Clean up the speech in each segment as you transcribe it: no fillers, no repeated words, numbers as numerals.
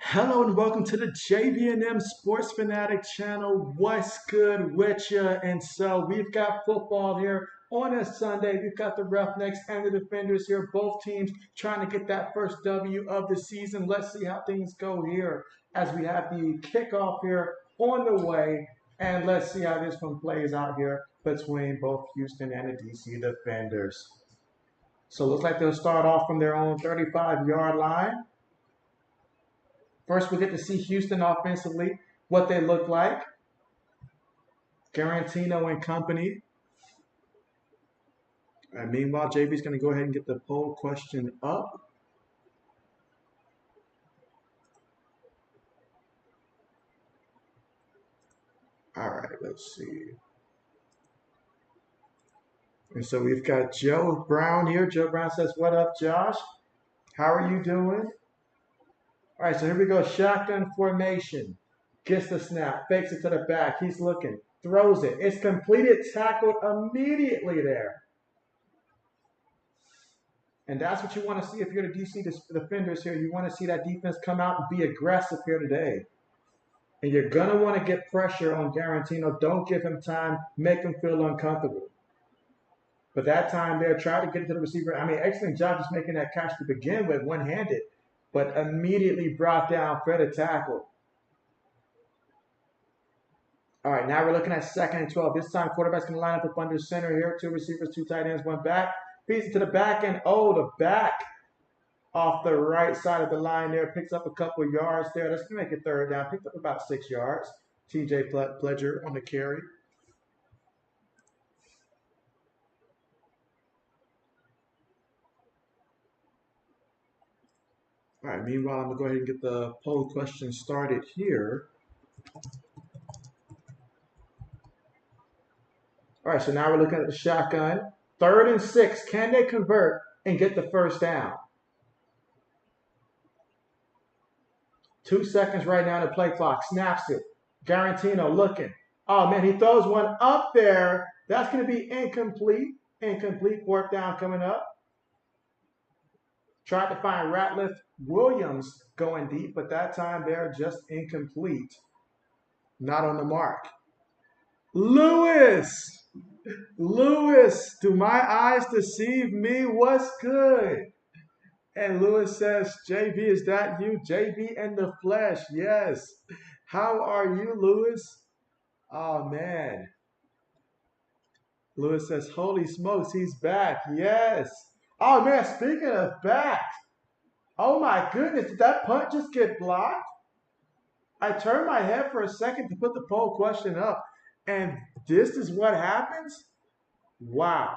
Hello and welcome to the JB&M Sports Fanatic channel. What's good with you? And so we've got football here on a Sunday. We've got the Roughnecks and the Defenders here, both teams trying to get that first W of the season. Let's see how things go here as we have the kickoff here on the way. And let's see how this one plays out here between both Houston and the DC Defenders. So it looks like they'll start off from their own 35-yard line. First, we get to see Houston offensively, what they look like. Garantino and company. And meanwhile, JB's going to go ahead and get the poll question up. All right, let's see. And so we've got Joe Brown here. Joe Brown says, "What up, Josh? How are you doing?" All right, so here we go. Shotgun formation. Gets the snap. Fakes it to the back. He's looking. Throws it. It's completed. Tackled immediately there. And that's what you want to see if you're the DC Defenders here. You want to see that defense come out and be aggressive here today. And you're going to want to get pressure on Garantino. Don't give him time. Make him feel uncomfortable. But that time there, try to get it to the receiver. I mean, excellent job just making that catch to begin with, one-handed. But immediately brought down for the tackle. All right, now we're looking at 2nd and 12. This time, quarterback's going to line up under center here. 2 receivers, 2 tight ends, 1 back. Feeds it to the back end. Oh, the back off the right side of the line there. Picks up a couple yards there. That's going to make it 3rd down. Picked up about 6 yards. TJ Pledger on the carry. All right, meanwhile, I'm going to go ahead and get the poll question started here. All right, so now we're looking at the shotgun. 3rd and 6. Can they convert and get the 1st down? 2 seconds right now on the play clock. Snaps it. Garantino looking. Oh, man, he throws one up there. That's going to be incomplete. Incomplete. 4th down coming up. Tried to find Ratliff Williams going deep, but that time they're just incomplete. Not on the mark. Lewis! Lewis, do my eyes deceive me? What's good? And Lewis says, JB, is that you? JB in the flesh, yes. How are you, Lewis? Oh, man. Lewis says, holy smokes, he's back. Yes. Oh, man, speaking of back. Oh, my goodness, did that punt just get blocked? I turned my head for a second to put the poll question up. And this is what happens? Wow.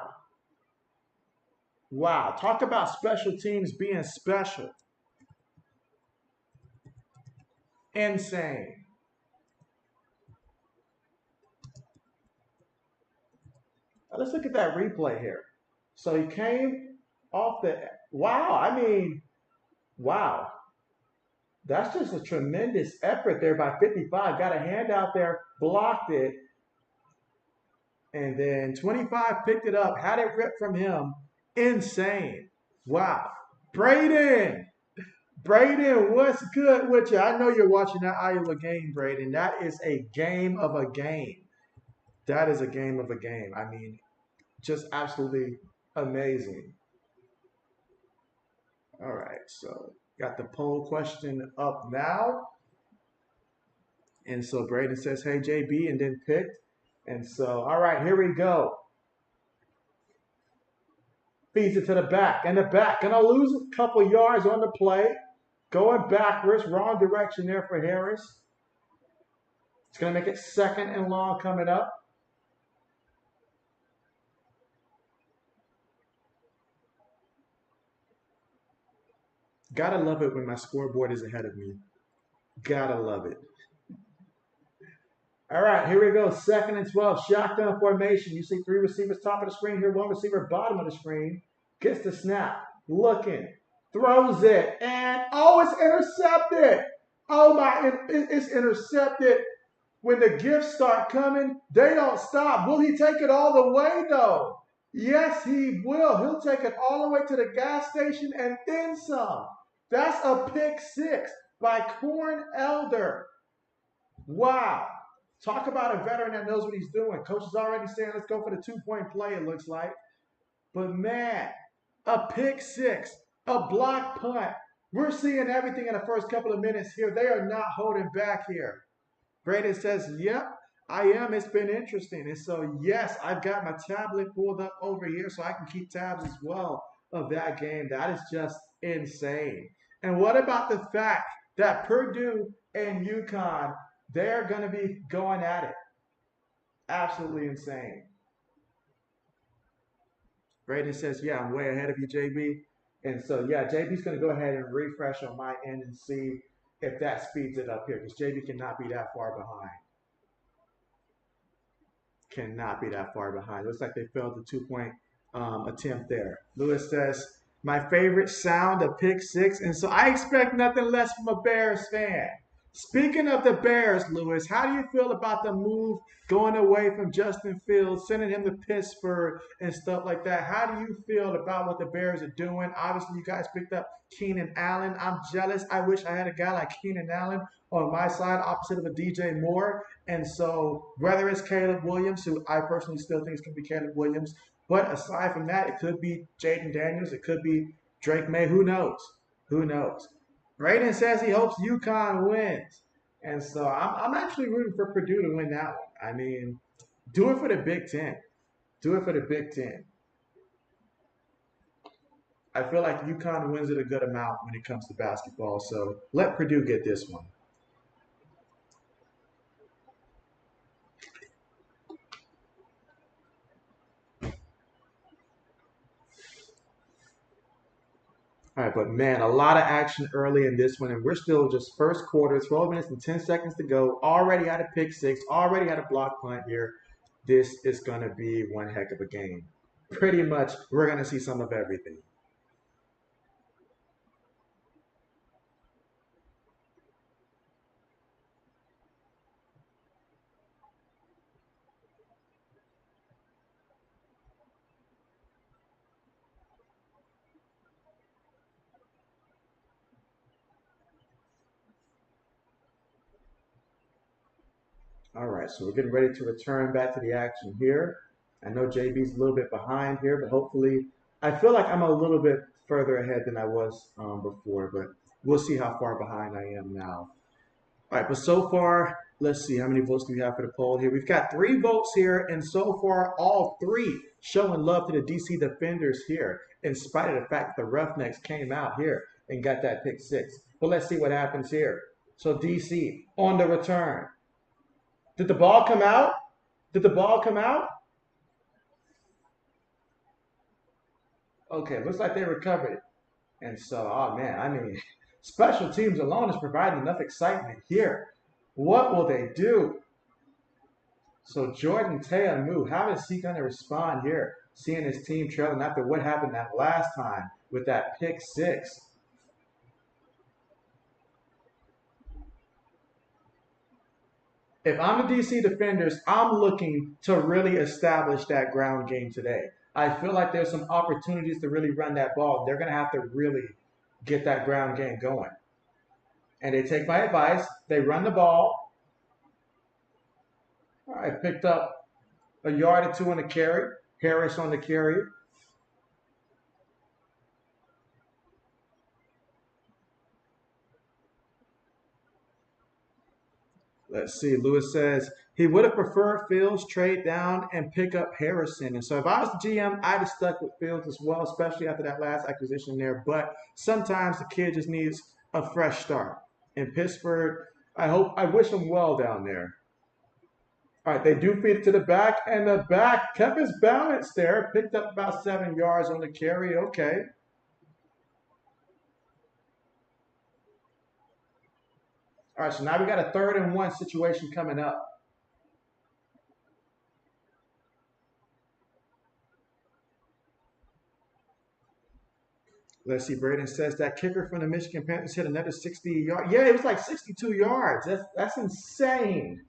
Wow. Talk about special teams being special. Insane. Now let's look at that replay here. So he came off the, wow, I mean, wow. That's just a tremendous effort there by 55. Got a hand out there, blocked it. And then 25 picked it up, had it ripped from him. Insane. Wow. Braden, what's good with you? I know you're watching that Iowa game, Braden. That is a game of a game. That is a game of a game. I mean, just absolutely amazing. All right, so got the poll question up now. And so Braden says, hey, JB, and then picked. And so, all right, here we go. Feeds it to the back, and the back. Gonna lose a couple yards on the play. Going backwards, wrong direction there for Harris. It's gonna make it 2nd and long coming up. Gotta love it when my scoreboard is ahead of me. Gotta love it. All right, here we go. 2nd and 12. Shotgun formation. You see 3 receivers top of the screen here, 1 receiver bottom of the screen. Gets the snap. Looking. Throws it. And, oh, it's intercepted. Oh, my. It's intercepted. When the gifts start coming, they don't stop. Will he take it all the way, though? Yes, he will. He'll take it all the way to the gas station and then some. That's a pick 6. by Corn Elder. Wow. Talk about a veteran that knows what he's doing. Coach is already saying, let's go for the 2-point play, it looks like. But man, a pick six, a block punt. We're seeing everything in the first couple of minutes here. They are not holding back here. Brandon says, yep, I am. It's been interesting. And so, yes, I've got my tablet pulled up over here so I can keep tabs as well of that game. That is just insane. And what about the fact that Purdue and UConn, they're going to be going at it? Absolutely insane. Brandon says, yeah, I'm way ahead of you, JB. And so, yeah, JB's going to go ahead and refresh on my end and see if that speeds it up here, because JB cannot be that far behind. Cannot be that far behind. Looks like they failed the 2-point attempt there. Lewis says, my favorite sound of pick six. And so I expect nothing less from a Bears fan. Speaking of the Bears, Lewis, how do you feel about the move going away from Justin Fields, sending him to Pittsburgh and stuff like that? How do you feel about what the Bears are doing? Obviously, you guys picked up Keenan Allen. I'm jealous. I wish I had a guy like Keenan Allen on my side, opposite of a DJ Moore. And so whether it's Caleb Williams, who I personally still think is going to be Caleb Williams, but aside from that, it could be Jaden Daniels. It could be Drake May. Who knows? Who knows? Braden says he hopes UConn wins. And so I'm actually rooting for Purdue to win that one. I mean, do it for the Big Ten. Do it for the Big Ten. I feel like UConn wins it a good amount when it comes to basketball. So let Purdue get this one. All right, but man, a lot of action early in this one, and we're still just first quarter, 12 minutes and 10 seconds to go. Already had a pick six, already had a block punt here. This is going to be one heck of a game. Pretty much, we're going to see some of everything. All right, so we're getting ready to return back to the action here. I know JB's a little bit behind here, but hopefully, I feel like I'm a little bit further ahead than I was before, but we'll see how far behind I am now. All right, but so far, let's see, how many votes do we have for the poll here? We've got 3 votes here, and so far, all 3 showing love to the DC Defenders here, in spite of the fact that the Roughnecks came out here and got that pick six. But let's see what happens here. So DC on the return. Did the ball come out? Did the ball come out? Okay, looks like they recovered it. And so, oh man, I mean, special teams alone is providing enough excitement here. What will they do? So Jordan Teamu, how is he going to respond here? Seeing his team trailing after what happened that last time with that pick six. If I'm the DC Defenders, I'm looking to really establish that ground game today. I feel like there's some opportunities to really run that ball. They're going to have to really get that ground game going. And they take my advice. They run the ball. I picked up a yard or 2 on the carry. Harris on the carry. Let's see. Lewis says he would have preferred Fields trade down and pick up Harrison. And so if I was the GM, I'd have stuck with Fields as well, especially after that last acquisition there. But sometimes the kid just needs a fresh start. In Pittsburgh, I wish him well down there. All right, they do feed it to the back, and the back kept his balance there. Picked up about 7 yards on the carry. Okay. All right, so now we got a 3rd and 1 situation coming up. Let's see, Braden says that kicker from the Michigan Panthers hit another 60 yards. Yeah, it was like 62 yards. That's insane.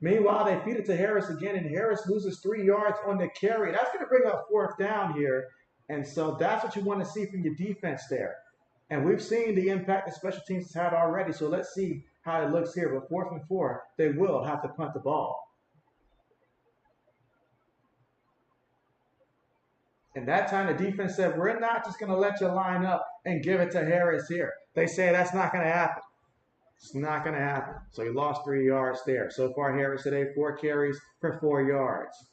Meanwhile, they feed it to Harris again, and Harris loses 3 yards on the carry. That's going to bring up 4th down here. And so that's what you want to see from your defense there. And we've seen the impact the special teams has had already. So let's see how it looks here. But 4th and 4, they will have to punt the ball. And that time the defense said, we're not just going to let you line up and give it to Harris here. They say that's not going to happen. It's not going to happen. So he lost 3 yards there. So far, Harris today, 4 carries for 4 yards.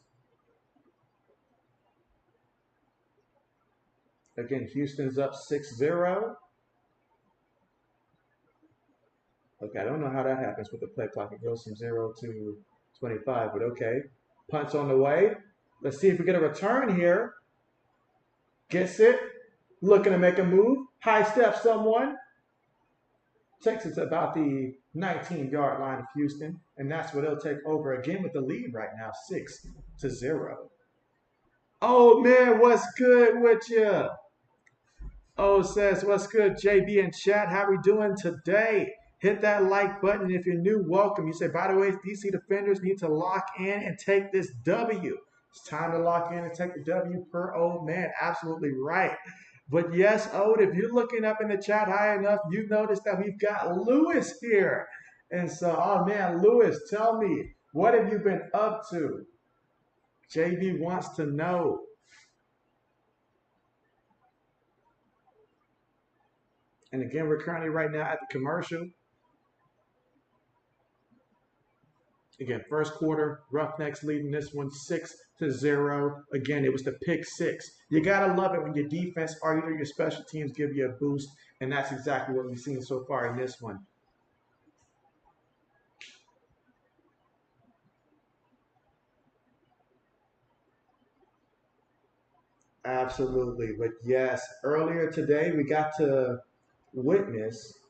Again, Houston's up 6-0. Okay, I don't know how that happens with the play clock. It goes from 0 to 25, but okay. Punt's on the way. Let's see if we get a return here. Gets it. Looking to make a move. High step someone. Takes it to about the 19-yard line of Houston, and that's what they'll take over again with the lead right now, 6-0. Oh, man, what's good with you? Oh, says, what's good, JB and chat? How we doing today? Hit that like button. If you're new, welcome. You say, by the way, DC defenders need to lock in and take this W. It's time to lock in and take the W per old man. Absolutely right. But yes, Ode, if you're looking up in the chat high enough, you've noticed that we've got Lewis here. And so, oh man, Lewis, tell me, what have you been up to? JB wants to know. And again, we're currently right now at the commercial. Again, first quarter, Roughnecks leading this one 6-0. Again, it was the pick 6. You got to love it when your defense or either your special teams give you a boost, and that's exactly what we've seen so far in this one. Absolutely. But yes, earlier today we got to witness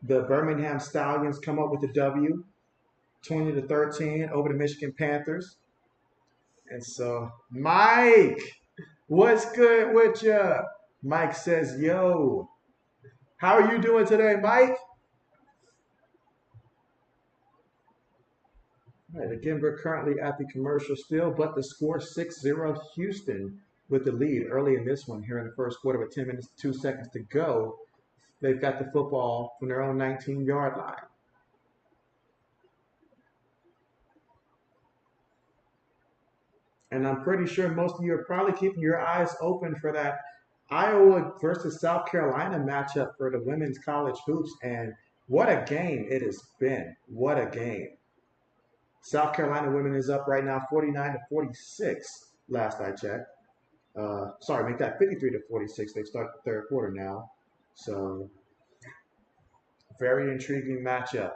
the Birmingham Stallions come up with a W, 20-13 over the Michigan Panthers. And so, Mike, what's good with you? Mike says, yo. How are you doing today, Mike? All right, again, we're currently at the commercial still, but the score 6-0 Houston with the lead early in this one here in the first quarter with 10 minutes, 2 seconds to go. They've got the football from their own 19-yard line. And I'm pretty sure most of you are probably keeping your eyes open for that Iowa versus South Carolina matchup for the women's college hoops. And what a game it has been. What a game. South Carolina women is up right now 49-46 last I checked. Sorry, make that 53-46. They start the third quarter now. So, very intriguing matchup.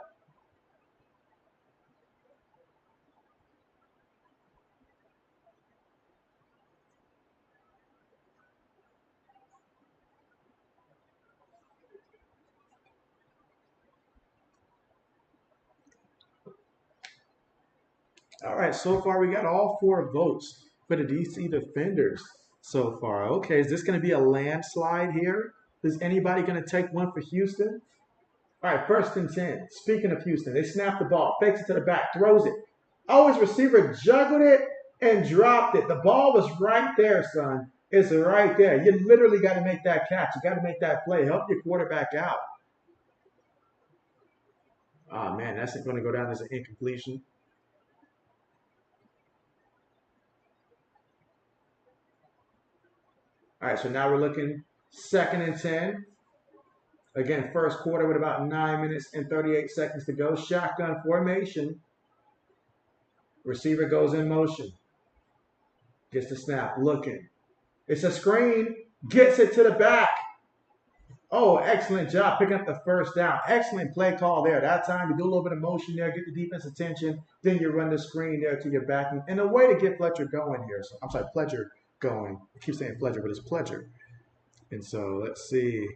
All right, so far we got all 4 votes for the DC Defenders so far. Okay, is this going to be a landslide here? Is anybody going to take one for Houston? All right, 1st and 10. Speaking of Houston, they snap the ball, fakes it to the back, throws it. Oh, his receiver juggled it and dropped it. The ball was right there, son. It's right there. You literally got to make that catch. You got to make that play. Help your quarterback out. Oh, man, that's going to go down as an incompletion. All right, so now we're looking 2nd and 10. Again, first quarter with about 9 minutes and 38 seconds to go. Shotgun formation. Receiver goes in motion. Gets the snap, looking. It's a screen. Gets it to the back. Oh, excellent job picking up the first down. Excellent play call there. That time you do a little bit of motion there, get the defense attention. Then you run the screen there to your back. And a way to get Fletcher going here. So, I'm sorry, Pledger going. I keep saying Pledger, but it's Pledger. And so let's see.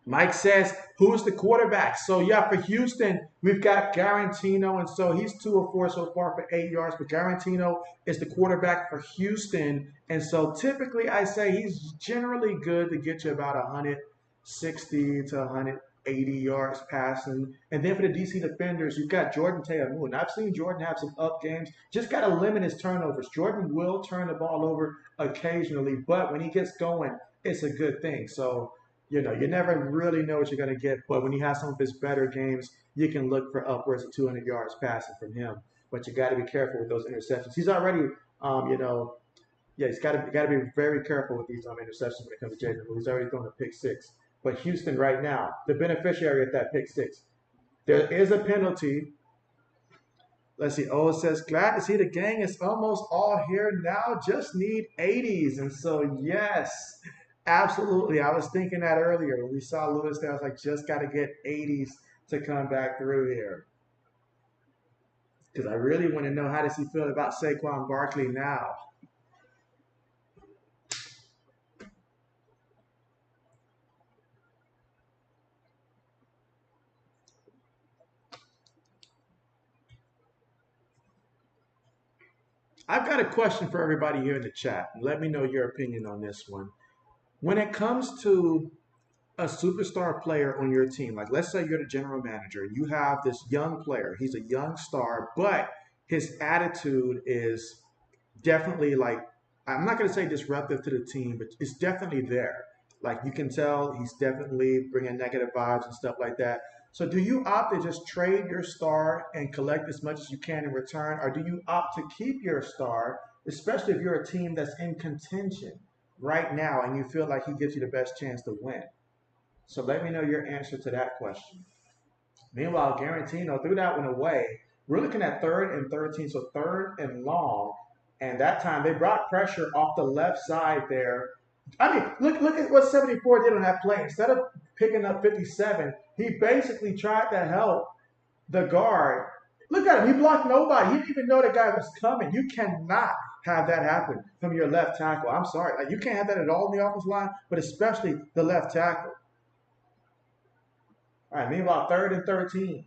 Mike says, who's the quarterback? So, yeah, for Houston, we've got Garantino. And so he's 2 of 4 so far for 8 yards. But Garantino is the quarterback for Houston. And so typically I say he's generally good to get you about 160 to 180 yards passing. And then for the DC Defenders, you've got Jordan Taylor. I've seen Jordan have some up games. Just got to limit his turnovers. Jordan will turn the ball over occasionally. But when he gets going, it's a good thing. So You never really know what you're going to get. But when you have some of his better games, you can look for upwards of 200 yards passing from him. But you got to be careful with those interceptions. He's already, you know, yeah, he's got to be very careful with these interceptions when it comes to Jaden. He's already thrown a pick six. But Houston right now, the beneficiary of that pick six. There is a penalty. Let's see. Oh, it says, glad to see the gang is almost all here now. Just need 80s. And so, yes, absolutely. I was thinking that earlier when we saw Lewis there. I was like, just got to get 80s to come back through here. Because I really want to know how does he feel about Saquon Barkley now. I've got a question for everybody here in the chat. Let me know your opinion on this one. When it comes to a superstar player on your team, like let's say you're the general manager, you have this young player, he's a young star, but his attitude is definitely like, I'm not going to say disruptive to the team, but it's definitely there. Like you can tell he's definitely bringing negative vibes and stuff like that. So do you opt to just trade your star and collect as much as you can in return, or do you opt to keep your star, especially if you're a team that's in contention right now and you feel like he gives you the best chance to win? So let me know your answer to that question. Meanwhile, Garantino threw that one away. We're looking at 3rd and 13, so 3rd and long. And that time they brought pressure off the left side there. I mean, look at what 74 did on that play. Instead of picking up 57, he basically tried to help the guard. Look at him. He blocked nobody. He didn't even know the guy was coming. You cannot have that happen from your left tackle. I'm sorry. Like, you can't have that at all in the offensive line, but especially the left tackle. All right, meanwhile, 3rd and 13.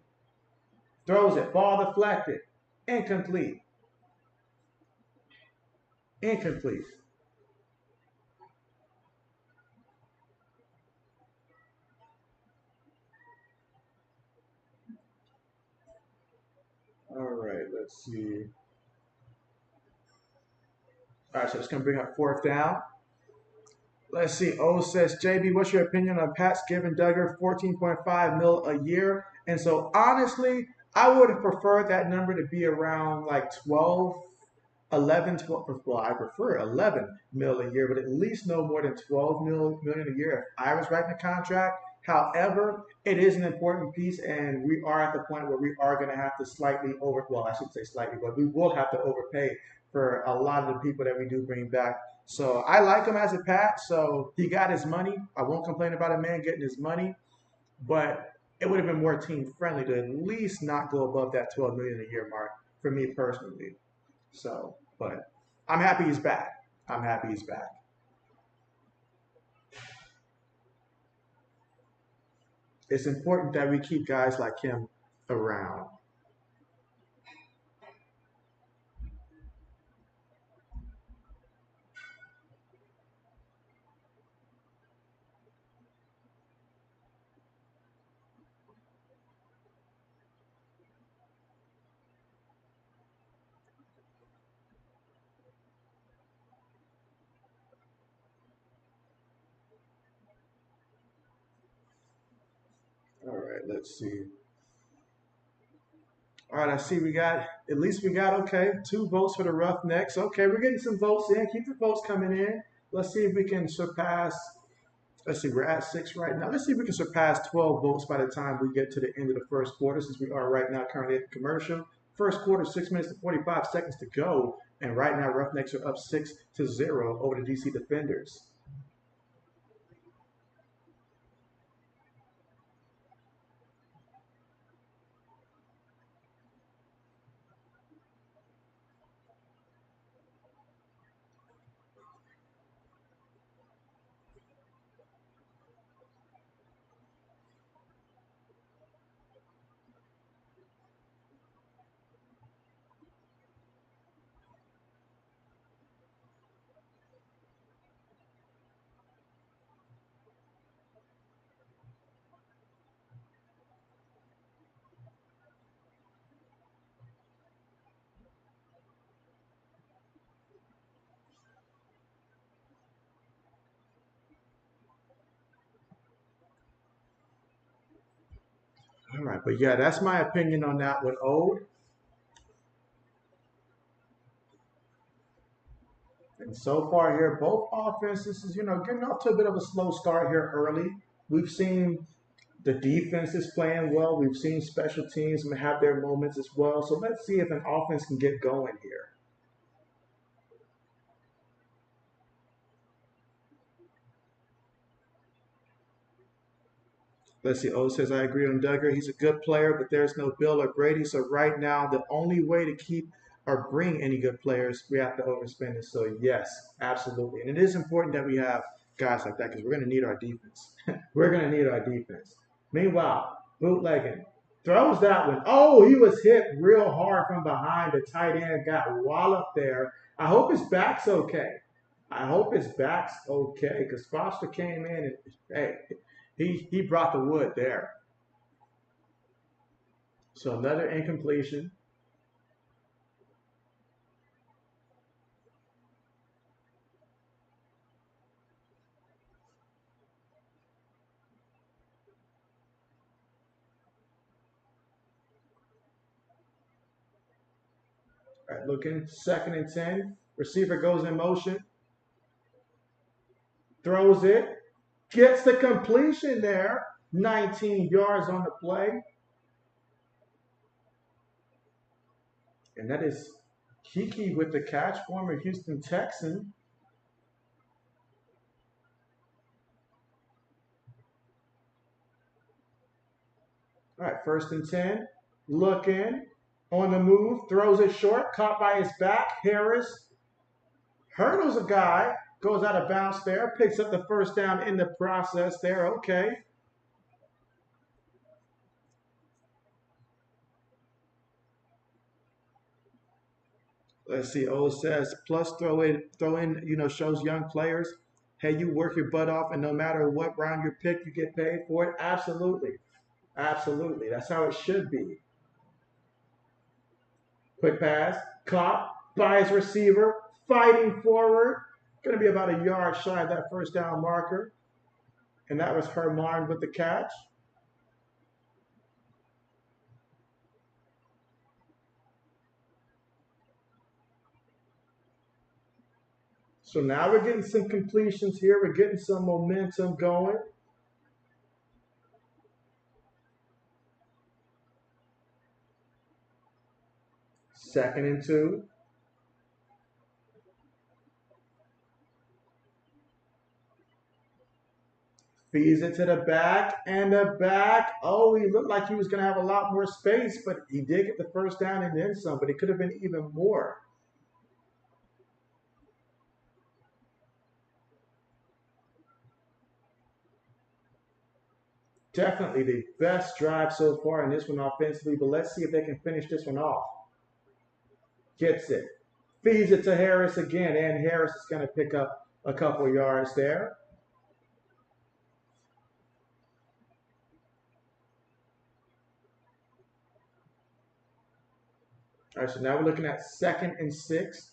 Throws it. Ball deflected. Incomplete. Incomplete. All right, let's see. All right, so it's going to bring up 4th down. Let's see. O says, JB, what's your opinion on Pat's giving Duggar 14.5 mil a year? And so honestly, I would have preferred that number to be around like 12, 11, 12. Well, I prefer 11 mil a year, but at least no more than 12 million a year if I was writing a contract. However, it is an important piece, and we are at the point where we are going to have to slightly well, I should say slightly, but we will have to overpay for a lot of the people that we do bring back. So I like him as a Pat. So he got his money. I won't complain about a man getting his money, but it would have been more team friendly to at least not go above that 12 million a year mark for me personally. So, but I'm happy he's back. I'm happy he's back. It's important that we keep guys like him around. All right, let's see. All right, I see at least we got, okay, 2 votes for the Roughnecks. Okay, we're getting some votes in. Keep the votes coming in. Let's see if we can surpass, let's see, we're at 6 right now. Let's see if we can surpass 12 votes by the time we get to the end of the first quarter, since we are right now currently at the commercial. First quarter, 6 minutes and 45 seconds to go. And right now, Roughnecks are up 6-0 over the DC Defenders. All right, but yeah, that's my opinion on that one, Ode. And so far here, both offenses is, getting off to a bit of a slow start here early. We've seen the defense is playing well. We've seen special teams have their moments as well. So let's see if an offense can get going here. Let's see. O says, I agree on Duggar. He's a good player, but there's no Bill or Brady. So right now, the only way to keep or bring any good players, we have to overspend it. So yes, absolutely. And it is important that we have guys like that because we're going to need our defense. We're going to need our defense. Meanwhile, bootlegging throws that one. Oh, he was hit real hard from behind. The tight end got walloped there. I hope his back's okay. I hope his back's okay because Foster came in and, hey, he brought the wood there. So another incompletion. All right, looking 2nd and 10. Receiver goes in motion, throws it, gets the completion there. 19 yards on the play. And that is Kiki with the catch, former Houston Texan. All right, 1st and 10. Looking, on the move, throws it short, caught by his back. Harris hurdles a guy, goes out of bounds there, picks up the 1st down in the process there. Okay. Let's see. O says plus throw in, shows young players, hey, you work your butt off, and no matter what round you pick, you get paid for it. Absolutely, absolutely. That's how it should be. Quick pass, caught by his receiver, fighting forward. Going to be about a yard shy of that 1st down marker, and that was Herman with the catch. So now we're getting some completions here. We're getting some momentum going. Second and 2. Feeds it to the back, and the back. Oh, he looked like he was going to have a lot more space, but he did get the 1st down and then some, but it could have been even more. Definitely the best drive so far in this one offensively, but let's see if they can finish this one off. Gets it. Feeds it to Harris again, and Harris is going to pick up a couple yards there. All right, so now we're looking at 2nd and 6.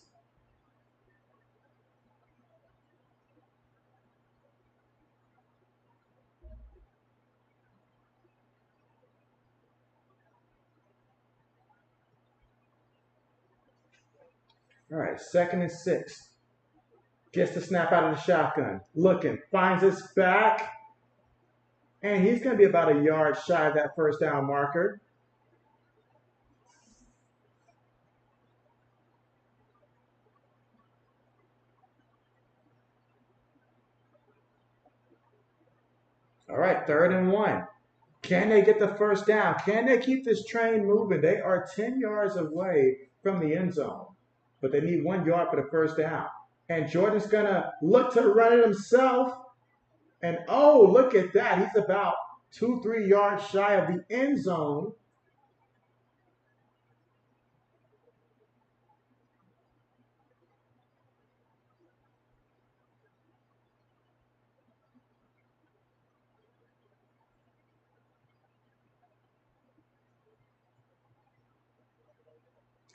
All right, 2nd and 6. Gets the snap out of the shotgun. Looking, finds his back, and he's going to be about a yard shy of that 1st down marker. All right, 3rd and 1. Can they get the 1st down? Can they keep this train moving? They are 10 yards away from the end zone, but they need 1 yard for the 1st down. And Jordan's going to look to run it himself. And oh, look at that. He's about 2-3 yards shy of the end zone.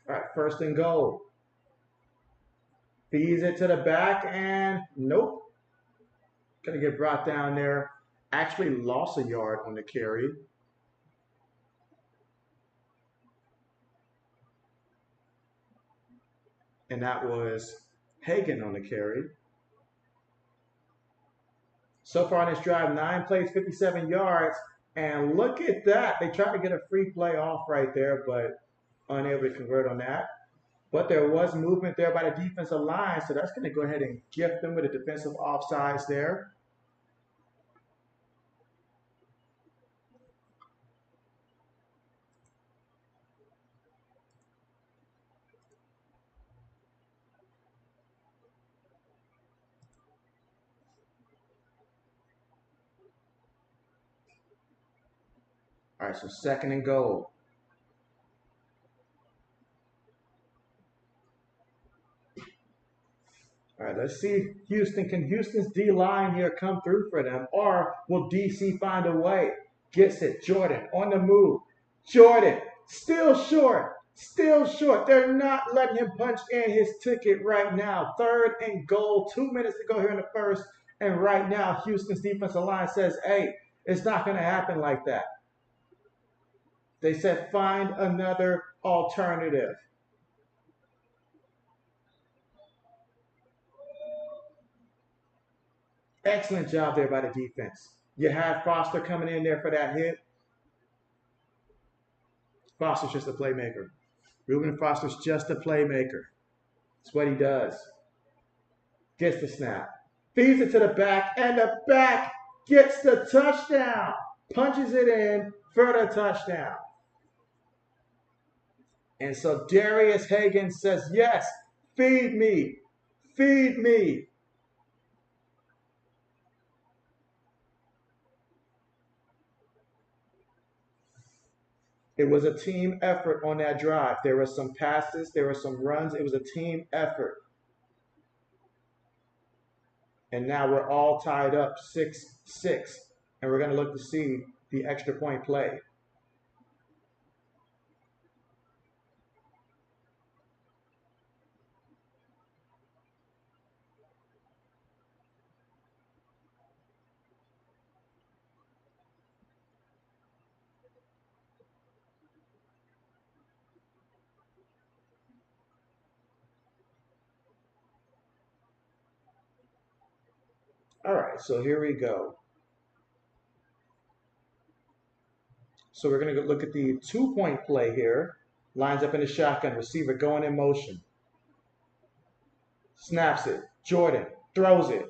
All right, 1st and goal. Feeds it to the back, and nope. Going to get brought down there. Actually lost a yard on the carry. and that was Hagan on the carry. So far on this drive, 9 plays, 57 yards. And look at that. They tried to get a free play off right there, but unable to convert on that. But there was movement there by the defensive line, so that's going to go ahead and gift them with a defensive offsides there. All right, so 2nd and goal. All right, let's see Houston. Can Houston's D-line here come through for them, or will DC find a way? Gets it. Jordan on the move. Jordan still short. Still short. They're not letting him punch in his ticket right now. 3rd and goal. 2 minutes to go here in the first. And right now, Houston's defensive line says, hey, it's not going to happen like that. They said find another alternative. Excellent job there by the defense. You had Foster coming in there for that hit. Foster's just a playmaker. Reuben Foster's just a playmaker. That's what he does. Gets the snap. Feeds it to the back, and the back gets the touchdown. Punches it in for the touchdown. And so Darius Hagan says, yes, feed me. Feed me. It was a team effort on that drive. There were some passes, there were some runs. It was a team effort. And now we're all tied up 6-6. And we're going to look to see the extra point play. All right, so here we go. So we're going to look at the 2-point play here. Lines up in the shotgun, receiver going in motion. Snaps it. Jordan throws it.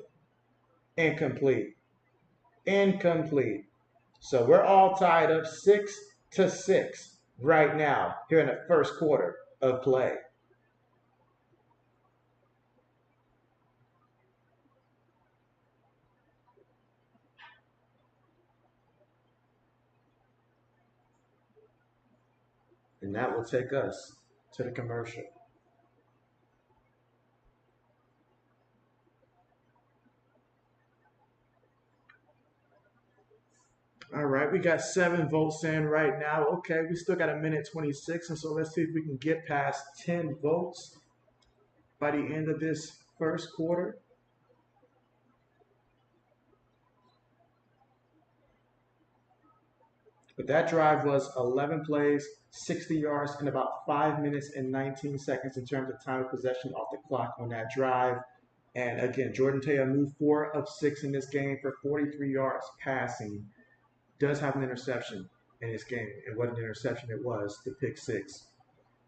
Incomplete. Incomplete. So we're all tied up 6-6 right now here in the first quarter of play. And that will take us to the commercial. All right, we got 7 votes in right now. Okay, we still got 1:26, and so let's see if we can get past 10 votes by the end of this first quarter. But that drive was 11 plays, 60 yards, in about 5 minutes and 19 seconds in terms of time of possession off the clock on that drive. And again, Jordan Taya moved 4 of 6 in this game for 43 yards passing. Does have an interception in this game, and what an interception it was, the pick 6.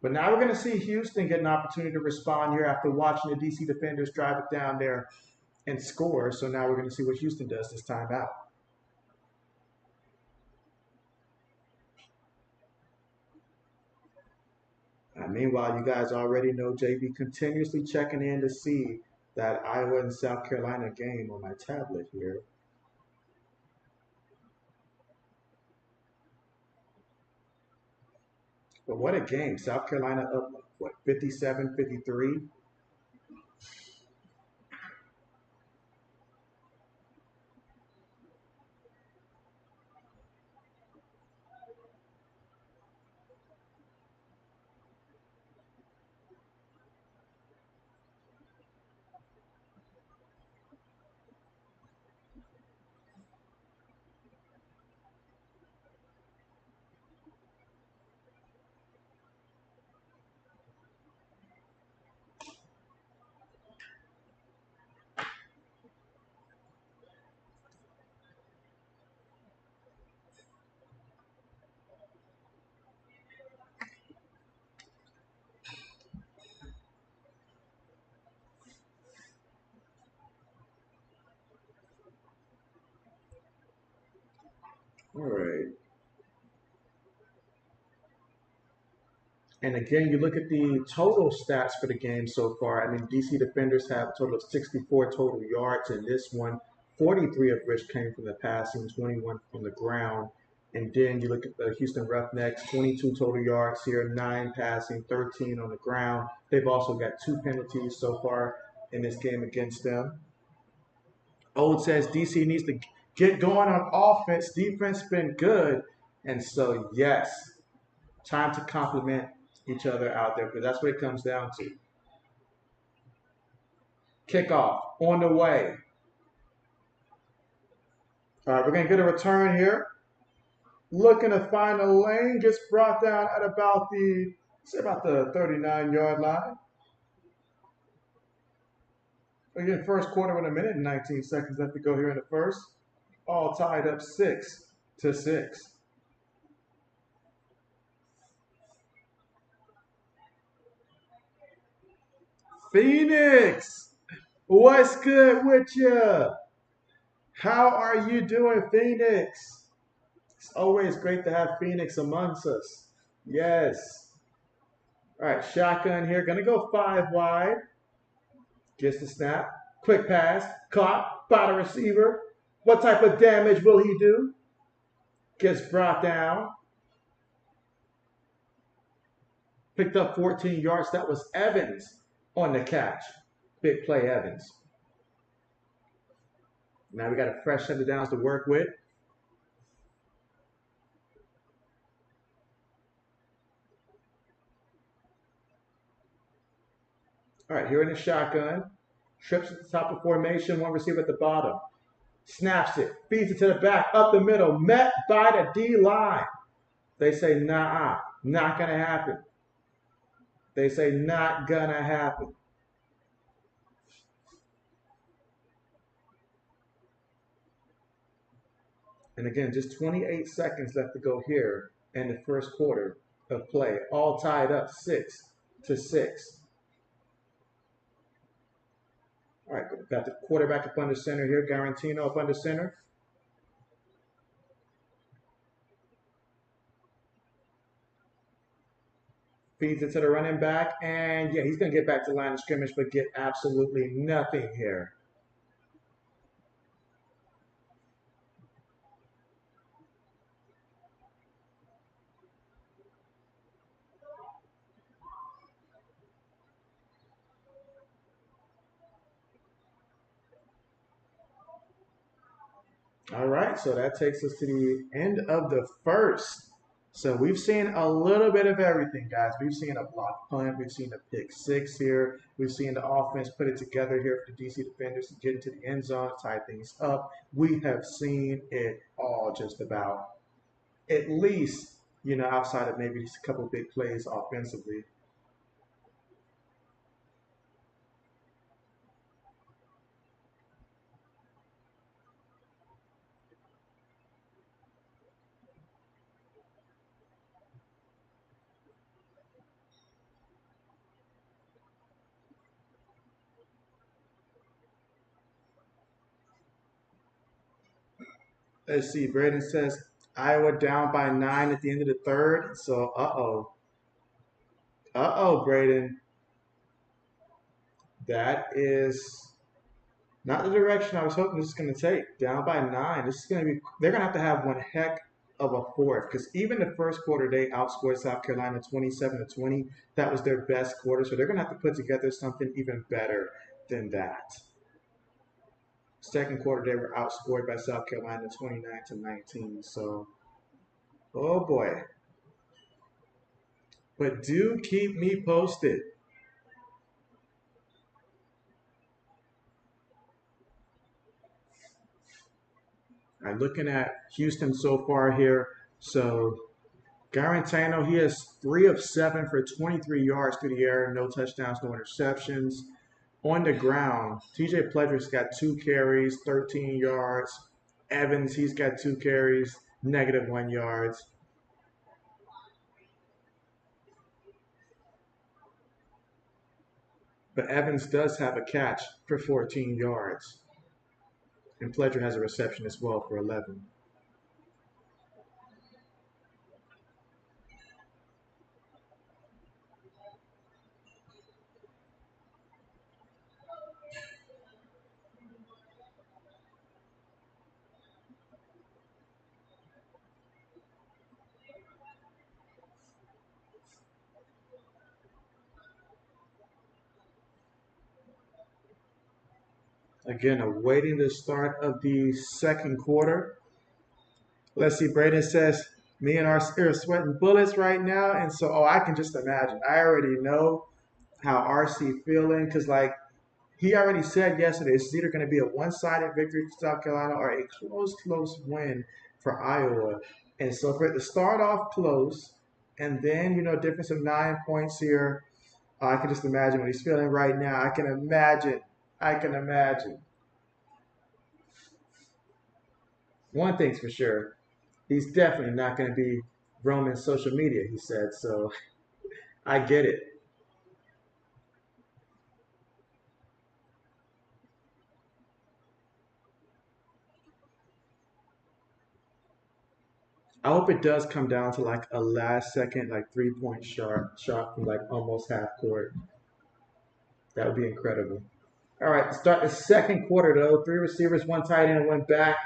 But now we're going to see Houston get an opportunity to respond here after watching the DC defenders drive it down there and score. So now we're going to see what Houston does this time out. Meanwhile, you guys already know JB continuously checking in to see that Iowa and South Carolina game on my tablet here. But what a game. South Carolina up, what, 57-53? All right. And again, you look at the total stats for the game so far. I mean, DC defenders have a total of 64 total yards in this one, 43 of which came from the passing, 21 from the ground. And then you look at the Houston Roughnecks, 22 total yards here, 9 passing, 13 on the ground. They've also got 2 penalties so far in this game against them. Old says DC needs to get going on offense. Defense been good. And so, yes, time to compliment each other out there because that's what it comes down to. Kickoff on the way. All right, we're going to get a return here. Looking to find a lane. Gets brought down at about the 39-yard line. Again, first quarter with a minute and 19 seconds left to go here in the first. All tied up 6-6. Phoenix, what's good with you? How are you doing, Phoenix? It's always great to have Phoenix amongst us. Yes. All right, shotgun here. Going to go 5 wide. Gets the snap. Quick pass. Caught by the receiver. What type of damage will he do? Gets brought down. Picked up 14 yards. That was Evans on the catch. Big play, Evans. Now we got a fresh set of downs to work with. All right, here in the shotgun. Trips at the top of formation, one receiver at the bottom. Snaps it, feeds it to the back, up the middle, met by the D-line. They say, nah, not going to happen. They say, not going to happen. And again, just 28 seconds left to go here in the first quarter of play. All tied up 6-6. All right, got the quarterback up under center here. Garantino up under center. Feeds it to the running back. And yeah, he's going to get back to the line of scrimmage, but get absolutely nothing here. All right, so that takes us to the end of the first. So we've seen a little bit of everything, guys. We've seen a block punt. We've seen a pick 6 here. We've seen the offense put it together here for the DC defenders to get into the end zone, tie things up. We have seen it all just about. At least, outside of maybe just a couple of big plays offensively. Let's see. Braden says Iowa down by 9 at the end of the third. So, Braden. That is not the direction I was hoping this is going to take. Down by 9. This is going to be. They're going to have one heck of a fourth because even the first quarter they outscored South Carolina 27-20. That was their best quarter, so they're going to have to put together something even better than that. Second quarter they were outscored by South Carolina 29-19. So, oh boy. But do keep me posted. I'm looking at Houston so far here. So Garantano, he has 3 of 7 for 23 yards through the air, no touchdowns, no interceptions. On the ground, TJ Pledger's got 2 carries, 13 yards. Evans, he's got 2 carries, -1 yards. But Evans does have a catch for 14 yards. And Pledger has a reception as well for 11. Again, awaiting the start of the second quarter. Let's see, Braden says, me and our are sweating bullets right now. And so, oh, I can just imagine. I already know how RC feeling because, like, he already said yesterday, it's either going to be a one-sided victory for South Carolina or a close win for Iowa. And so for it to start off close and then, difference of 9 points here, I can just imagine what he's feeling right now. I can imagine. I can imagine. One thing's for sure. He's definitely not going to be roaming social media, he said. So I get it. I hope it does come down to like a last second, like 3 point shot from like almost half court. That would be incredible. All right, start the second quarter though. 3 receivers, 1 tight end, went back.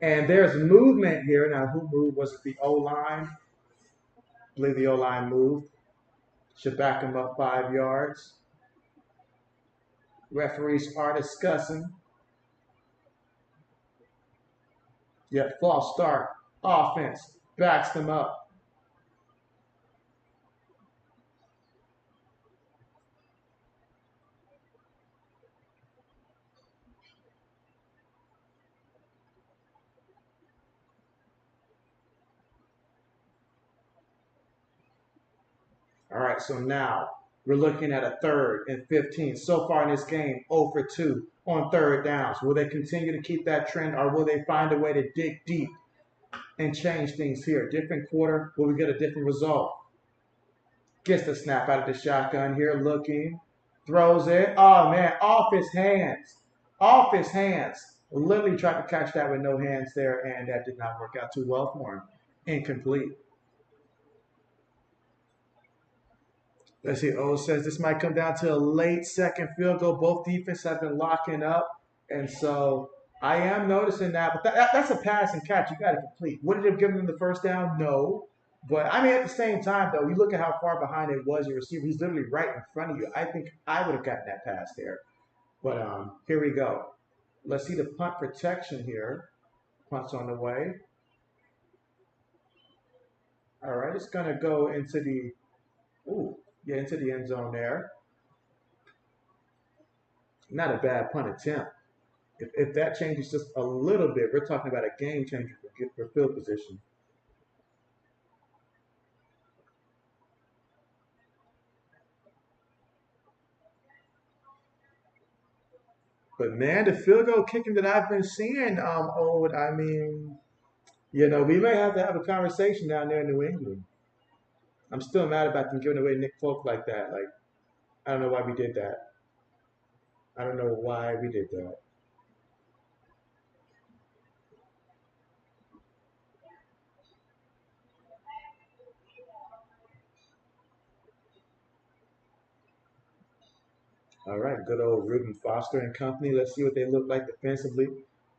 And there's movement here. Now, who moved? Was it the O-line? I believe the O-line moved. Should back him up 5 yards. Referees are discussing. Yep, false start. Offense backs them up. All right, so now we're looking at a 3rd and 15. So far in this game, 0 for 2 on 3rd downs. Will they continue to keep that trend or will they find a way to dig deep and change things here? Different quarter, will we get a different result? Gets the snap out of the shotgun here, looking, throws it. Oh, man, off his hands. Off his hands. Literally tried to catch that with no hands there, and that did not work out too well for him. Incomplete. Let's see. O says this might come down to a late second field goal. Both defenses have been locking up. And so I am noticing that. But that's a pass and catch. You got to complete. Would it have given them the first down? No. But, I mean, at the same time, though, you look at how far behind it was your receiver. He's literally right in front of you. I think I would have gotten that pass there. But here we go. Let's see the punt protection here. Punt's on the way. All right, it's going to go into the into the end zone there. Not a bad punt attempt. If that changes just a little bit, we're talking about a game changer for field position. But man, the field goal kicking that I've been seeing, I mean, we may have to have a conversation down there in New England. I'm still mad about them giving away Nick Folk like that. Like, I don't know why we did that. I don't know why we did that. All right, good old Reuben Foster and company. Let's see what they look like defensively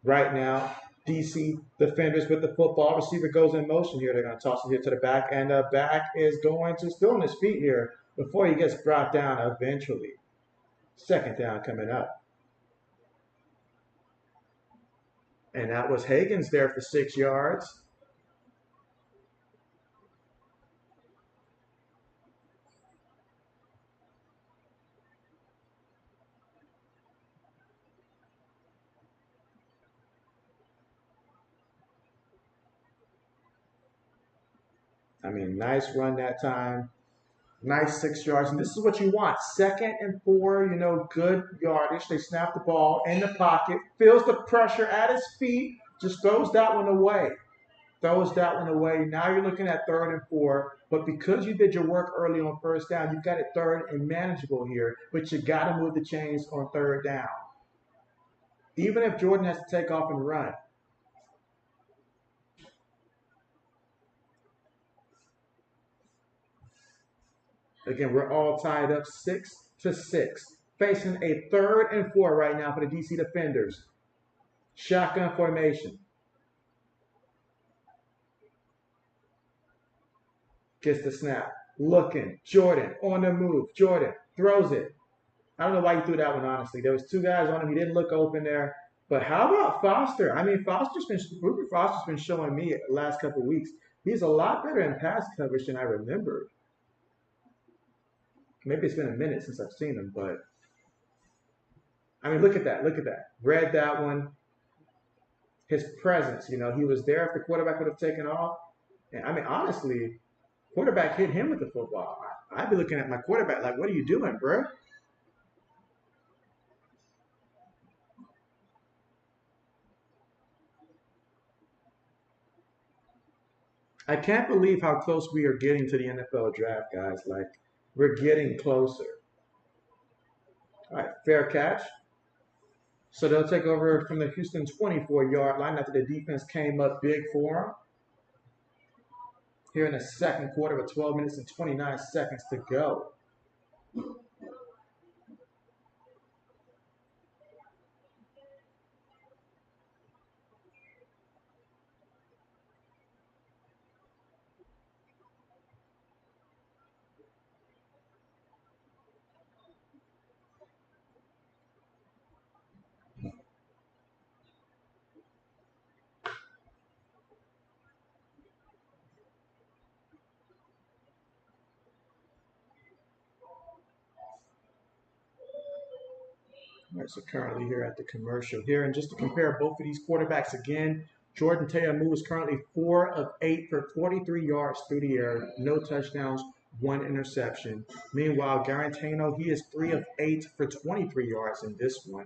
right now. DC defenders with the football. Receiver goes in motion here. They're going to toss it here to the back, and the back is going to still on his feet here before he gets brought down eventually. Second down coming up. And that was Higgins there for 6 yards. I mean, nice run that time. Nice 6 yards. And this is what you want. 2nd and 4, good yardage. They snap the ball in the pocket, feels the pressure at his feet, just throws that one away. Throws that one away. Now you're looking at 3rd and 4. But because you did your work early on 1st down, you've got it 3rd and manageable here. But you got to move the chains on 3rd down. Even if Jordan has to take off and run. Again, we're all tied up 6-6. Facing a 3rd and 4 right now for the DC defenders. Shotgun formation. Gets the snap. Looking. Jordan on the move. Jordan throws it. I don't know why you threw that one, honestly. There was two guys on him. He didn't look open there. But how about Foster? I mean, Rupert Foster's been showing me the last couple of weeks. He's a lot better in pass coverage than I remembered. Maybe it's been a minute since I've seen him, but I mean, look at that. Look at that. Read that one. His presence, he was there if the quarterback would have taken off. And I mean, honestly, quarterback hit him with the football. I'd be looking at my quarterback like, what are you doing, bro? I can't believe how close we are getting to the NFL draft, guys. Like, we're getting closer. All right, fair catch. So they'll take over from the Houston 24-yard line after the defense came up big for them. Here in the second quarter with 12 minutes and 29 seconds to go. All right, so currently here at the commercial here, and just to compare both of these quarterbacks again, Jordan Teamu is currently 4 of 8 for 43 yards through the air, no touchdowns, 1 interception. Meanwhile, Garantano, he is 3 of 8 for 23 yards in this one.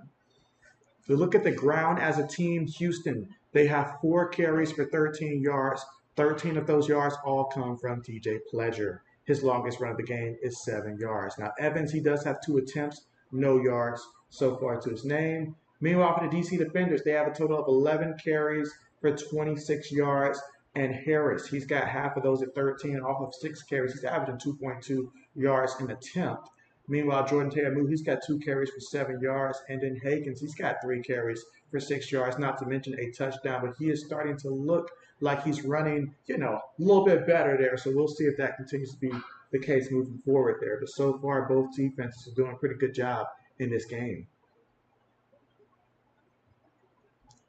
If you look at the ground as a team, Houston, they have 4 carries for 13 yards. 13 of those yards all come from TJ Pledger. His longest run of the game is 7 yards. Now, Evans, he does have 2 attempts, no yards so far to his name. Meanwhile, for the DC Defenders, they have a total of 11 carries for 26 yards. And Harris, he's got half of those at 13 off of 6 carries. He's averaging 2.2 yards an attempt. Meanwhile, Jordan Teamu, he's got 2 carries for 7 yards. And then Hagens, he's got 3 carries for 6 yards, not to mention a touchdown. But he is starting to look like he's running, a little bit better there. So we'll see if that continues to be the case moving forward there. But so far, both defenses are doing a pretty good job in this game.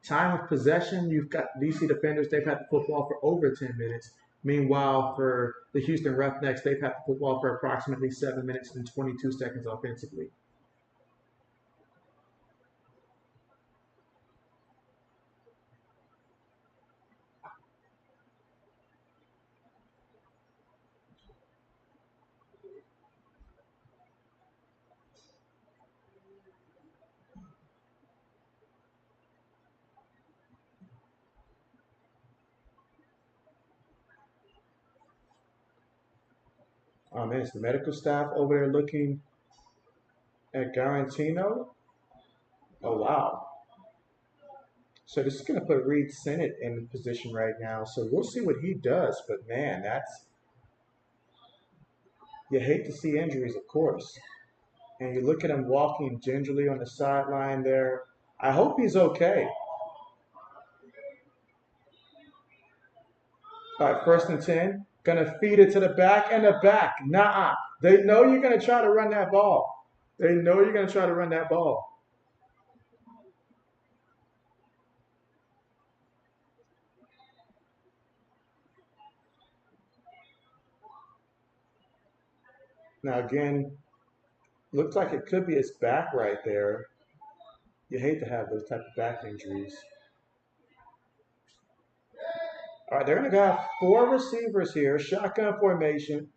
Time of possession, you've got DC Defenders, they've had the football for over 10 minutes. Meanwhile, for the Houston Roughnecks, they've had the football for approximately 7 minutes and 22 seconds offensively. Oh man, it's the medical staff over there looking at Garantino. Oh wow. So this is going to put Reed Sennett in position right now. So we'll see what he does. But man, you hate to see injuries, of course. And you look at him walking gingerly on the sideline there. I hope he's okay. All right, 1st and 10. Gonna feed it to the back and the back. Nuh-uh. They know you're gonna try to run that ball. They know you're gonna try to run that ball. Now again, looks like it could be his back right there. You hate to have those type of back injuries. All right, they're gonna have 4 receivers here, shotgun formation.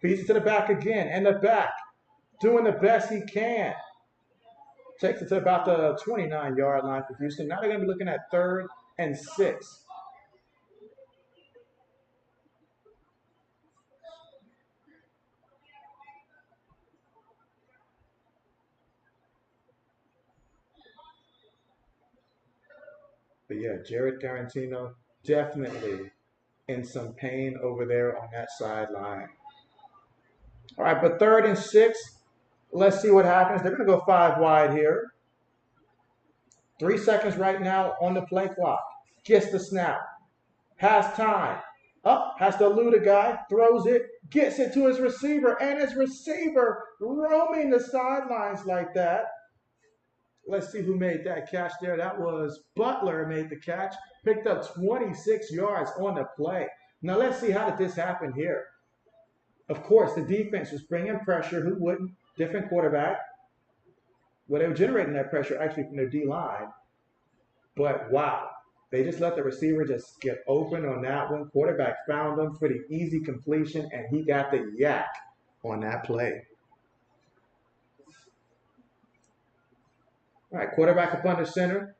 Feeds it to the back again, and the back, doing the best he can. Takes it to about the 29-yard line for Houston. Now they're going to be looking at 3rd and 6. But yeah, Jared Garantino definitely in some pain over there on that sideline. All right, but 3rd and 6. Let's see what happens. They're going to go 5 wide here. 3 seconds right now on the play clock. Gets the snap. Has time. Up, has to elude a guy, throws it, gets it to his receiver, and his receiver roaming the sidelines like that. Let's see who made that catch there. That was Butler made the catch, picked up 26 yards on the play. Now let's see how did this happen here. Of course, the defense was bringing pressure. Who wouldn't? Different quarterback. Well, they were generating that pressure actually from their D line. But wow, they just let the receiver just get open on that one. Quarterback found him for the easy completion, and he got the yak on that play. All right, quarterback up under center.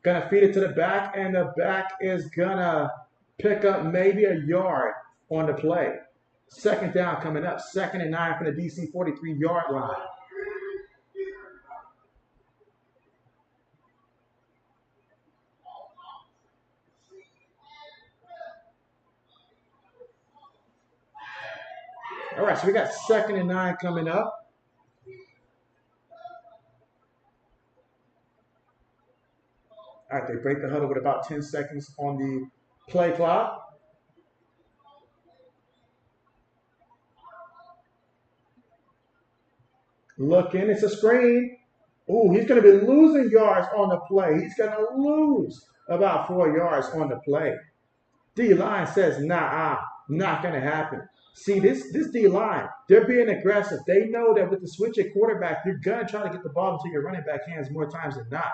Gonna feed it to the back, and the back is gonna pick up maybe a yard on the play. Second down coming up. 2nd and 9 from the DC 43-yard line. All right, so we got 2nd and 9 coming up. All right, they break the huddle with about 10 seconds on the play clock. Looking, it's a screen. Ooh, he's going to be losing yards on the play. He's going to lose about 4 yards on the play. D-line says, nah, not going to happen. See, this D-line, they're being aggressive. They know that with the switch at quarterback, you're going to try to get the ball into your running back hands more times than not.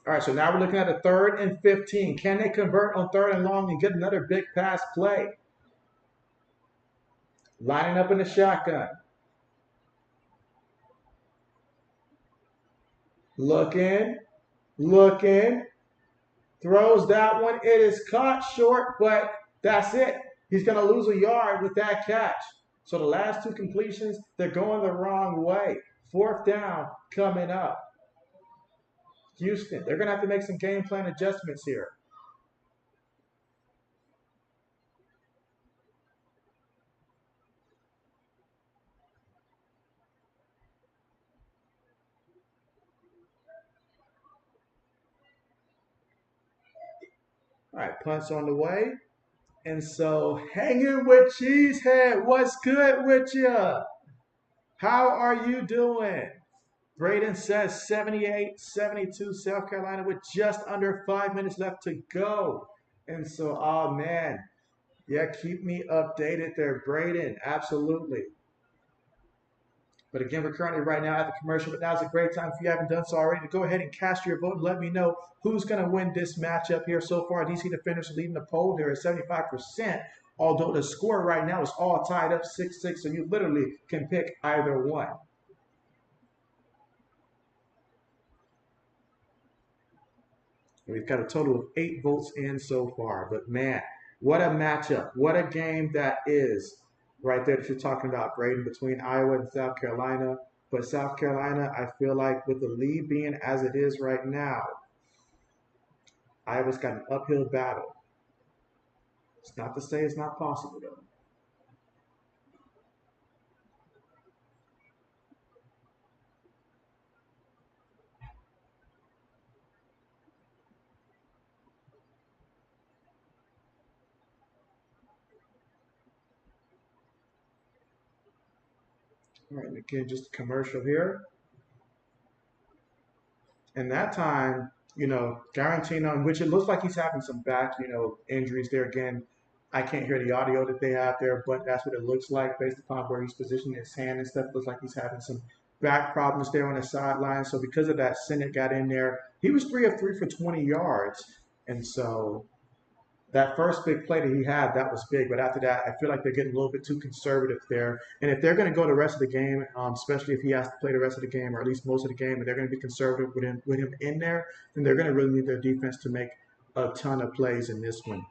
All right, so now we're looking at a 3rd and 15. Can they convert on 3rd and long and get another big pass play? Lining up in the shotgun. Looking, throws that one. It is caught short, but that's it. He's going to lose a yard with that catch. So the last 2 completions, they're going the wrong way. 4th down coming up. Houston, they're going to have to make some game plan adjustments here. All right, punts on the way. And so, hanging with Cheesehead, what's good with you? How are you doing? Braden says 78-72 South Carolina with just under 5 minutes left to go. And so, oh man, yeah, keep me updated there, Braden. Absolutely. But again, we're currently right now at the commercial, but now's a great time if you haven't done so already to go ahead and cast your vote and let me know who's going to win this matchup here. So far, DC Defenders are leading the poll here at 75%, although the score right now is all tied up 6-6, so you literally can pick either one. We've got a total of 8 votes in so far, but man, what a matchup. What a game that is right there that you're talking about, Braden, between Iowa and South Carolina. But South Carolina, I feel like with the lead being as it is right now, Iowa's got an uphill battle. It's not to say it's not possible, though. All right, and again, just a commercial here. And that time, guaranteeing on which it looks like he's having some back, injuries there again. I can't hear the audio that they have there, but that's what it looks like based upon where he's positioning his hand and stuff. It looks like he's having some back problems there on the sideline. So because of that, Sinnott got in there. He was 3 of 3 for 20 yards. And so that first big play that he had, that was big. But after that, I feel like they're getting a little bit too conservative there. And if they're going to go the rest of the game, especially if he has to play the rest of the game or at least most of the game, and they're going to be conservative with him in there, then they're going to really need their defense to make a ton of plays in this one.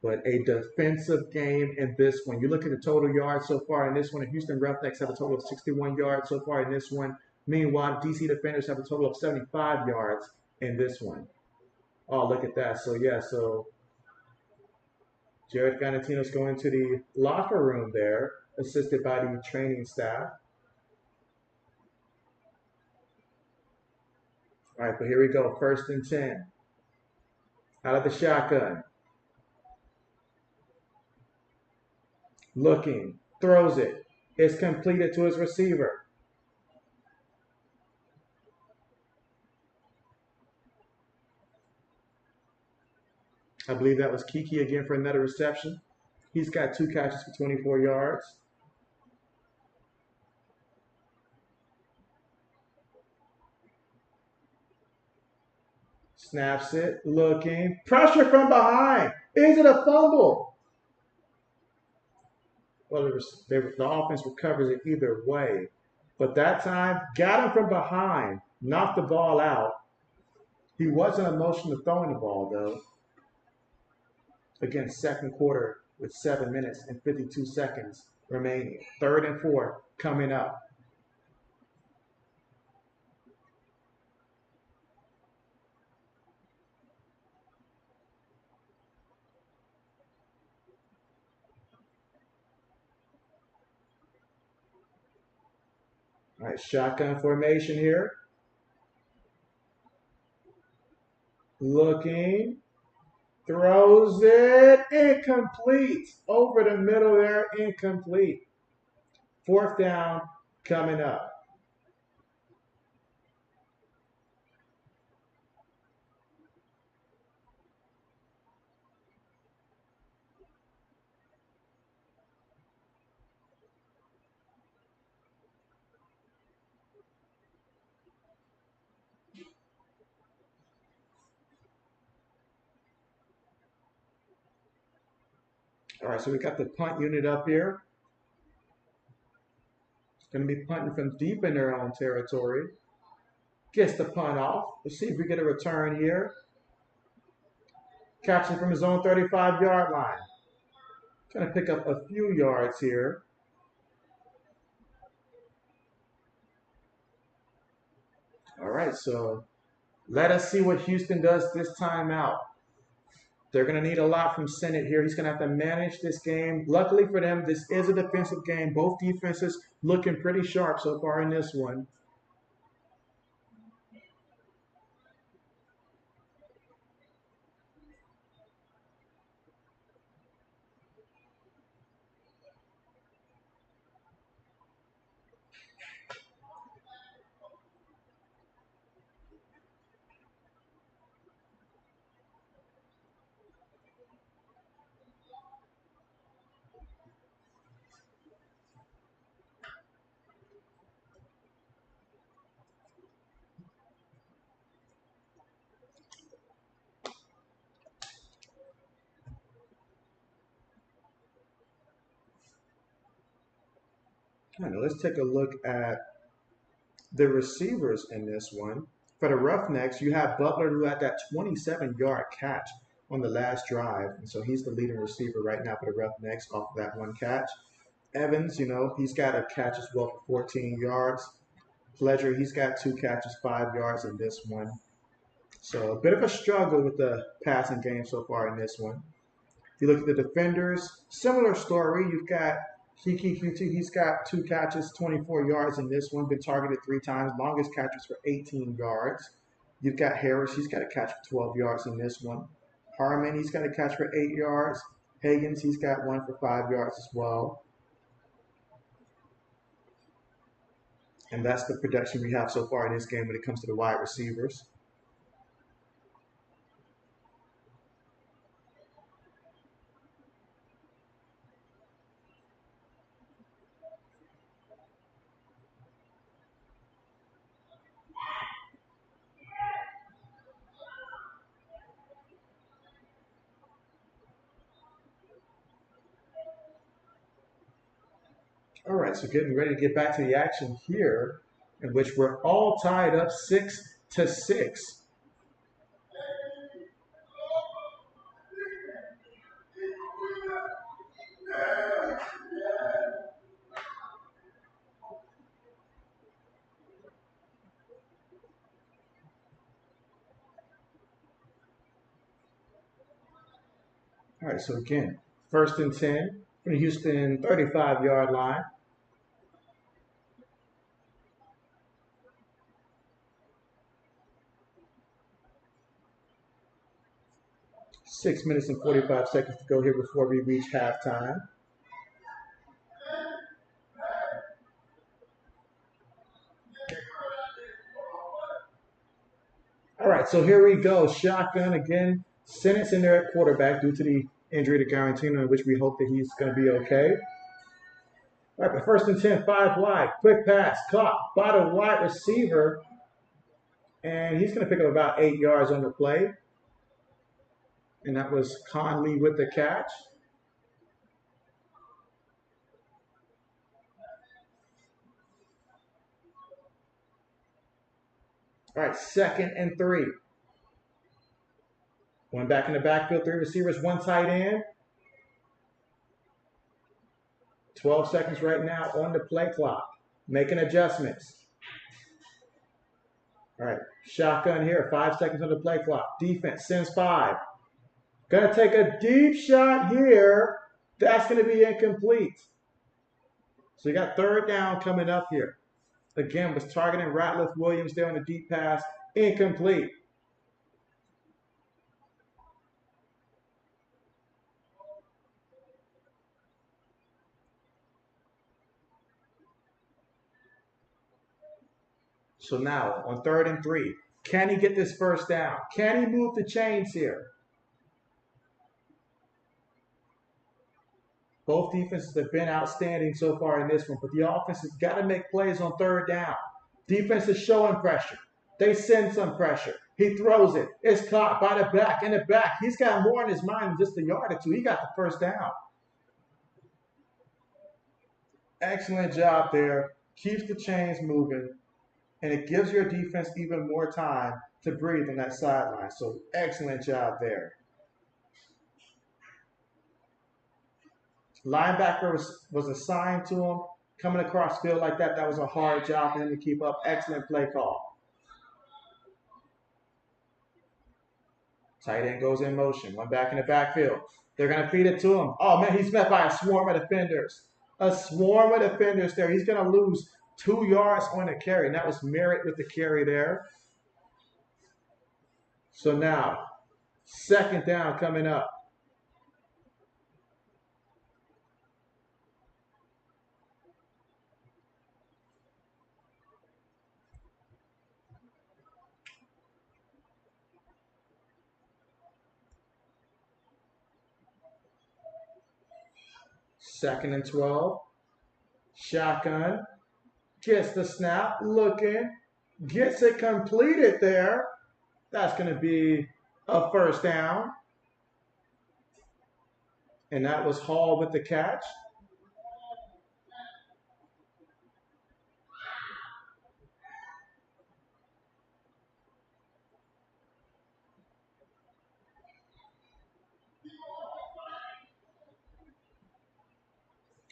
But a defensive game in this one. You look at the total yards so far in this one. The Houston Roughnecks have a total of 61 yards so far in this one. Meanwhile, DC Defenders have a total of 75 yards in this one. Oh, look at that. So, yeah, so Jared Fanatino's going to the locker room there, assisted by the training staff. All right, but here we go. 1st and 10. Out of the shotgun. Looking. Throws it. It's completed to his receiver. I believe that was Kiki again for another reception. He's got 2 catches for 24 yards. Snaps it, looking. Pressure from behind. Is it a fumble? Well, the offense recovers it either way. But that time, got him from behind. Knocked the ball out. He wasn't in motion to throwing the ball, though. Again, 2nd quarter with 7 minutes and 52 seconds remaining. 3rd and 4 coming up. All right, shotgun formation here. Looking. Throws it. Incomplete. Over the middle there. Incomplete. 4th down coming up. All right, so we got the punt unit up here. Going to be punting from deep in their own territory. Gets the punt off. Let's see if we get a return here. Catching from his own 35-yard line. Going to pick up a few yards here. All right, so let us see what Houston does this time out. They're going to need a lot from Sennett here. He's going to have to manage this game. Luckily for them, this is a defensive game. Both defenses looking pretty sharp so far in this one. Let's take a look at the receivers in this one. For the Roughnecks, you have Butler, who had that 27-yard catch on the last drive. And so he's the leading receiver right now for the Roughnecks off of that one catch. Evans, he's got a catch as well for 14 yards. Pledger, he's got 2 catches, 5 yards in this one. So a bit of a struggle with the passing game so far in this one. If you look at the defenders, similar story. You've got Kiki QT, he's got 2 catches, 24 yards in this one, been targeted 3 times, longest catches for 18 yards. You've got Harris, he's got a catch for 12 yards in this one. Harmon, he's got a catch for 8 yards. Higgins, he's got 1 for 5 yards as well. And that's the production we have so far in this game when it comes to the wide receivers. All right, so getting ready to get back to the action here, in which we're all tied up 6-6. All right, so again, First and 10 from the Houston 35-yard line. Six minutes and 45 seconds to go here before we reach halftime. All right, so here we go. Shotgun again. Sentence in there at quarterback due to the injury to Garantino, in which we hope that he's going to be okay. All right, but first and 10, 5 wide. Quick pass, caught by the wide receiver. And he's going to pick up about 8 yards on the play. And that was Conley with the catch. All right, second and 3. One back in the backfield, 3 receivers, 1 tight end. 12 seconds right now on the play clock. Making adjustments. All right, shotgun here, 5 seconds on the play clock. Defense sends 5. Gonna take a deep shot here. That's gonna be incomplete. So you got third down coming up here. Again, was targeting Ratliff Williams there on the deep pass. Incomplete. So now on third and 3, can he get this first down? Can he move the chains here? Both defenses have been outstanding so far in this one, but the offense has got to make plays on third down. Defense is showing pressure. They send some pressure. He throws it. It's caught by the back. In the back, he's got more in his mind than just a yard or two. He got the first down. Excellent job there. Keeps the chains moving, and it gives your defense even more time to breathe on that sideline. So excellent job there. Linebacker was assigned to him. Coming across field like that, that was a hard job for him to keep up. Excellent play call. Tight end goes in motion. One back in the backfield. They're going to feed it to him. Oh, man, he's met by a swarm of defenders. A swarm of defenders there. He's going to lose 2 yards on the carry. And that was Merritt with the carry there. So now, second down coming up. Second and 12. Shotgun. Gets the snap. Looking. Gets it completed there. That's going to be a first down. And that was Hall with the catch.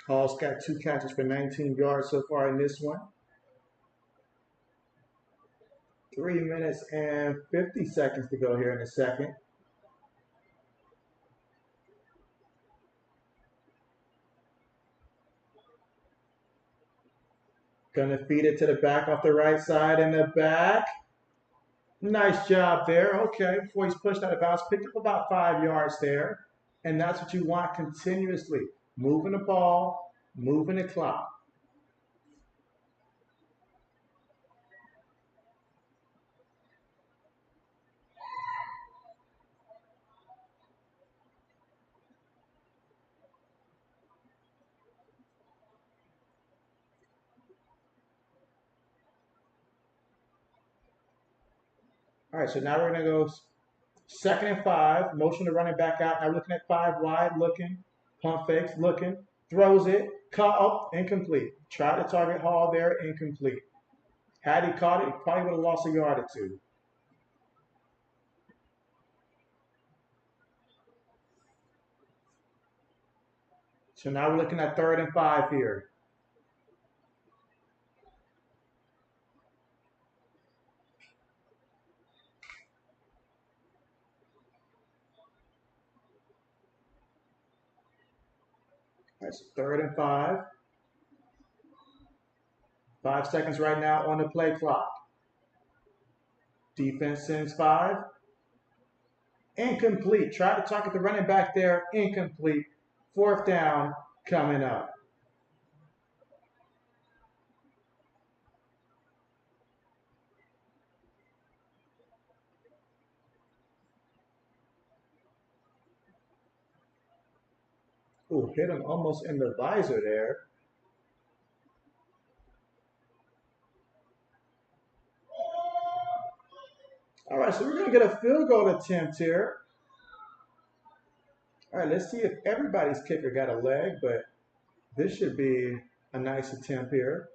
Hall's got 2 catches for 19 yards so far in this one. 3 minutes and 50 seconds to go here in the second. Gonna feed it to the back off the right side in the back. Nice job there. Okay, before he's pushed out of bounds, picked up about 5 yards there. And that's what you want continuously. Moving the ball, moving the clock. All right, so now we're going to go second and 5. Motion the running back out. Now looking at 5 wide, looking. Pump fakes, looking. Throws it. Caught up, incomplete. Tried to target Hall there, incomplete. Had he caught it, he probably would have lost a yard or 2. So now we're looking at third and 5 here. right, so 3rd and 5. 5 seconds right now on the play clock. Defense sends 5. Incomplete. Tried to target the running back there. Incomplete. 4th down coming up. Ooh, hit him almost in the visor there. All right, so we're going to get a field goal attempt here. All right, let's see if everybody's kicker got a leg, but this should be a nice attempt here.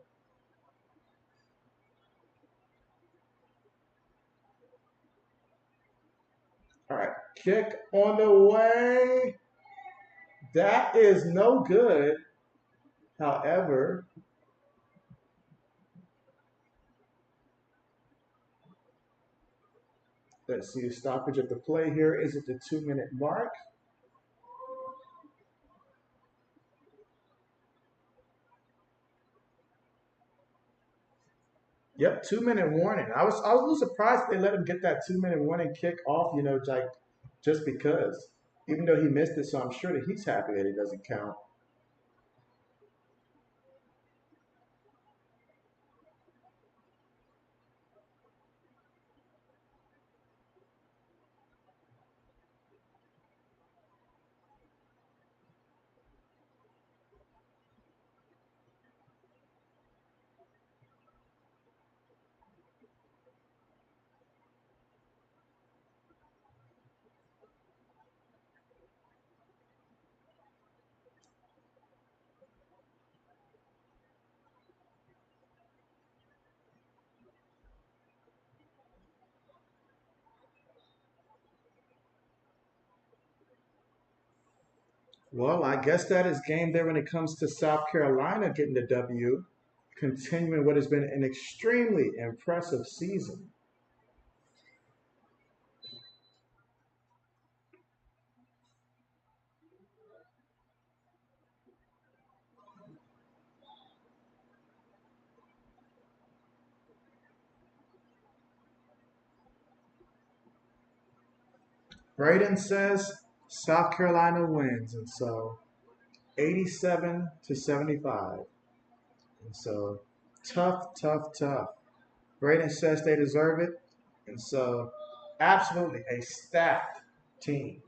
All right, kick on the way. That is no good. However, let's see a stoppage of the play here. Is it the 2-minute mark? Yep, 2-minute warning. I was a little surprised they let him get that 2-minute warning kick off, like just because. Even though he missed it, so I'm sure that he's happy that it doesn't count. Well, I guess that is game there when it comes to South Carolina getting the W, continuing what has been an extremely impressive season. Braden says South Carolina wins, and so 87-75. And so tough, tough, tough. Braden says they deserve it, and so absolutely a stacked team,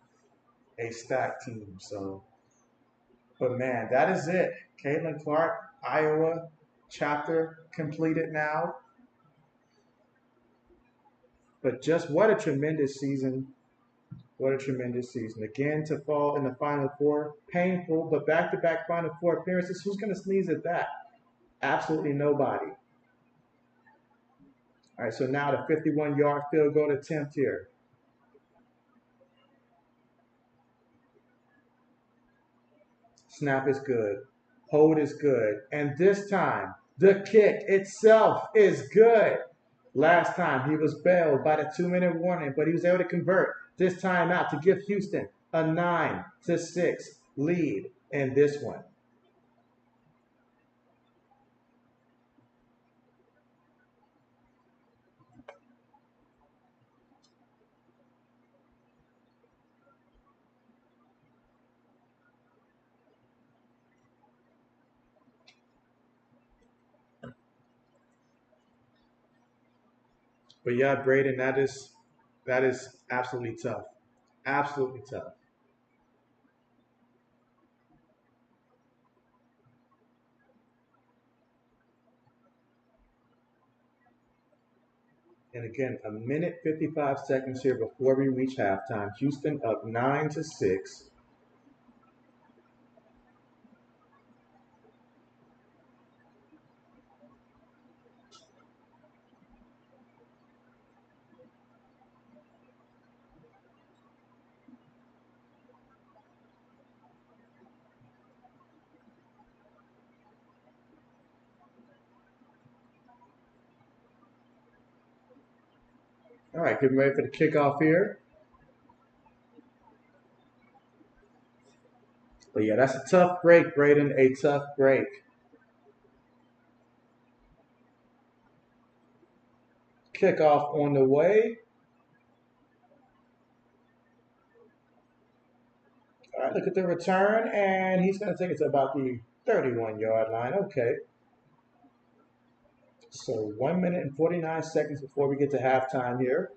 a stacked team. So, but man, that is it. Caitlin Clark, Iowa chapter completed now. But just what a tremendous season. What a tremendous season. Again, to fall in the Final Four, painful, but back-to-back Final Four appearances. Who's going to sneeze at that? Absolutely nobody. All right, so now the 51-yard field goal attempt here. Snap is good. Hold is good. And this time, the kick itself is good. Last time, he was bailed by the 2-minute warning, but he was able to convert this time out to give Houston a 9-6 lead in this one. But yeah, Braden, that is absolutely tough. Absolutely tough. And again, a minute 55 seconds here before we reach halftime. Houston up 9-6. All right, getting ready for the kickoff here. But yeah, that's a tough break, Braden. A tough break. Kickoff on the way. All right, look at the return, and he's going to take it to about the 31-yard line. Okay. So 1 minute and 49 seconds before we get to halftime here.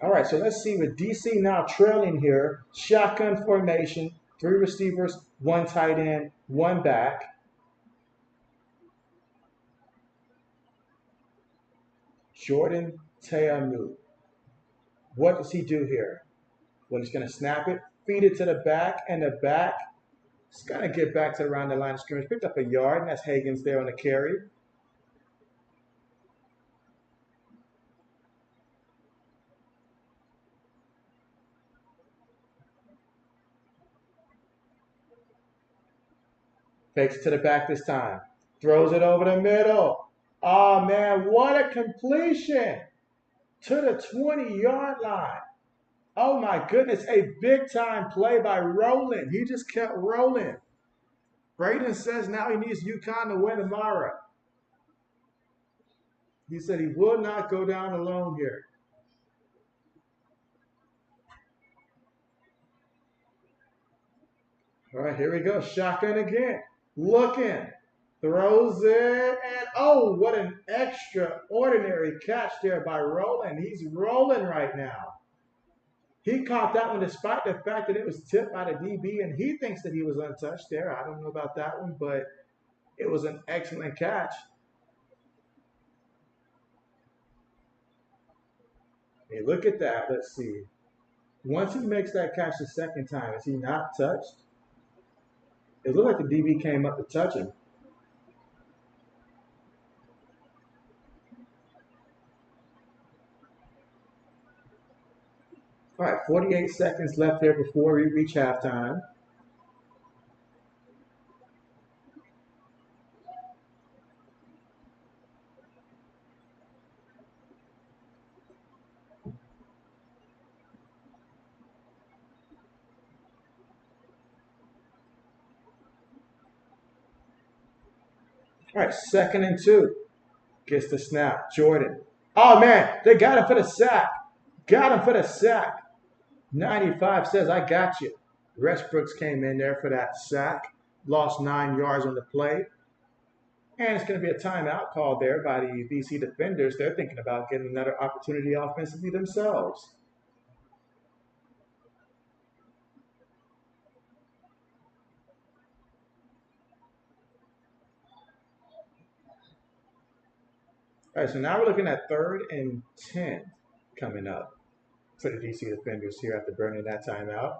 All right, so let's see with DC now trailing here. Shotgun formation, 3 receivers, 1 tight end, 1 back. Jordan Teamu. What does he do here? Well, he's going to snap it, feed it to the back, and the back is going to get back to around the line of scrimmage. Picked up a yard, and that's Higgins there on the carry. Takes it to the back this time. Throws it over the middle. Oh, man, what a completion to the 20-yard line. Oh, my goodness, a big-time play by Rowland. He just kept rolling. Braden says now he needs UConn to win tomorrow. He said he will not go down alone here. All right, here we go. Shotgun again. Looking. Throws it. And oh, what an extraordinary catch there by Rowland. He's rolling right now. He caught that one despite the fact that it was tipped by the DB, and he thinks that he was untouched there. I don't know about that one, but it was an excellent catch. Hey, look at that. Let's see. Once he makes that catch the second time, is he not touched? It looked like the DB came up to touch him. All right, 48 seconds left there before we reach halftime. All right, 2nd and 2. Gets the snap. Jordan. Oh, man, they got him for the sack. Got him for the sack. 95 says, I got you. Westbrooks came in there for that sack. Lost 9 yards on the play. And it's going to be a timeout called there by the DC defenders. They're thinking about getting another opportunity offensively themselves. All right, so now we're looking at 3rd and 10 coming up for the DC defenders here after burning that timeout.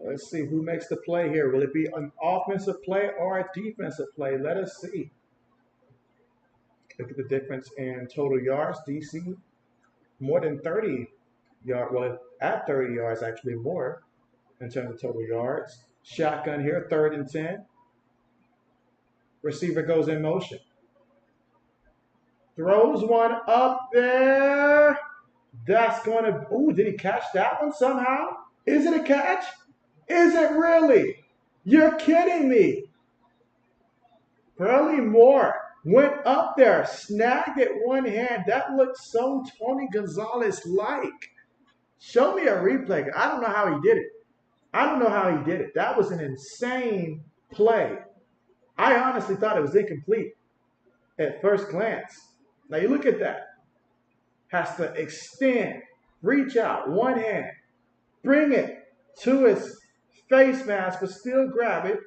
Let's see who makes the play here. Will it be an offensive play or a defensive play? Let us see. Look at the difference in total yards. DC, more than 30 yards. Well, at 30 yards, actually more in terms of total yards. Shotgun here, 3rd and 10. Receiver goes in motion. Throws one up there. That's going to, ooh, did he catch that one somehow? Is it a catch? Is it really? You're kidding me. Burley Moore went up there, snagged it one hand. That looked so Tony Gonzalez-like. Show me a replay. I don't know how he did it. I don't know how he did it. That was an insane play. I honestly thought it was incomplete at first glance. Now you look at that. Has to extend, reach out, one hand, bring it, to his face mask, but still grab it.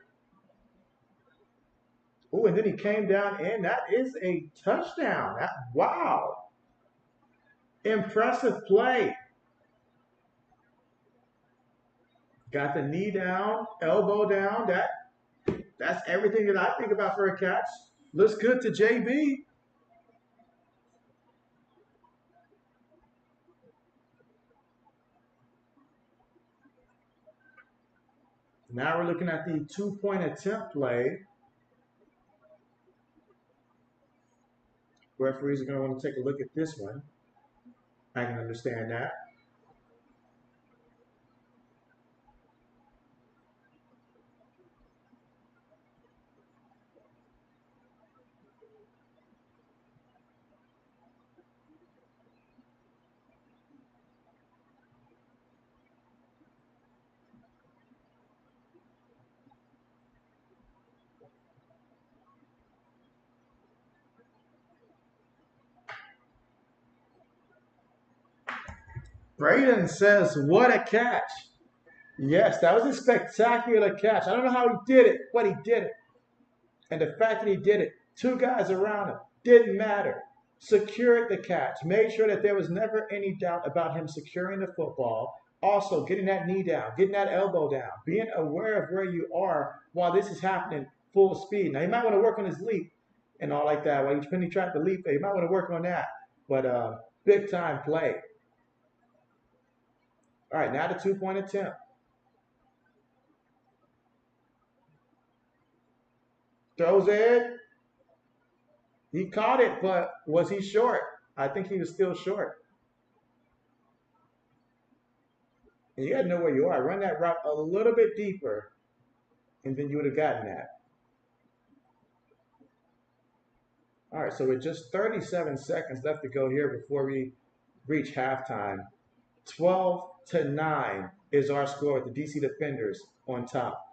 Oh, and then he came down, and that is a touchdown. Wow. Impressive play. Got the knee down, elbow down. That's everything that I think about for a catch. Looks good to JB. Now we're looking at the 2-point attempt play. Referees are going to want to take a look at this one. I can understand that. Braden says, what a catch. Yes, that was a spectacular catch. I don't know how he did it, but he did it. And the fact that he did it, two guys around him, didn't matter. Secured the catch, made sure that there was never any doubt about him securing the football. Also, getting that knee down, getting that elbow down, being aware of where you are while this is happening full speed. Now, you might want to work on his leap and all like that. When he tried to leap, you might want to work on that. But big time play. All right, now the 2-point attempt. Throws it. He caught it, but was he short? I think he was still short. And you got to know where you are. Run that route a little bit deeper, and then you would have gotten that. All right, so with just 37 seconds left to go here before we reach halftime, 12-9 is our score with the DC Defenders on top.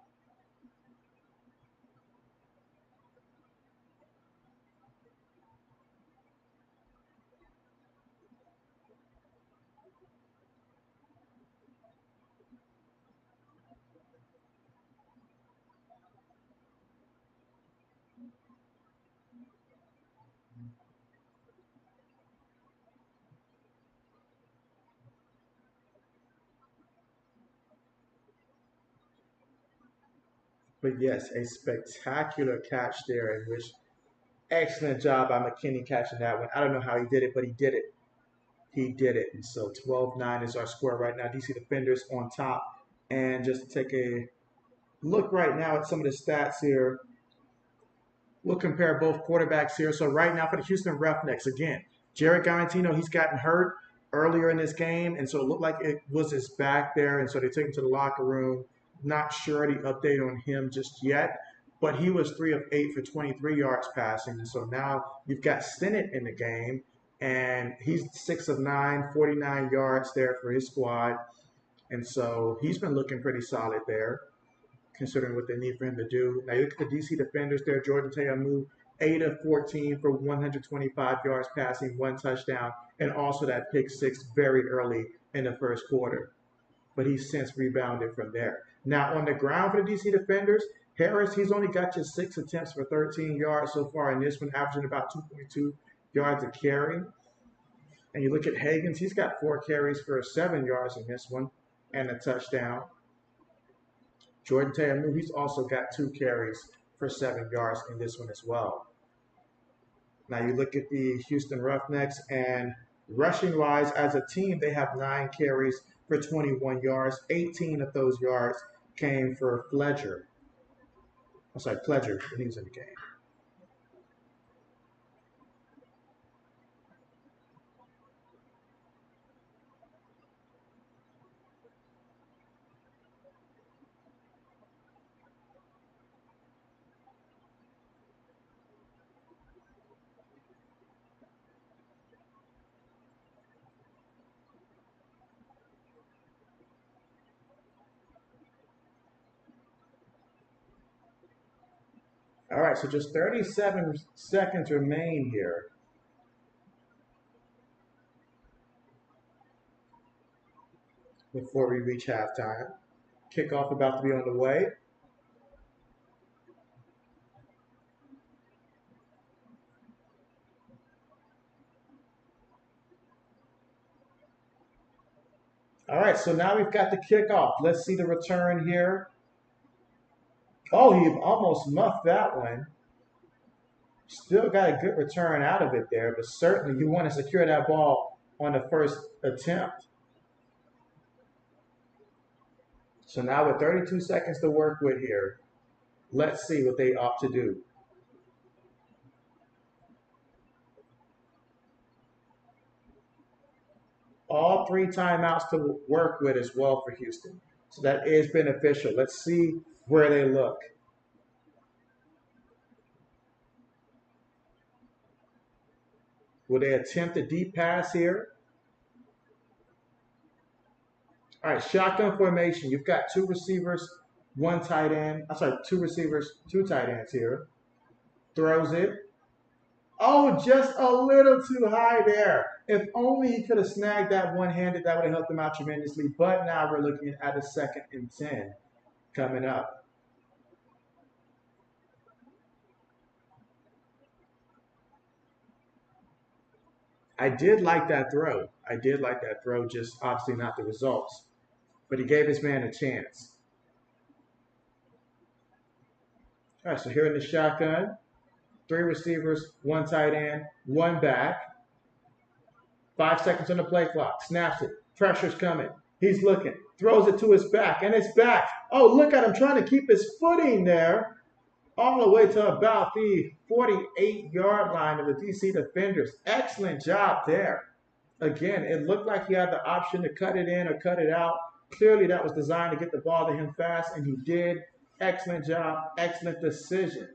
But yes, a spectacular catch there, in which excellent job by McKinney catching that one. I don't know how he did it, but he did it. He did it. And so 12-9 is our score right now. DC Defenders on top. And just to take a look right now at some of the stats here, we'll compare both quarterbacks here. So right now for the Houston Roughnecks, again, Jared Garantino, he's gotten hurt earlier in this game, and so it looked like it was his back there, and so they took him to the locker room. Not sure the update on him just yet, but he was 3 of 8 for 23 yards passing, and so now you've got Sennett in the game, and he's 6 of 9, 49 yards there for his squad, and so he's been looking pretty solid there, considering what they need for him to do. Now you look at the DC Defenders there. Jordan Teamu, 8 of 14 for 125 yards passing, 1 touchdown, and also that pick 6 very early in the first quarter. But he's since rebounded from there. Now on the ground for the DC Defenders, Harris, he's only got just 6 attempts for 13 yards so far in this one, averaging about 2.2 yards a carry. And you look at Hagens, he's got 4 carries for 7 yards in this one and a touchdown. Jordan Teamu, he's also got 2 carries for 7 yards in this one as well. Now you look at the Houston Roughnecks, and rushing-wise, as a team, they have 9 carries for 21 yards. 18 of those yards came for Pledger when he was in the game. All right, so just 37 seconds remain here. Before we reach halftime. Kickoff about to be on the way. All right, so now we've got the kickoff. Let's see the return here. Oh, he almost muffed that one. Still got a good return out of it there, but certainly you want to secure that ball on the first attempt. So now with 32 seconds to work with here, let's see what they opt to do. All 3 timeouts to work with as well for Houston. So that is beneficial. Let's see where they look. Will they attempt a deep pass here? All right, shotgun formation. You've got 2 receivers, 1 tight end. I'm sorry, 2 receivers, 2 tight ends here. Throws it. Oh, just a little too high there. If only he could have snagged that one-handed, that would have helped him out tremendously. But now we're looking at a 2nd and 10 coming up. I did like that throw. I did like that throw, just obviously not the results. But he gave his man a chance. All right, so here in the shotgun, 3 receivers, 1 tight end, 1 back. 5 seconds on the play clock. Snaps it. Pressure's coming. He's looking. Throws it to his back, and it's back. Oh, look at him trying to keep his footing there. All the way to about the 48-yard line of the DC defenders. Excellent job there. Again, it looked like he had the option to cut it in or cut it out. Clearly, that was designed to get the ball to him fast, and he did. Excellent job. Excellent decision.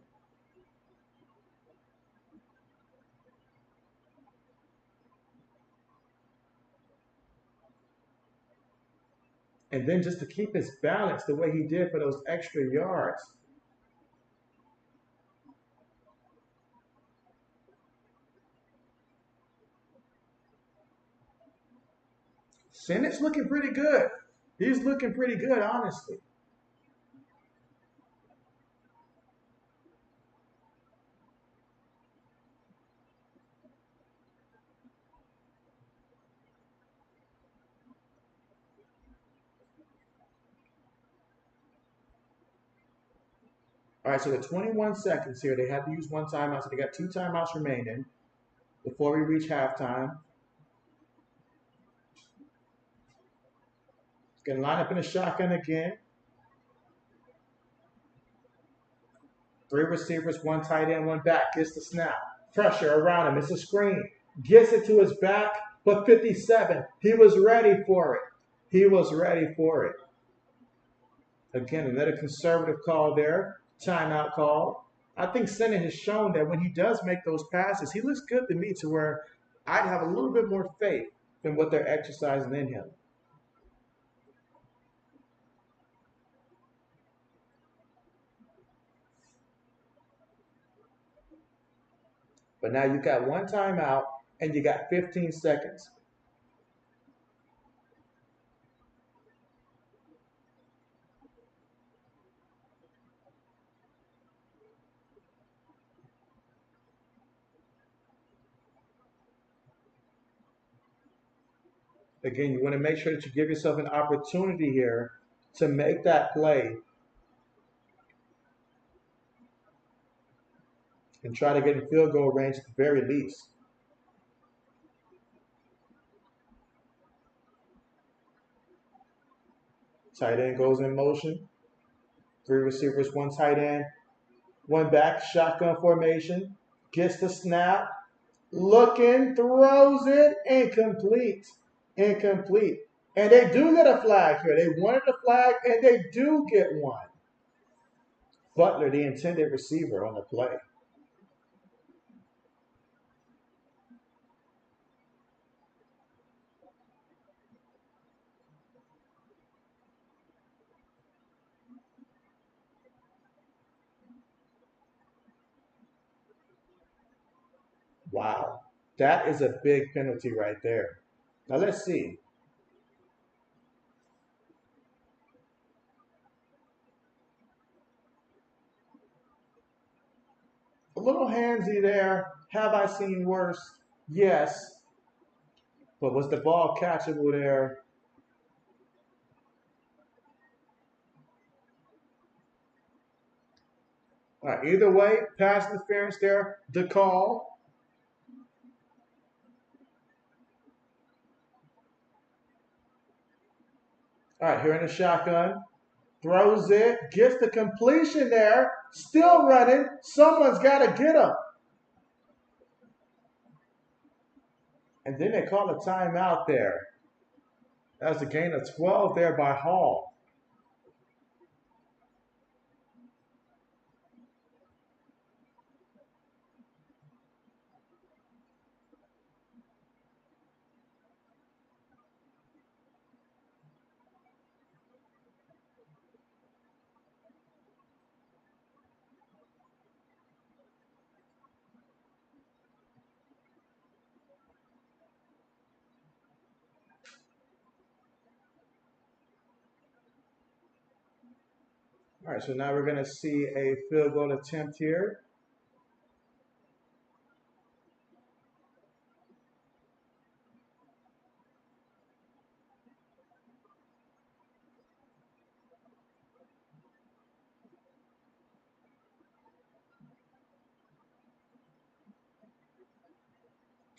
And then just to keep his balance the way he did for those extra yards. Sennett's looking pretty good. He's looking pretty good, honestly. All right, so the 21 seconds here, they had to use 1 timeout, so they got 2 timeouts remaining before we reach halftime. Going to line up in a shotgun again. 3 receivers, 1 tight end, 1 back. Gets the snap. Pressure around him. It's a screen. Gets it to his back, but 57. He was ready for it. He was ready for it. Again, another conservative call there. Timeout call. I think Sennett has shown that when he does make those passes, he looks good to me to where I'd have a little bit more faith than what they're exercising in him. But now you got 1 timeout and you got 15 seconds. Again, you want to make sure that you give yourself an opportunity here to make that play and try to get in field goal range at the very least. Tight end goes in motion. 3 receivers, 1 tight end, 1 back, shotgun formation. Gets the snap. Looking, throws it, incomplete. Incomplete. And they do get a flag here. They wanted a flag, and they do get one. Butler, the intended receiver on the play. Wow. That is a big penalty right there. Now let's see. little handsy there. Have I seen worse? Yes. But was the ball catchable there? All right, either way, pass interference there, the call. All right, here in the shotgun. Throws it, gets the completion there, still running. Someone's got to get him. And then they call a timeout there. That was a gain of 12 there by Hall. All right, so now we're going to see a field goal attempt here.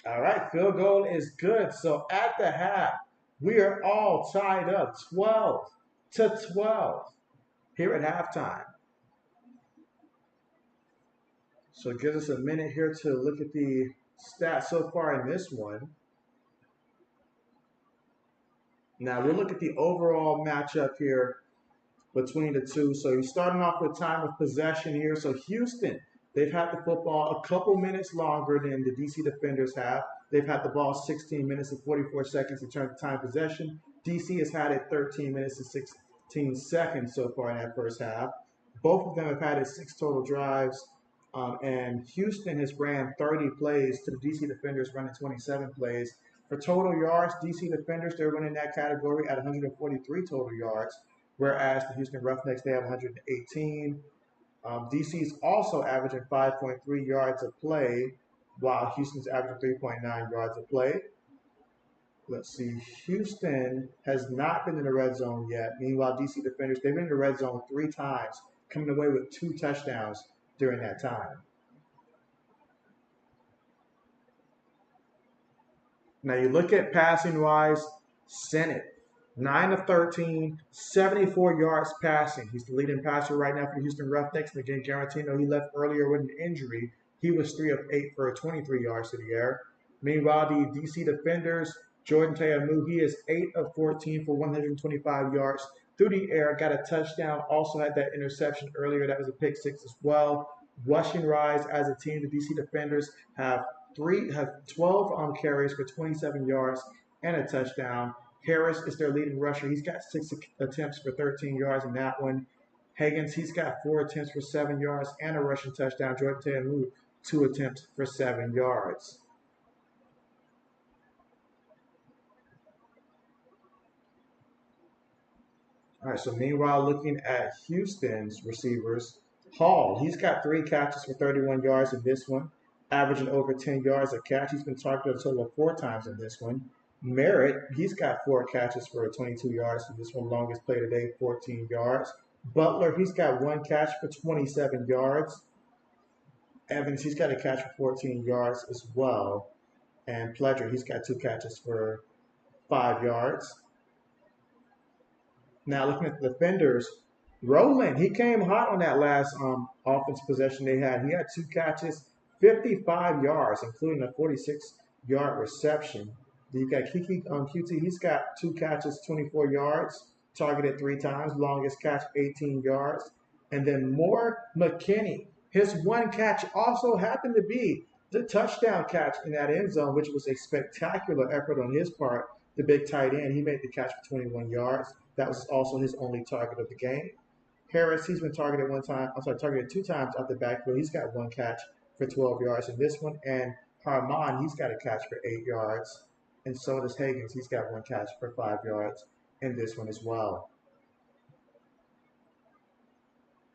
All right, field goal is good. So at the half, we are all tied up 12-12 here at halftime. So it gives us a minute here to look at the stats so far in this one. Now we'll look at the overall matchup here between the two. So you're starting off with time of possession here. So Houston, they've had the football a couple minutes longer than the DC Defenders have. They've had the ball 16 minutes and 44 seconds in terms of time possession. DC has had it 13 minutes and 16 seconds so far in that first half. Both of them have had it 6 total drives. And Houston has ran 30 plays to the DC Defenders running 27 plays. For total yards, DC Defenders, they're winning that category at 143 total yards, whereas the Houston Roughnecks, they have 118. DC's also averaging 5.3 yards a play, while Houston's averaging 3.9 yards a play. Let's see, Houston has not been in the red zone yet. Meanwhile, DC Defenders, they've been in the red zone 3 times, coming away with 2 touchdowns during that time. Now you look at passing wise, Senate, 9 of 13, 74 yards passing. He's the leading passer right now for the Houston Roughnecks. And again, Garantino, he left earlier with an injury. He was 3 of 8 for 23 yards to the air. Meanwhile, the DC Defenders, Jordan Teamu, he is 8 of 14 for 125 yards through the air, got a touchdown, also had that interception earlier. That was a pick 6 as well. Rushing rise as a team, the DC Defenders have 12 carries for 27 yards and a touchdown. Harris is their leading rusher. He's got 6 attempts for 13 yards in that one. Higgins, he's got 4 attempts for 7 yards and a rushing touchdown. Jordan Teamu, 2 attempts for 7 yards. All right, so meanwhile, looking at Houston's receivers, Hall, he's got 3 catches for 31 yards in this one, averaging over 10 yards a catch. He's been targeted a total of 4 times in this one. Merritt, he's got 4 catches for 22 yards in this one, longest play today, 14 yards. Butler, he's got 1 catch for 27 yards. Evans, he's got a catch for 14 yards as well. And Pledger, he's got 2 catches for 5 yards. Now looking at the defenders, Rowland, he came hot on that last offense possession they had. He had 2 catches, 55 yards, including a 46-yard reception. You've got Kiki QT, he's got 2 catches, 24 yards, targeted 3 times, longest catch 18 yards. And then Moore McKinney, his 1 catch also happened to be the touchdown catch in that end zone, which was a spectacular effort on his part. The big tight end, he made the catch for 21 yards. That was also his only target of the game. Harris, he's been targeted 2 times out the backfield. He's got 1 catch for 12 yards in this one. And Harmon, he's got a catch for 8 yards. And so does Higgins. He's got 1 catch for 5 yards in this one as well.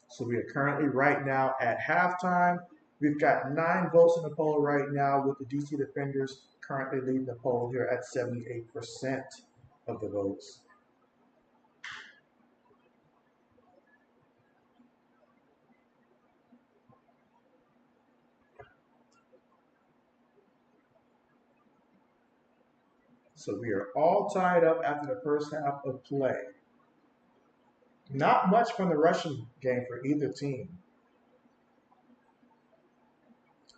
So we are currently right now at halftime. We've got 9 votes in the poll right now, with the DC Defenders currently leading the poll here at 78% of the votes. So we are all tied up after the first half of play. Not much from the rushing game for either team.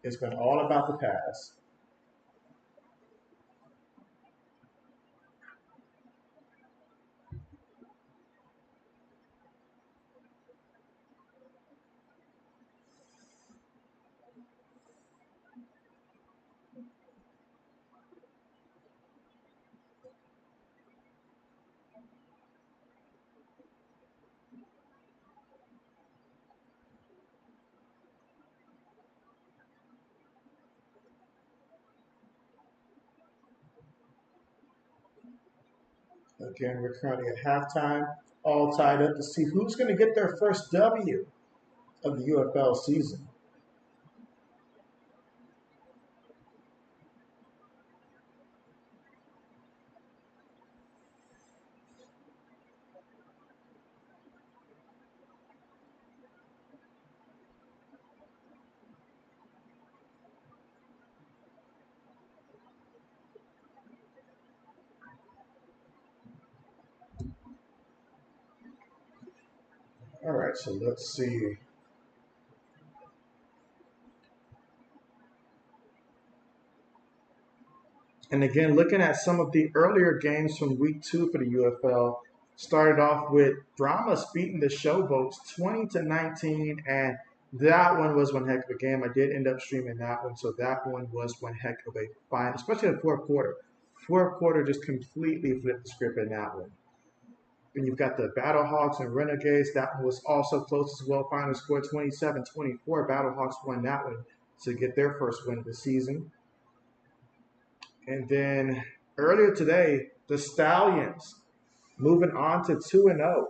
It's been all about the pass. Again, we're currently at halftime, all tied up to see who's going to get their first W of the UFL season. All right, so let's see. And again, looking at some of the earlier games from week 2 for the UFL, started off with Brahmas beating the Showboats 20-19, and that one was one heck of a game. I did end up streaming that one, so that one was one heck of a fine, especially in the fourth quarter. Fourth quarter just completely flipped the script in that one. And you've got the Battlehawks and Renegades. That one was also close as well. Final score 27-24. Battlehawks won that one to get their first win of the season. And then earlier today, the Stallions moving on to 2-0,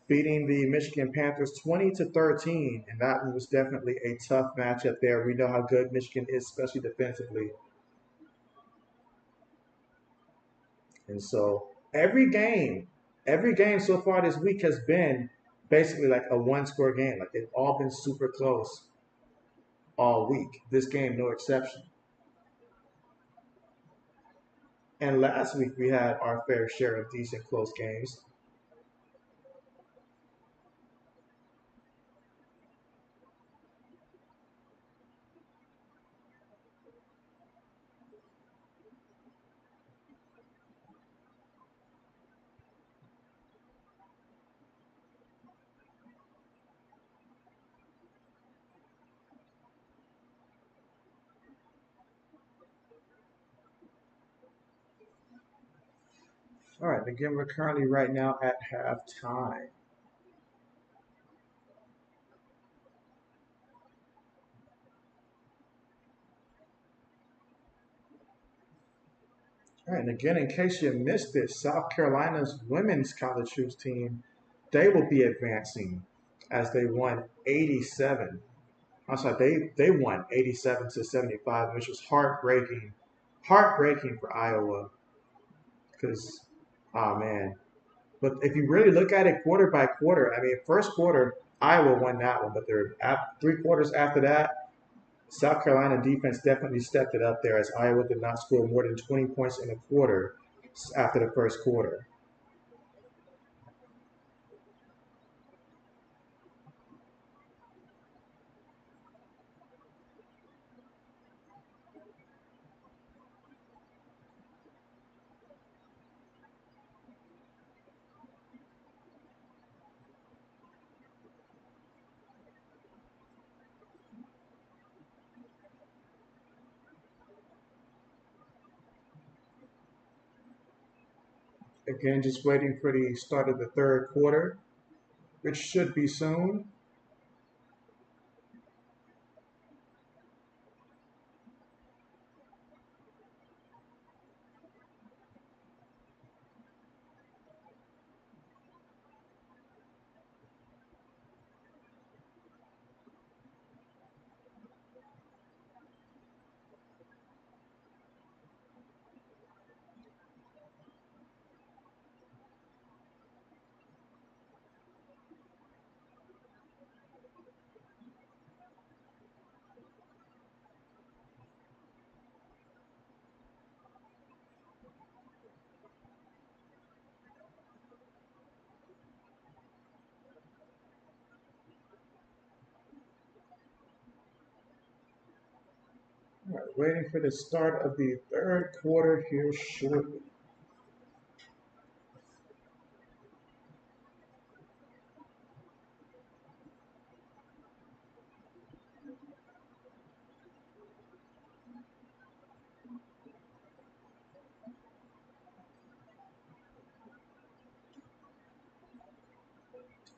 beating the Michigan Panthers 20-13. And that one was definitely a tough matchup there. We know how good Michigan is, especially defensively. And so every game so far this week has been basically like a one-score game. Like, they've all been super close all week. This game, no exception. And last week we had our fair share of decent close games. All right, again, we're currently right now at halftime. All right, and again, in case you missed it, South Carolina's women's college hoops team, they will be advancing as they won 87. I'm sorry, they won 87-75, which was heartbreaking for Iowa. Because, oh man. But if you really look at it quarter by quarter, I mean, first quarter, Iowa won that one, but there 3 quarters after that, South Carolina defense definitely stepped it up there, as Iowa did not score more than 20 points in a quarter after the first quarter. Again, just waiting for the start of the third quarter, which should be soon. waiting for the start of the third quarter here shortly.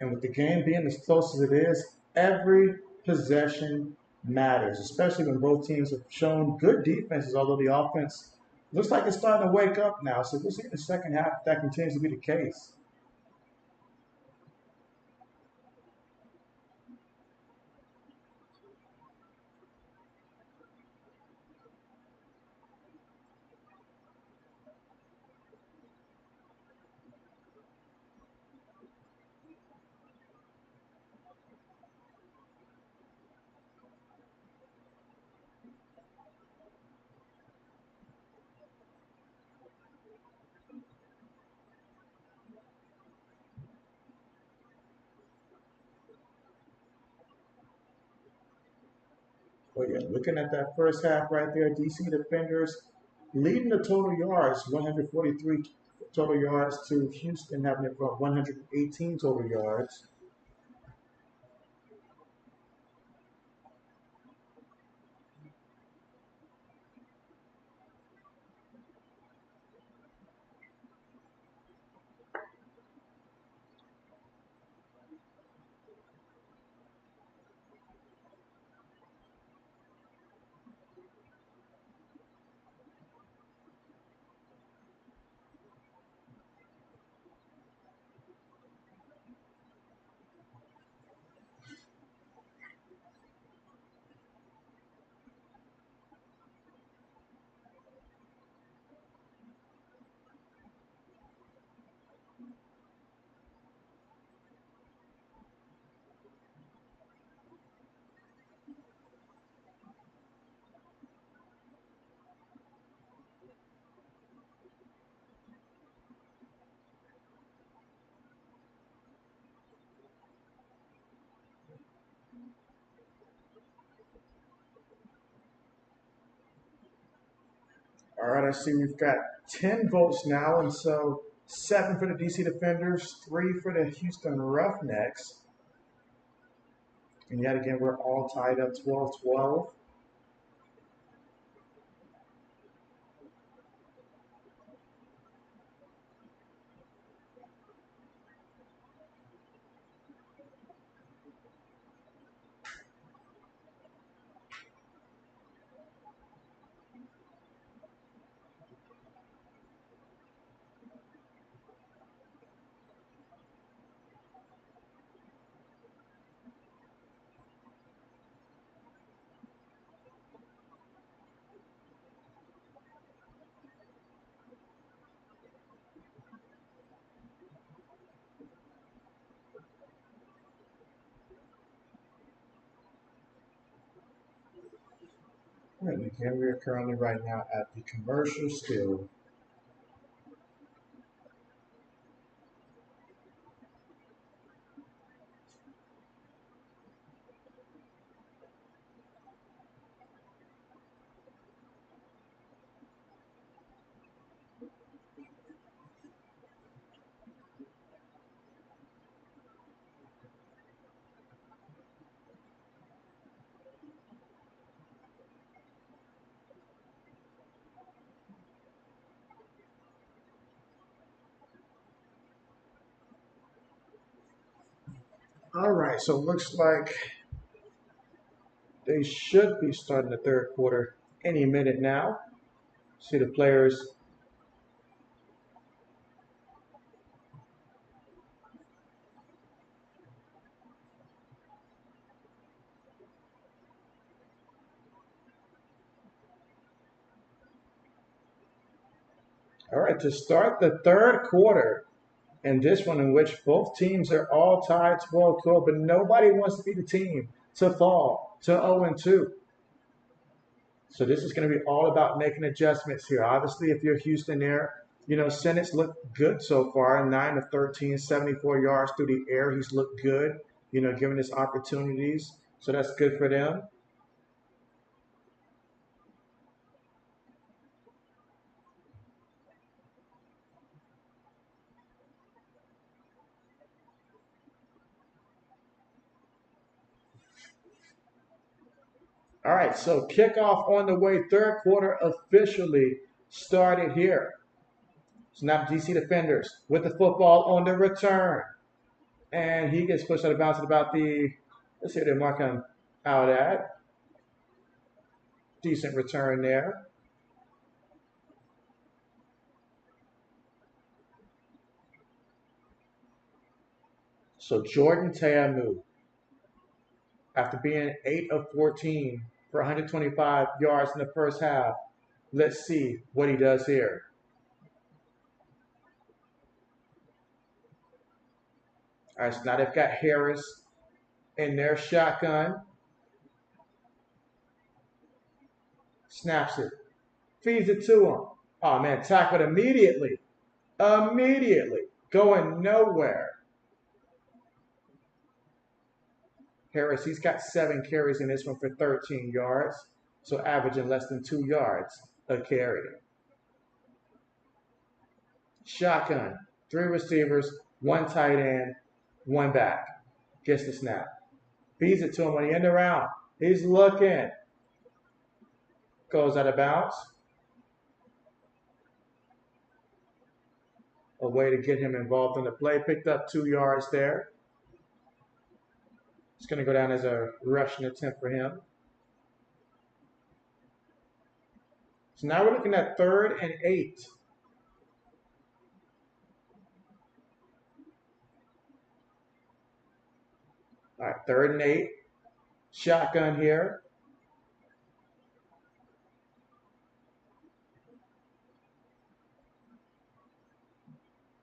And with the game being as close as it is, every possession matters, especially when both teams have shown good defenses, although the offense looks like it's starting to wake up now. So we'll see in the second half if that continues to be the case. But yeah, looking at that first half right there, DC defenders leading the total yards, 143 total yards to Houston having it for 118 total yards. All right, I see we've got 10 votes now, and so 7 for the DC Defenders, 3 for the Houston Roughnecks. And yet again, we're all tied up 12-12. And again, we are currently right now at the commercial still. All right, so it looks like they should be starting the third quarter any minute now. See the players. All right, to start the third quarter, and this one in which both teams are all tied 12-12, but nobody wants to be the team to fall to 0-2. So this is going to be all about making adjustments here. Obviously, if you're Houston there, Senate's looked good so far, 9 of 13, 74 yards through the air. He's looked good, given his opportunities. So that's good for them. All right, so kickoff on the way. Third quarter officially started here. So now DC defenders with the football on the return. And he gets pushed out of bounds at about the, let's see what they mark him out at. Decent return there. So Jordan Ta'amu, after being 8 of 14 for 125 yards in the first half, let's see what he does here. All right, so now they've got Harris in their shotgun. Snaps it. Feeds it to him. Oh, man, tackled immediately. Immediately. Going nowhere. Harris, he's got 7 carries in this one for 13 yards. So averaging less than 2 yards a carry. Shotgun. 3 receivers, 1 tight end, 1 back. Gets the snap. Feeds it to him when he end around. He's looking. Goes out of bounds. A way to get him involved in the play. Picked up 2 yards there. It's going to go down as a rushing attempt for him. So now we're looking at 3rd and 8. All right, 3rd and 8. Shotgun here.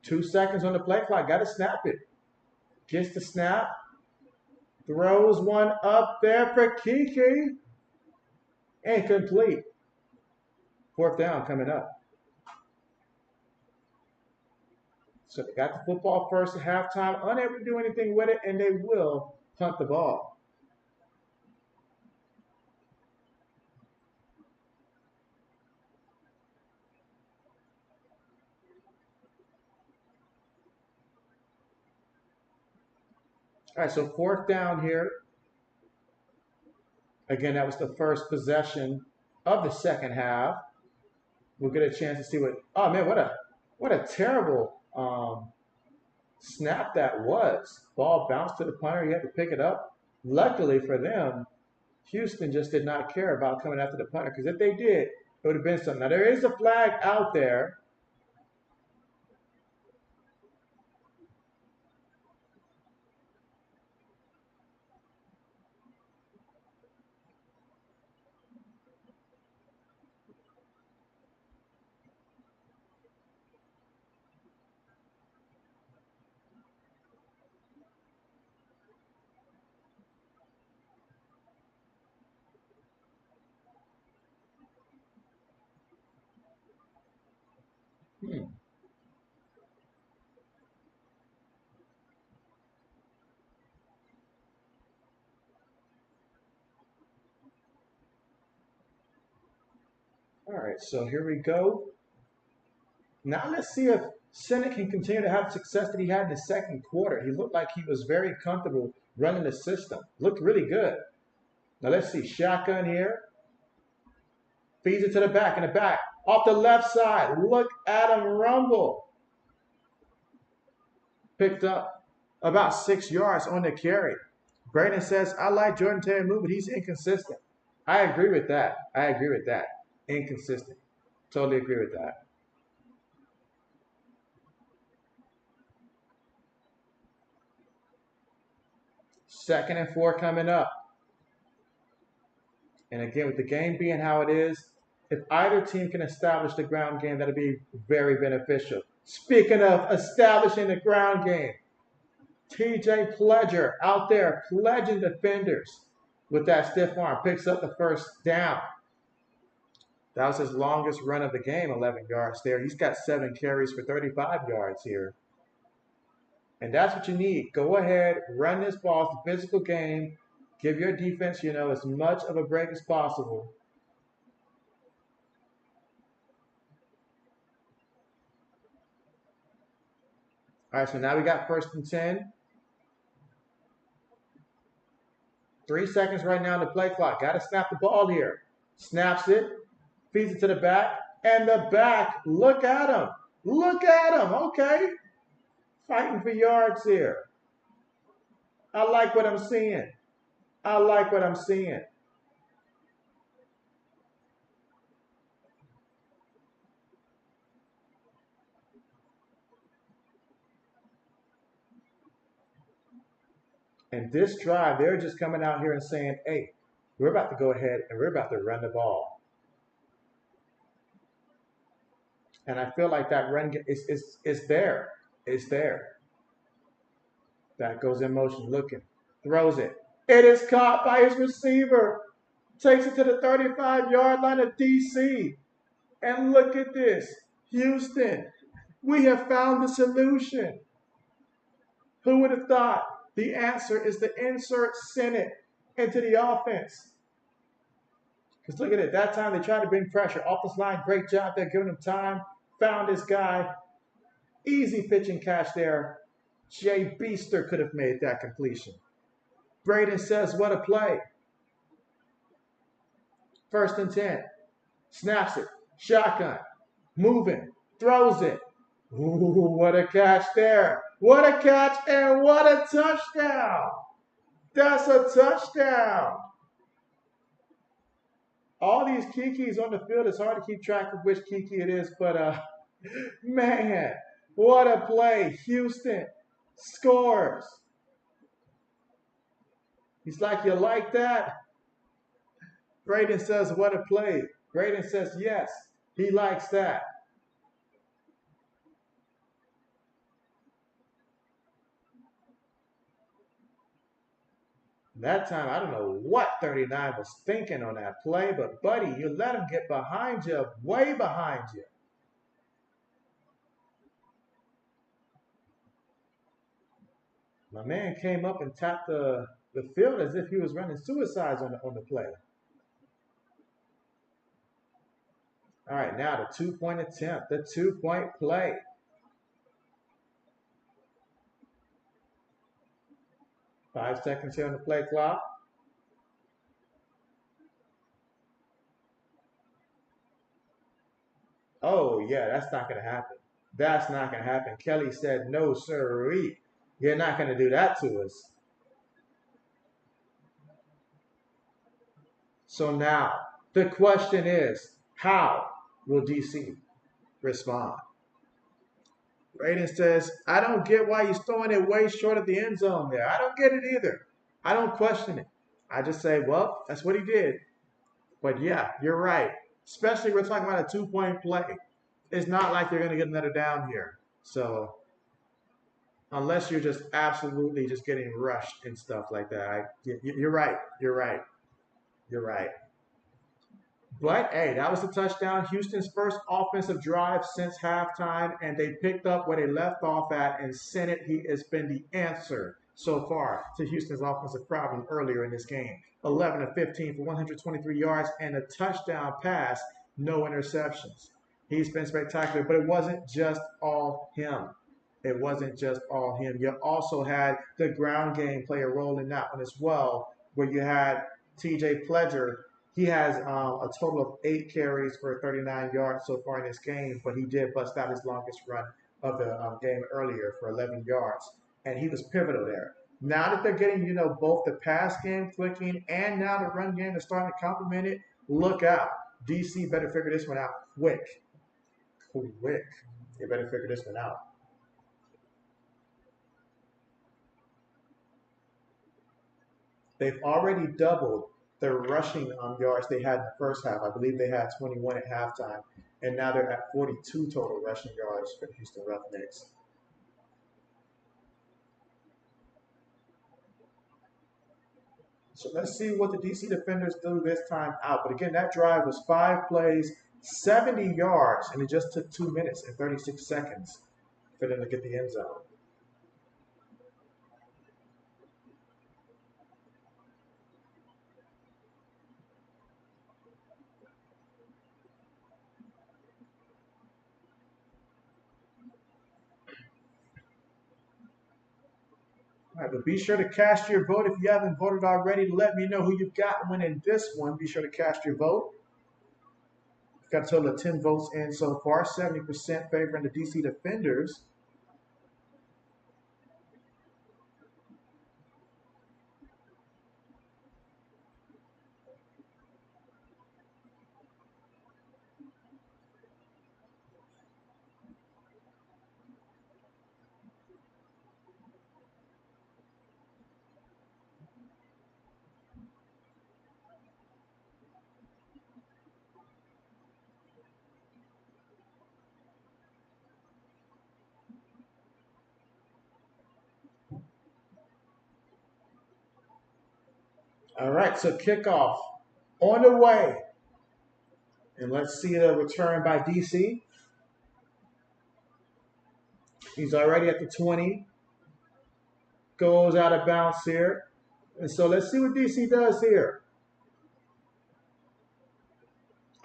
Two seconds on the play clock. Got to snap it. Gets the snap. Throws one up there for Kiki. Incomplete. 4th down coming up. So they got the football first at halftime, unable to do anything with it, and they will punt the ball. All right, so 4th down here. Again, that was the first possession of the second half. We'll get a chance to see what. Oh man, what a terrible snap that was. Ball bounced to the punter. He had to pick it up. Luckily for them, Houston just did not care about coming after the punter, because if they did, it would have been something. Now there is a flag out there. All right, so here we go. Now let's see if Senate can continue to have the success that he had in the second quarter. He looked like he was very comfortable running the system. Looked really good. Now let's see. Shotgun here. Feeds it to the back, and the back. Off the left side. Look at him rumble. Picked up about 6 yards on the carry. Braden says, I like Jordan Ta'amu, but he's inconsistent. I agree with that. Inconsistent. Totally agree with that. Second and 4 coming up. And again, with the game being how it is, if either team can establish the ground game, that'll be very beneficial. Speaking of establishing the ground game, TJ Pledger out there pledging defenders with that stiff arm. Picks up the first down. That was his longest run of the game, 11 yards there. He's got 7 carries for 35 yards here. And that's what you need. Go ahead, run this ball. It's a physical game. Give your defense, as much of a break as possible. All right, so now we got 1st and 10. 3 seconds right now on the play clock. Got to snap the ball here. Snaps it, feeds it to the back, and the back, look at him. Look at him. Okay. Fighting for yards here. I like what I'm seeing. I like what I'm seeing. And this drive, they're just coming out here and saying, hey, we're about to go ahead and we're about to run the ball. And I feel like that run is there. It's there. That goes in motion, looking, throws it. It is caught by his receiver. Takes it to the 35-yard line of DC. And look at this. Houston, we have found the solution. Who would have thought? The answer is to insert Senate into the offense. Because look at it. That time they tried to bring pressure. Offensive line, great job there, giving him time. Found this guy. Easy pitching catch there. Jay Beaster could have made that completion. Braden says, what a play. 1st and 10. Snaps it. Shotgun. Moving. Throws it. Ooh, what a catch there. What a catch and what a touchdown. That's a touchdown. All these Kikis on the field, it's hard to keep track of which Kiki it is, but man, what a play. Houston scores. He's like, you like that? Braden says, what a play. Braden says, yes, he likes that. That time, I don't know what 39 was thinking on that play, but buddy, you let him get behind you, way behind you. My man came up and tapped the field as if he was running suicides on the play. All right, now the 2-point attempt, the 2-point play. Five seconds here on the play clock. Oh, yeah, that's not going to happen. That's not going to happen. Kelly said, no, sirree. You're not going to do that to us. So now, the question is, how will DC respond? Raiden says, I don't get why he's throwing it way short of the end zone there. I don't get it either. I don't question it. I just say, well, that's what he did. But yeah, you're right. Especially we're talking about a 2-point play. It's not like they're going to get another down here. So unless you're just absolutely just getting rushed and stuff like that. You're right. You're right. You're right. But, hey, that was a touchdown. Houston's first offensive drive since halftime, and they picked up where they left off at, and Senate, he has been the answer so far to Houston's offensive problem earlier in this game. 11 of 15 for 123 yards and a touchdown pass, no interceptions. He's been spectacular, but it wasn't just all him. It wasn't just all him. You also had the ground game play a role in that one as well, where you had TJ Pledger. He has a total of 8 carries for 39 yards so far in this game, but he did bust out his longest run of the game earlier for 11 yards, and he was pivotal there. Now that they're getting, both the pass game clicking and now the run game is starting to complement it, look out. DC better figure this one out quick. Quick. They better figure this one out. They've already doubled the rushing yards they had in the first half. I believe they had 21 at halftime, and now they're at 42 total rushing yards for the Houston Roughnecks. So let's see what the DC defenders do this time out. But again, that drive was 5 plays, 70 yards, and it just took 2 minutes and 36 seconds for them to get the end zone. All right, but be sure to cast your vote if you haven't voted already. Let me know who you've got winning this one. Be sure to cast your vote. We've got a total of 10 votes in so far, 70% favoring the DC Defenders. All right, so kickoff on the way. And let's see the return by DC. He's already at the 20. Goes out of bounds here. And so let's see what DC does here.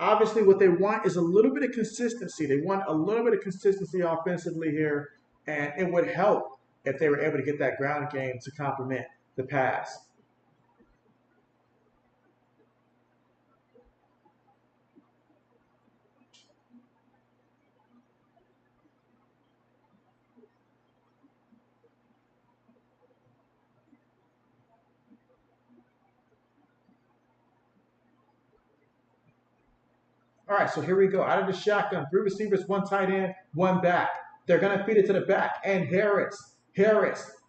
Obviously, what they want is a little bit of consistency. They want a little bit of consistency offensively here. And it would help if they were able to get that ground game to complement the pass. All right, so here we go. Out of the shotgun, 3 receivers, 1 tight end, 1 back. They're going to feed it to the back. And Harris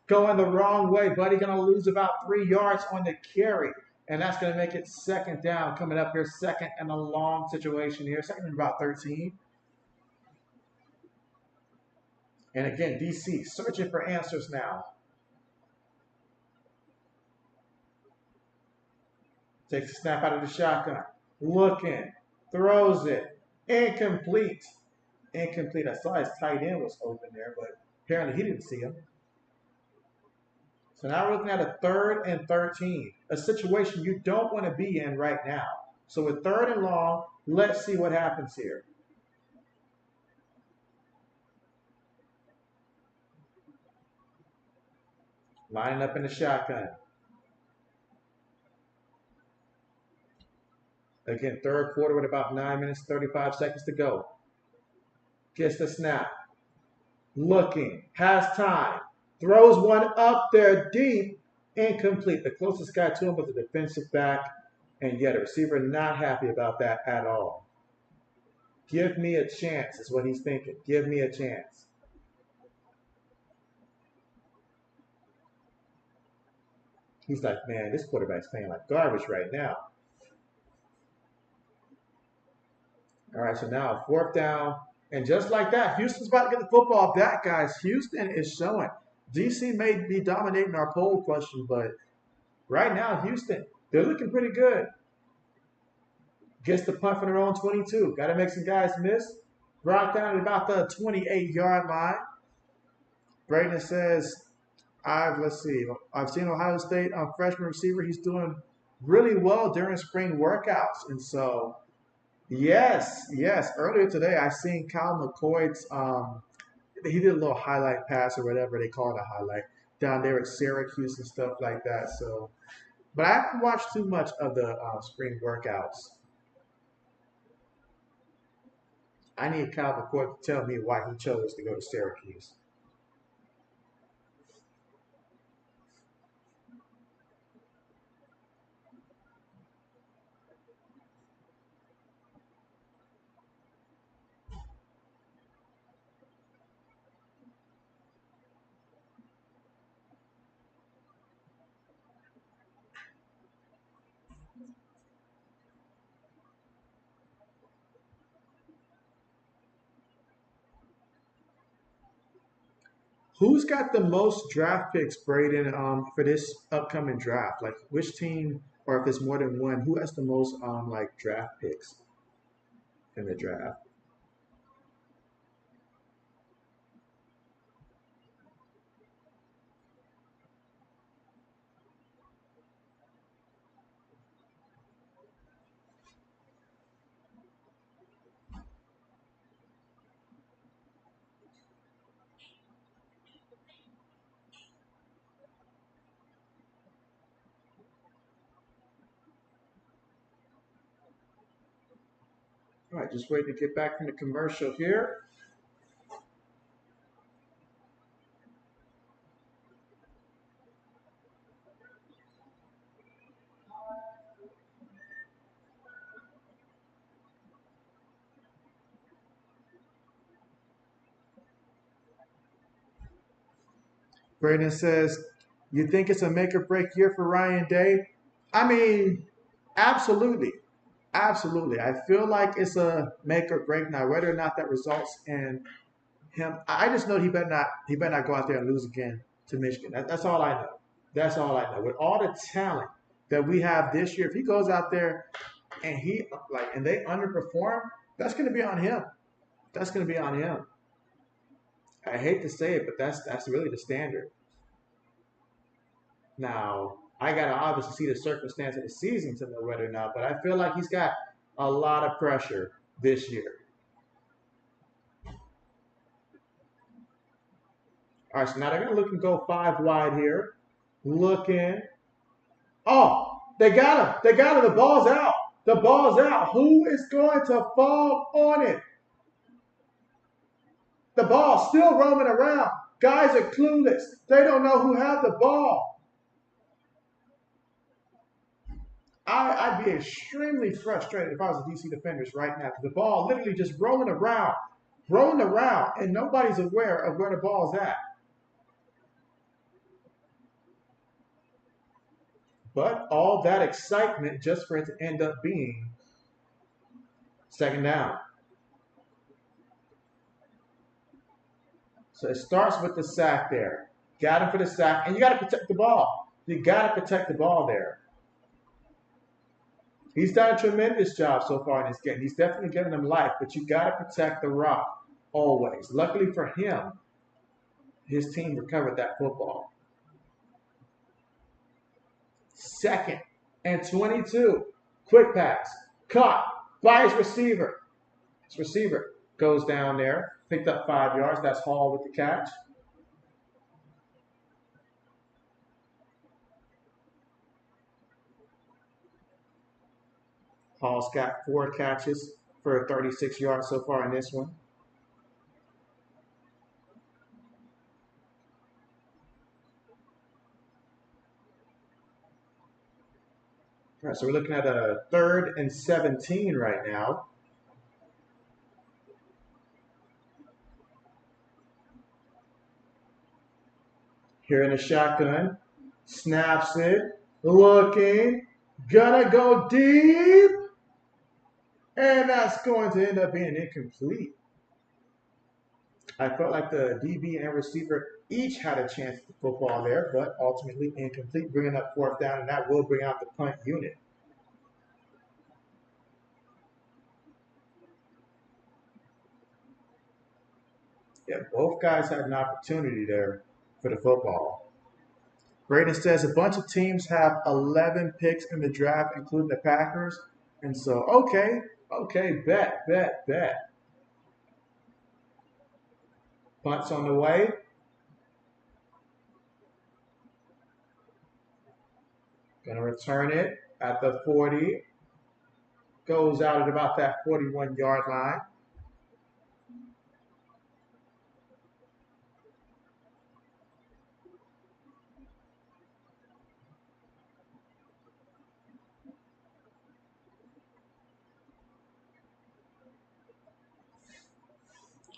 going the wrong way. Buddy going to lose about 3 yards on the carry. And that's going to make it second down coming up here. Second and a long situation here. Second and about 13. And again, DC searching for answers now. Takes a snap out of the shotgun. Looking. Throws it. Incomplete. Incomplete. I saw his tight end was open there, but apparently he didn't see him. So now we're looking at a 3rd and 13, a situation you don't want to be in right now. So with 3rd and long, let's see what happens here. Lining up in the shotgun. Again, 3rd quarter with about 9 minutes, 35 seconds to go. Gets the snap. Looking. Has time. Throws one up there deep. Incomplete. The closest guy to him was the defensive back. And yet a receiver not happy about that at all. Give me a chance is what he's thinking. Give me a chance. He's like, man, this quarterback's playing like garbage right now. All right, so now 4th down. And just like that, Houston's about to get the football back, guys. Houston is showing. DC may be dominating our poll question, but right now, Houston, they're looking pretty good. Gets the punt from their own 22. Got to make some guys miss. Brought down at about the 28-yard line. Braden says, let's see. I've seen Ohio State freshman receiver. He's doing really well during spring workouts. And so, yes. Earlier today, I seen Kyle McCoy's, he did a little highlight pass or whatever they call it, a highlight, down there at Syracuse and stuff like that. So, but I haven't watched too much of the spring workouts. I need Kyle McCoy to tell me why he chose to go to Syracuse. Who's got the most draft picks, Braden, for this upcoming draft? Like, which team, or if there's more than one, who has the most like draft picks in the draft? All right, just waiting to get back from the commercial here. Brandon says, you think it's a make or break year for Ryan Day? I mean, absolutely. Absolutely. I feel like it's a make or break now, whether or not that results in him. I just know he better not go out there and lose again to Michigan. That's all I know. That's all I know. With all the talent that we have this year, if he goes out there and they underperform, that's gonna be on him. That's gonna be on him. I hate to say it, but that's really the standard. Now, I gotta obviously see the circumstance of the season to know whether or not, but I feel like he's got a lot of pressure this year. All right, so now they're gonna look and go 5 wide here. Looking. Oh, they got him. They got him. The ball's out. The ball's out. Who is going to fall on it? The ball's still roaming around. Guys are clueless. They don't know who had the ball. I'd be extremely frustrated if I was the DC defenders right now because the ball literally just rolling around, and nobody's aware of where the ball's at. But all that excitement just for it to end up being second down. So it starts with the sack there. Got him for the sack, and you got to protect the ball. You got to protect the ball there. He's done a tremendous job so far in this game. He's definitely given them life, but you got to protect the rock always. Luckily for him, his team recovered that football. 2nd and 22. Quick pass. Caught by his receiver. His receiver goes down there. Picked up 5 yards. That's Hall with the catch. Hall's got 4 catches for 36 yards so far in this one. All right, so we're looking at a 3rd and 17 right now. Here in the shotgun, snaps it, looking, gonna go deep, and that's going to end up being incomplete. I felt like the DB and receiver each had a chance at the football there, but ultimately incomplete, bringing up 4th down, and that will bring out the punt unit. Yeah, both guys had an opportunity there for the football. Braden says a bunch of teams have 11 picks in the draft, including the Packers. And so, okay, bet. Punt's on the way. Gonna return it at the 40. Goes out at about that 41-yard line.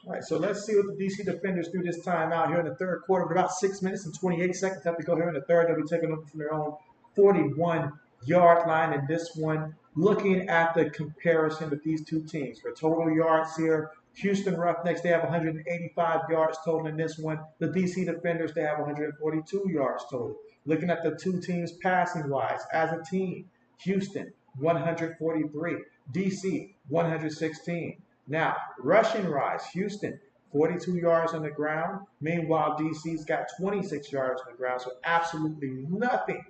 All right, so let's see what the DC defenders do this time out here in the 3rd quarter. With about 6 minutes and 28 seconds have to go here in the 3rd. They'll be taking over from their own 41-yard line. And this one, looking at the comparison with these two teams. For total yards here, Houston Roughnecks, they have 185 yards total in this one. The DC defenders, they have 142 yards total. Looking at the two teams passing-wise, as a team, Houston, 143. DC, 116. Now, rushing-wise, Houston, 42 yards on the ground. Meanwhile, DC's got 26 yards on the ground, so absolutely nothing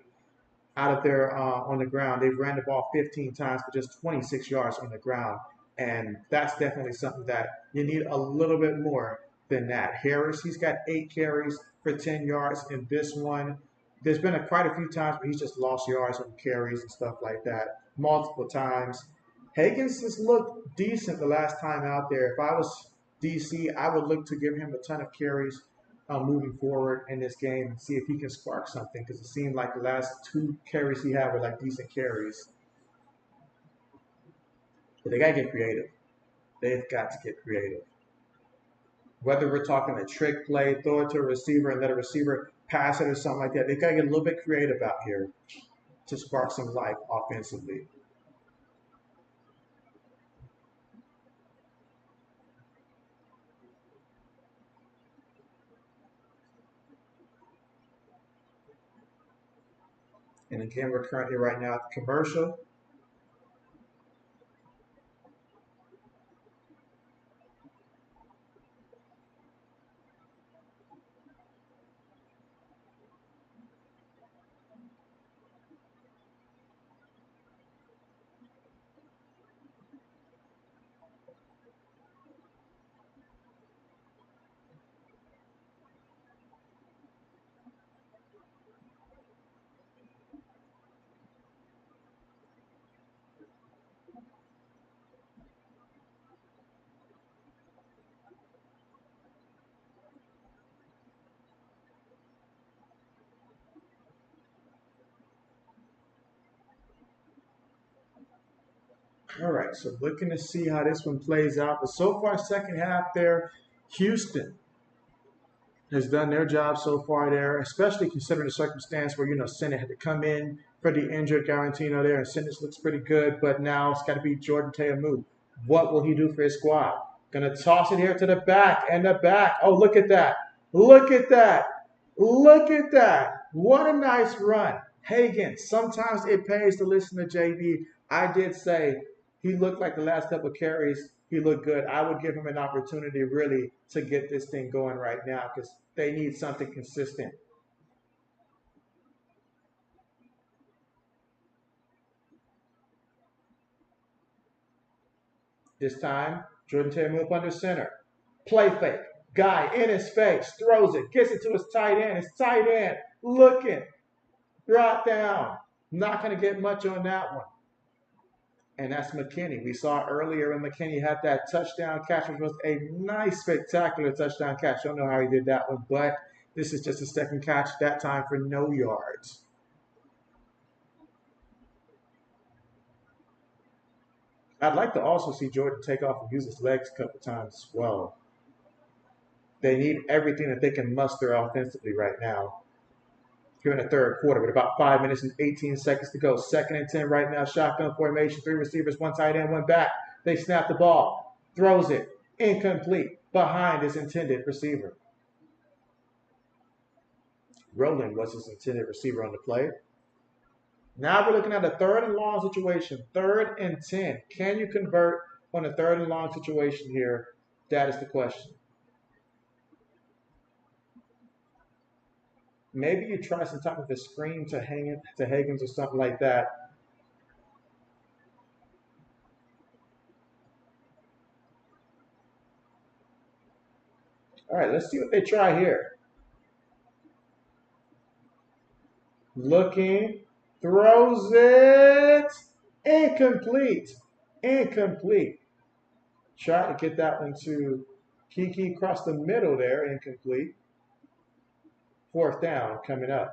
out of there on the ground. They've ran the ball 15 times for just 26 yards on the ground, and that's definitely something that you need a little bit more than that. Harris, he's got 8 carries for 10 yards in this one. There's been quite a few times where he's just lost yards on carries and stuff like that multiple times. Higgins has looked decent the last time out there. If I was DC, I would look to give him a ton of carries moving forward in this game and see if he can spark something because it seemed like the last 2 carries he had were like decent carries. But they got to get creative. They've got to get creative. Whether we're talking a trick play, throw it to a receiver and let a receiver pass it or something like that, they got to get a little bit creative out here to spark some life offensively. And again, we're currently right now at the commercial. All right, so looking to see how this one plays out. But so far, second half there, Houston has done their job so far there, especially considering the circumstance where, Senate had to come in for the injured Garantino there, and Senate looks pretty good, but now it's got to be Jordan Teamu. What will he do for his squad? Going to toss it here to the back and the back. Oh, look at that. Look at that. Look at that. What a nice run. Hagen, sometimes it pays to listen to JB. I did say he looked like the last couple of carries, he looked good. I would give him an opportunity really to get this thing going right now because they need something consistent. This time, Jordan Taylor up under center. Play fake. Guy in his face, throws it, gets it to his tight end. His tight end looking, brought down. Not going to get much on that one. And that's McKinney. We saw earlier when McKinney had that touchdown catch, which was a nice, spectacular touchdown catch. Don't know how he did that one, but this is just a second catch, that time for no yards. I'd like to also see Jordan take off and use his legs a couple times as well. They need everything that they can muster offensively right now. Here in the third quarter with about 5 minutes and 18 seconds to go. 2nd and 10 right now. Shotgun formation. 3 receivers, 1 tight end, 1 back. They snap the ball. Throws it. Incomplete. Behind his intended receiver. Rowland was his intended receiver on the play. Now we're looking at a 3rd and long situation. 3rd and 10. Can you convert on a 3rd and long situation here? That is the question. Maybe you try some type of a screen to Higgins or something like that. All right, let's see what they try here. Looking, throws it, incomplete, incomplete. Try to get that one to Kiki across the middle there, incomplete. 4th down coming up.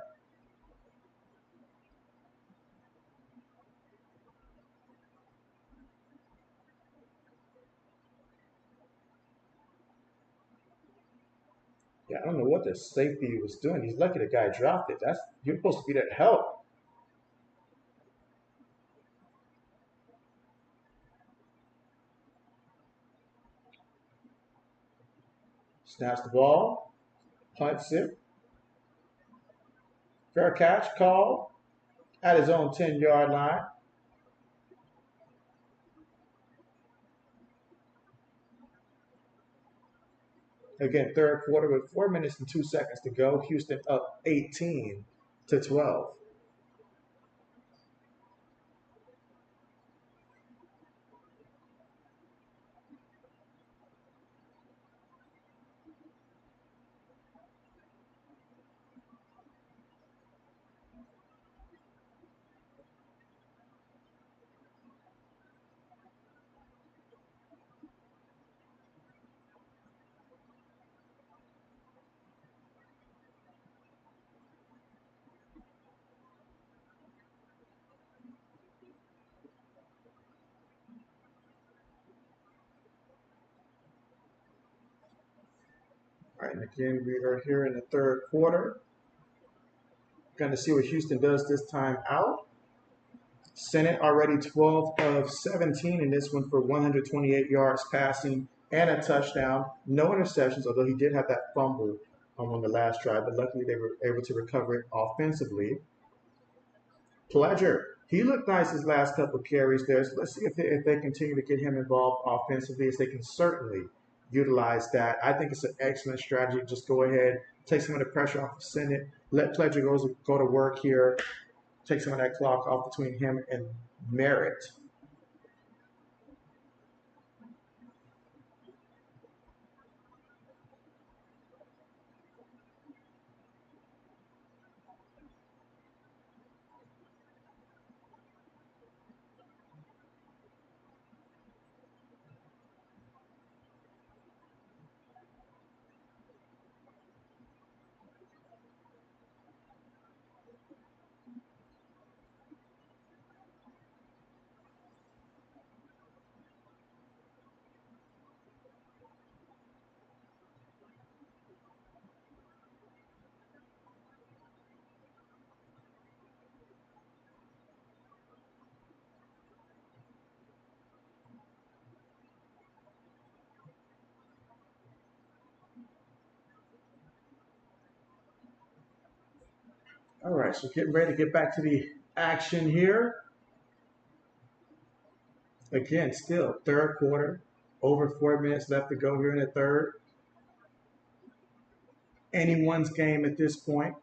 Yeah, I don't know what the safety was doing. He's lucky the guy dropped it. You're supposed to be there to help. Snaps the ball, punts it. Fair catch called at his own 10-yard line. Again, third quarter with 4 minutes and 2 seconds to go. Houston up 18-12. right, and again, we are here in the third quarter. Going to see what Houston does this time out. Senate already 12 of 17 in this one for 128 yards passing and a touchdown. No interceptions, although he did have that fumble on the last drive, but luckily they were able to recover it offensively. Pleasure. He looked nice his last couple of carries there. So let's see if they continue to get him involved offensively, as they can certainly utilize that. I think it's an excellent strategy. Just go ahead, take some of the pressure off of Senate, let Pleasure go to work here, take some of that clock off between him and Merritt. All right, so getting ready to get back to the action here. Again, still third quarter, over 4 minutes left to go here in the third. Anyone's game at this point.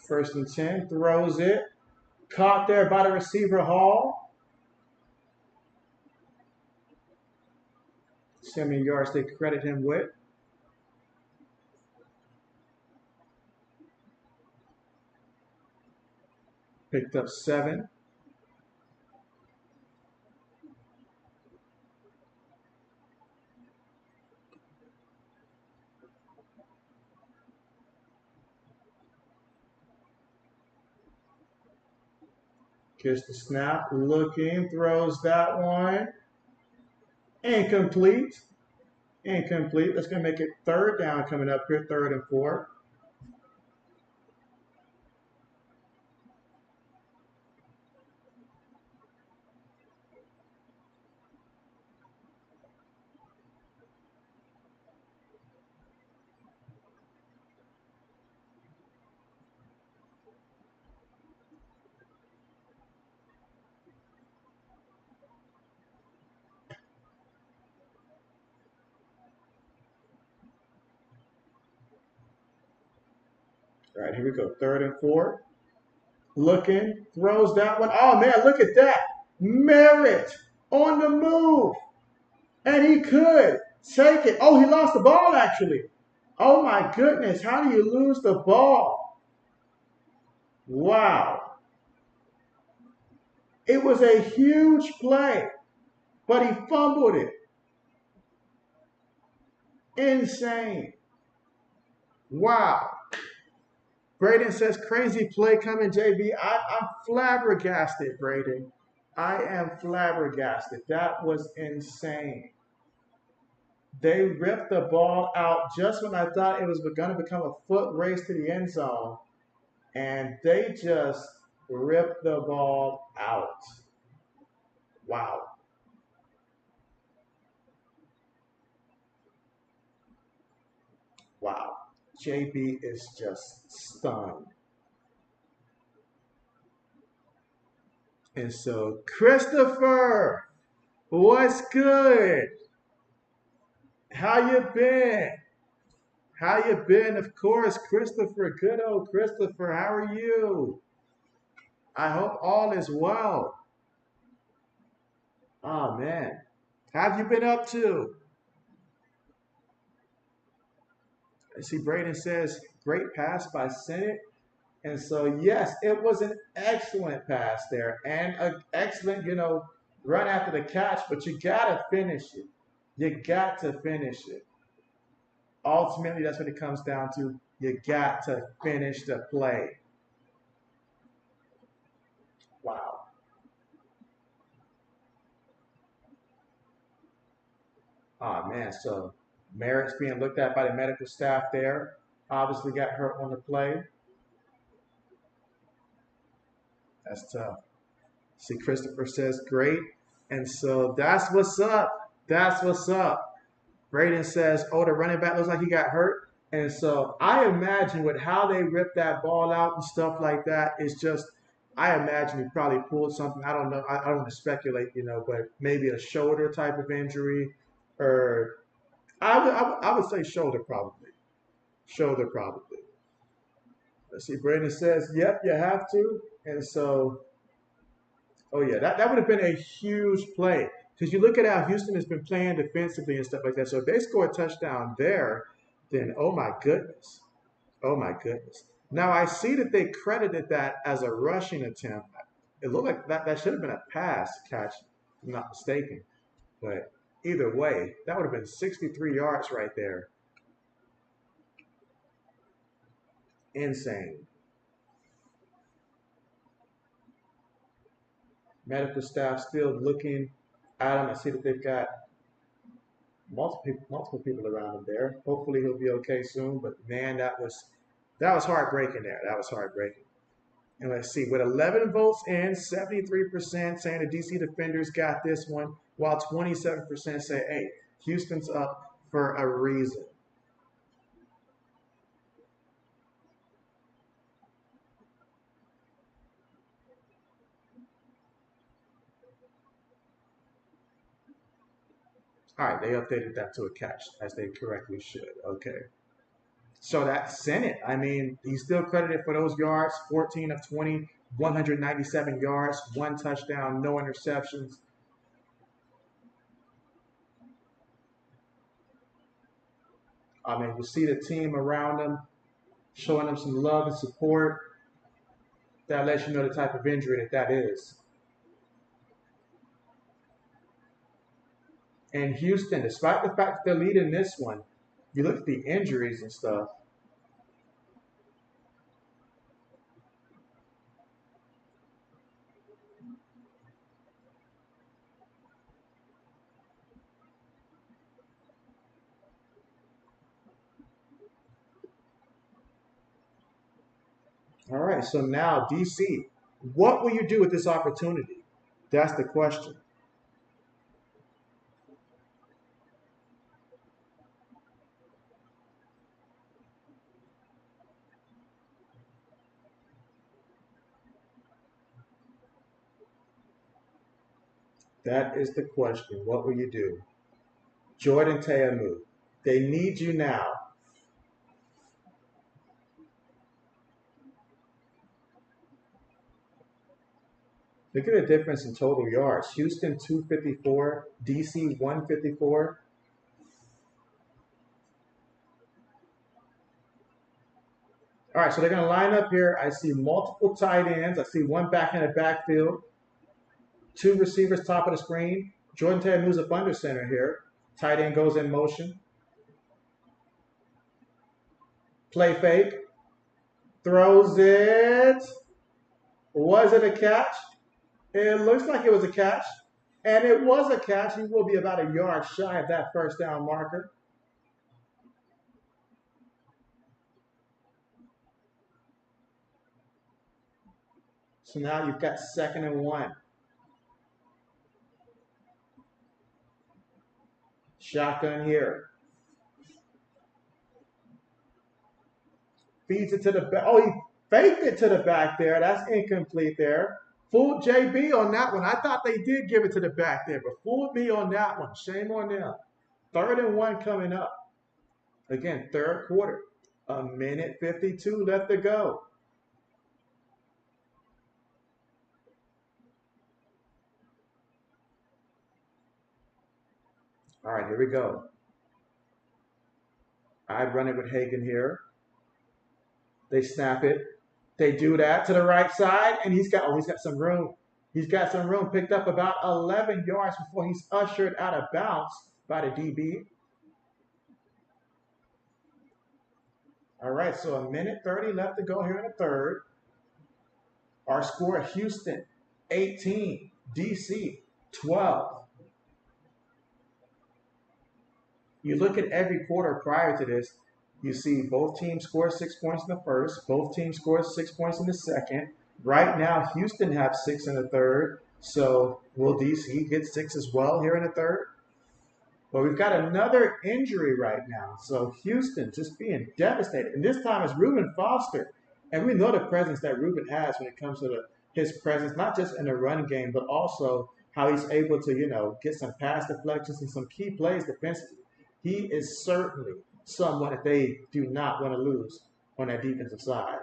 First and 10, throws it. Caught there by the receiver Hall. 7 yards they credit him with. Picked up 7. Gets the snap, looking, throws that one. Incomplete. Incomplete. That's going to make it third down coming up here, 3rd and 4. All right, here we go. 3rd and 4. Looking, throws that one. Oh, man, look at that. Merritt on the move. And he could take it. Oh, he lost the ball, actually. Oh, my goodness. How do you lose the ball? Wow. It was a huge play, but he fumbled it. Insane. Wow. Braden says, crazy play coming, JB. I'm flabbergasted, Braden. I am flabbergasted. That was insane. They ripped the ball out just when I thought it was going to become a foot race to the end zone, and they just ripped the ball out. Wow. Wow. JB is just stunned. And so, Christopher, what's good? How you been? How you been? Of course, Christopher. Good old Christopher. How are you? I hope all is well. Oh, man. How have you been up to? I see Braden says, great pass by Senate. And so, yes, it was an excellent pass there and an excellent, run after the catch, but you got to finish it. You got to finish it. Ultimately, that's what it comes down to. You got to finish the play. Wow. Oh, man. So, Merritt's being looked at by the medical staff there. Obviously, got hurt on the play. That's tough. See, Christopher says, great. And so that's what's up. That's what's up. Braden says, oh, the running back looks like he got hurt. And so I imagine with how they ripped that ball out and stuff like that, it's just, I imagine he probably pulled something. I don't know. I don't want to speculate, but maybe a shoulder type of injury. Or I would say shoulder probably. Shoulder probably. Let's see. Braden says, yep, you have to. And so oh yeah, that would have been a huge play because you look at how Houston has been playing defensively and stuff like that. So if they score a touchdown there, then oh my goodness, oh my goodness. Now I see that they credited that as a rushing attempt. It looked like that should have been a pass catch, if I'm not mistaken. But either way, that would have been 63 yards right there. Insane. Medical staff still looking at him. I see that they've got multiple people around him there. Hopefully he'll be okay soon. But man, that was heartbreaking there. That was heartbreaking. And let's see, with 11 votes in, 73% saying the DC defenders got this one, while 27% say, hey, Houston's up for a reason. All right, they updated that to a catch, as they correctly should. Okay. So that's Senate. I mean, he's still credited for those yards, 14 of 20, 197 yards, one touchdown, no interceptions. I mean, you see the team around him showing him some love and support. That lets you know the type of injury that is. And Houston, despite the fact that they're leading this one, you look at the injuries and stuff. All right, so now DC, what will you do with this opportunity? That's the question. That is the question. What will you do? Jordan Teamu, they need you now. Look at the difference in total yards. Houston 254, DC 154. All right, so they're going to line up here. I see multiple tight ends. I see one back in the backfield, two receivers top of the screen. Jordan Teamu's up under center here. Tight end goes in motion. Play fake. Throws it. Was it a catch? It looks like it was a catch. And it was a catch. He will be about a yard shy of that first down marker. So now you've got 2nd and 1. Shotgun here. Feeds it to the back. Oh, he faked it to the back there. That's incomplete there. Fooled JB on that one. I thought they did give it to the back there, but fooled me on that one. Shame on them. 3rd and 1 coming up. Again, 3rd quarter. 1:52 left to go. All right, here we go. I'd run it with Hagan here. They snap it. They do that to the right side, and he's got some room. He's got some room. Picked up about 11 yards before he's ushered out of bounds by the DB. All right, so a minute 30 left to go here in the third. Our score: Houston 18, DC 12. You look at every quarter prior to this, you see both teams score 6 points in the first, both teams score 6 points in the second. Right now, Houston have 6 in the third, so will DC get 6 as well here in the third? But we've got another injury right now, so Houston just being devastated. And this time it's Reuben Foster, and we know the presence that Reuben has when it comes to his presence, not just in the run game, but also how he's able to, get some pass deflections and some key plays defensively. He is certainly someone that they do not want to lose on that defensive side.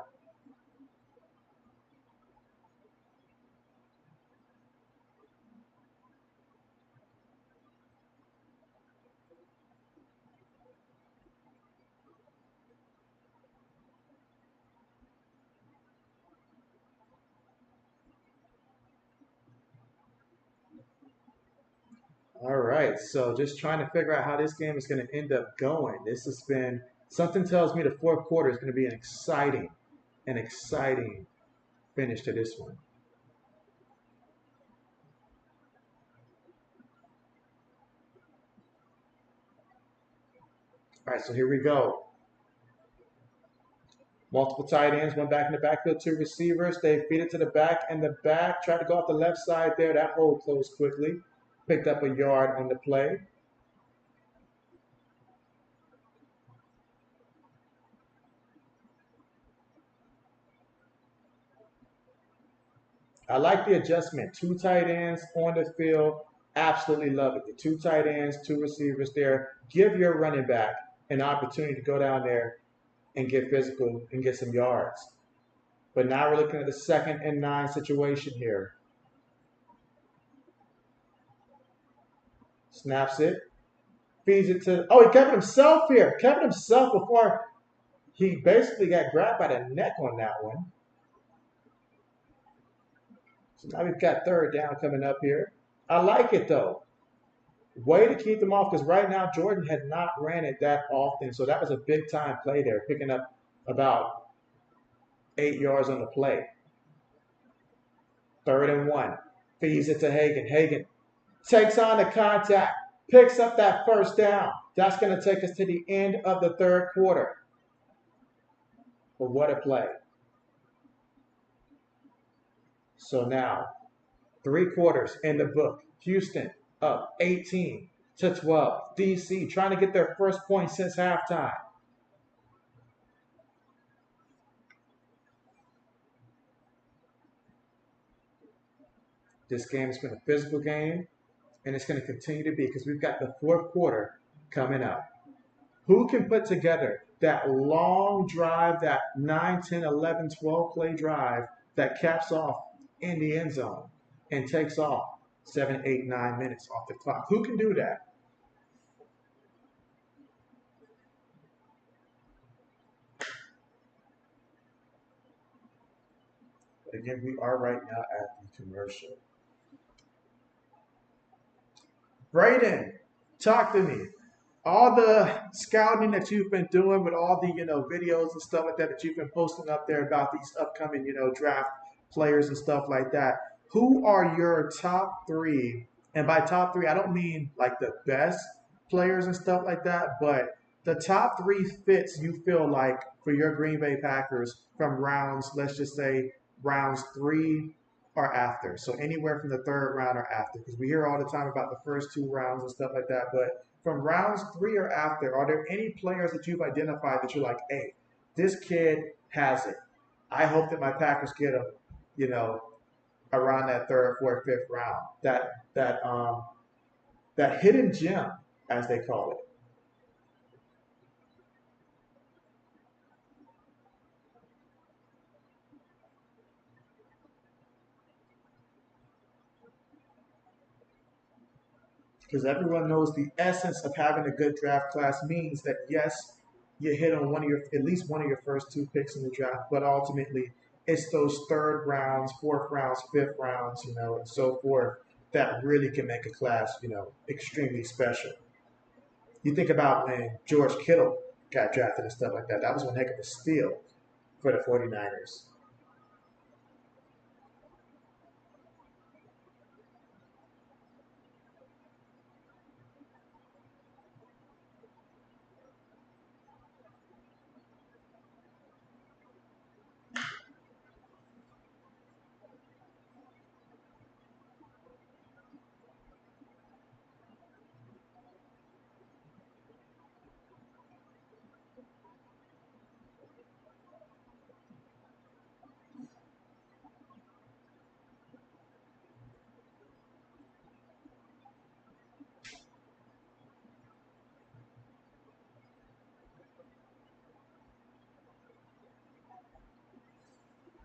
All right, so just trying to figure out how this game is going to end up going. This has been, something tells me the fourth quarter is going to be an exciting finish to this one. All right, so here we go. Multiple tight ends, one back in the backfield, two receivers. They feed it to the back, and the back tried to go off the left side there. That hole closed quickly. Picked up a yard on the play. I like the adjustment. Two tight ends on the field. Absolutely love it. The two tight ends, two receivers there. Give your running back an opportunity to go down there and get physical and get some yards. But now we're looking at the 2nd and 9 situation here. Snaps it. Feeds it to, oh, he covered himself here. Covered himself before he basically got grabbed by the neck on that one. So now we've got 3rd down coming up here. I like it though. Way to keep them off, because right now Jordan had not ran it that often. So that was a big time play there, picking up about 8 yards on the play. 3rd and 1. Feeds it to Hagan. Hagan takes on the contact, picks up that 1st down. That's going to take us to the end of the 3rd quarter. But what a play. So now, 3 quarters in the book. Houston up 18-12. DC trying to get their first point since halftime. This game has been a physical game, and it's going to continue to be, because we've got the 4th quarter coming up. Who can put together that long drive, that 9, 10, 11, 12 play drive that caps off in the end zone and takes off 7, 8, 9 minutes off the clock? Who can do that? But again, we are right now at the commercial. Brayden, talk to me. All the scouting that you've been doing with all the, videos and stuff like that you've been posting up there about these upcoming, draft players and stuff like that. Who are your top 3? And by top 3, I don't mean like the best players and stuff like that, but the top 3 fits you feel like for your Green Bay Packers from rounds, let's just say rounds 3 or after. So anywhere from the 3rd round or after, because we hear all the time about the first 2 rounds and stuff like that. But from rounds 3 or after, are there any players that you've identified that you're like, hey, this kid has it. I hope that my Packers get him, around that 3rd, 4th, 5th round. That hidden gem, as they call it. Because everyone knows the essence of having a good draft class means that, yes, you hit on at least one of your first 2 picks in the draft, but ultimately it's those third rounds, fourth rounds, fifth rounds, and so forth that really can make a class, extremely special. You think about when George Kittle got drafted and stuff like that. That was one heck of a steal for the 49ers.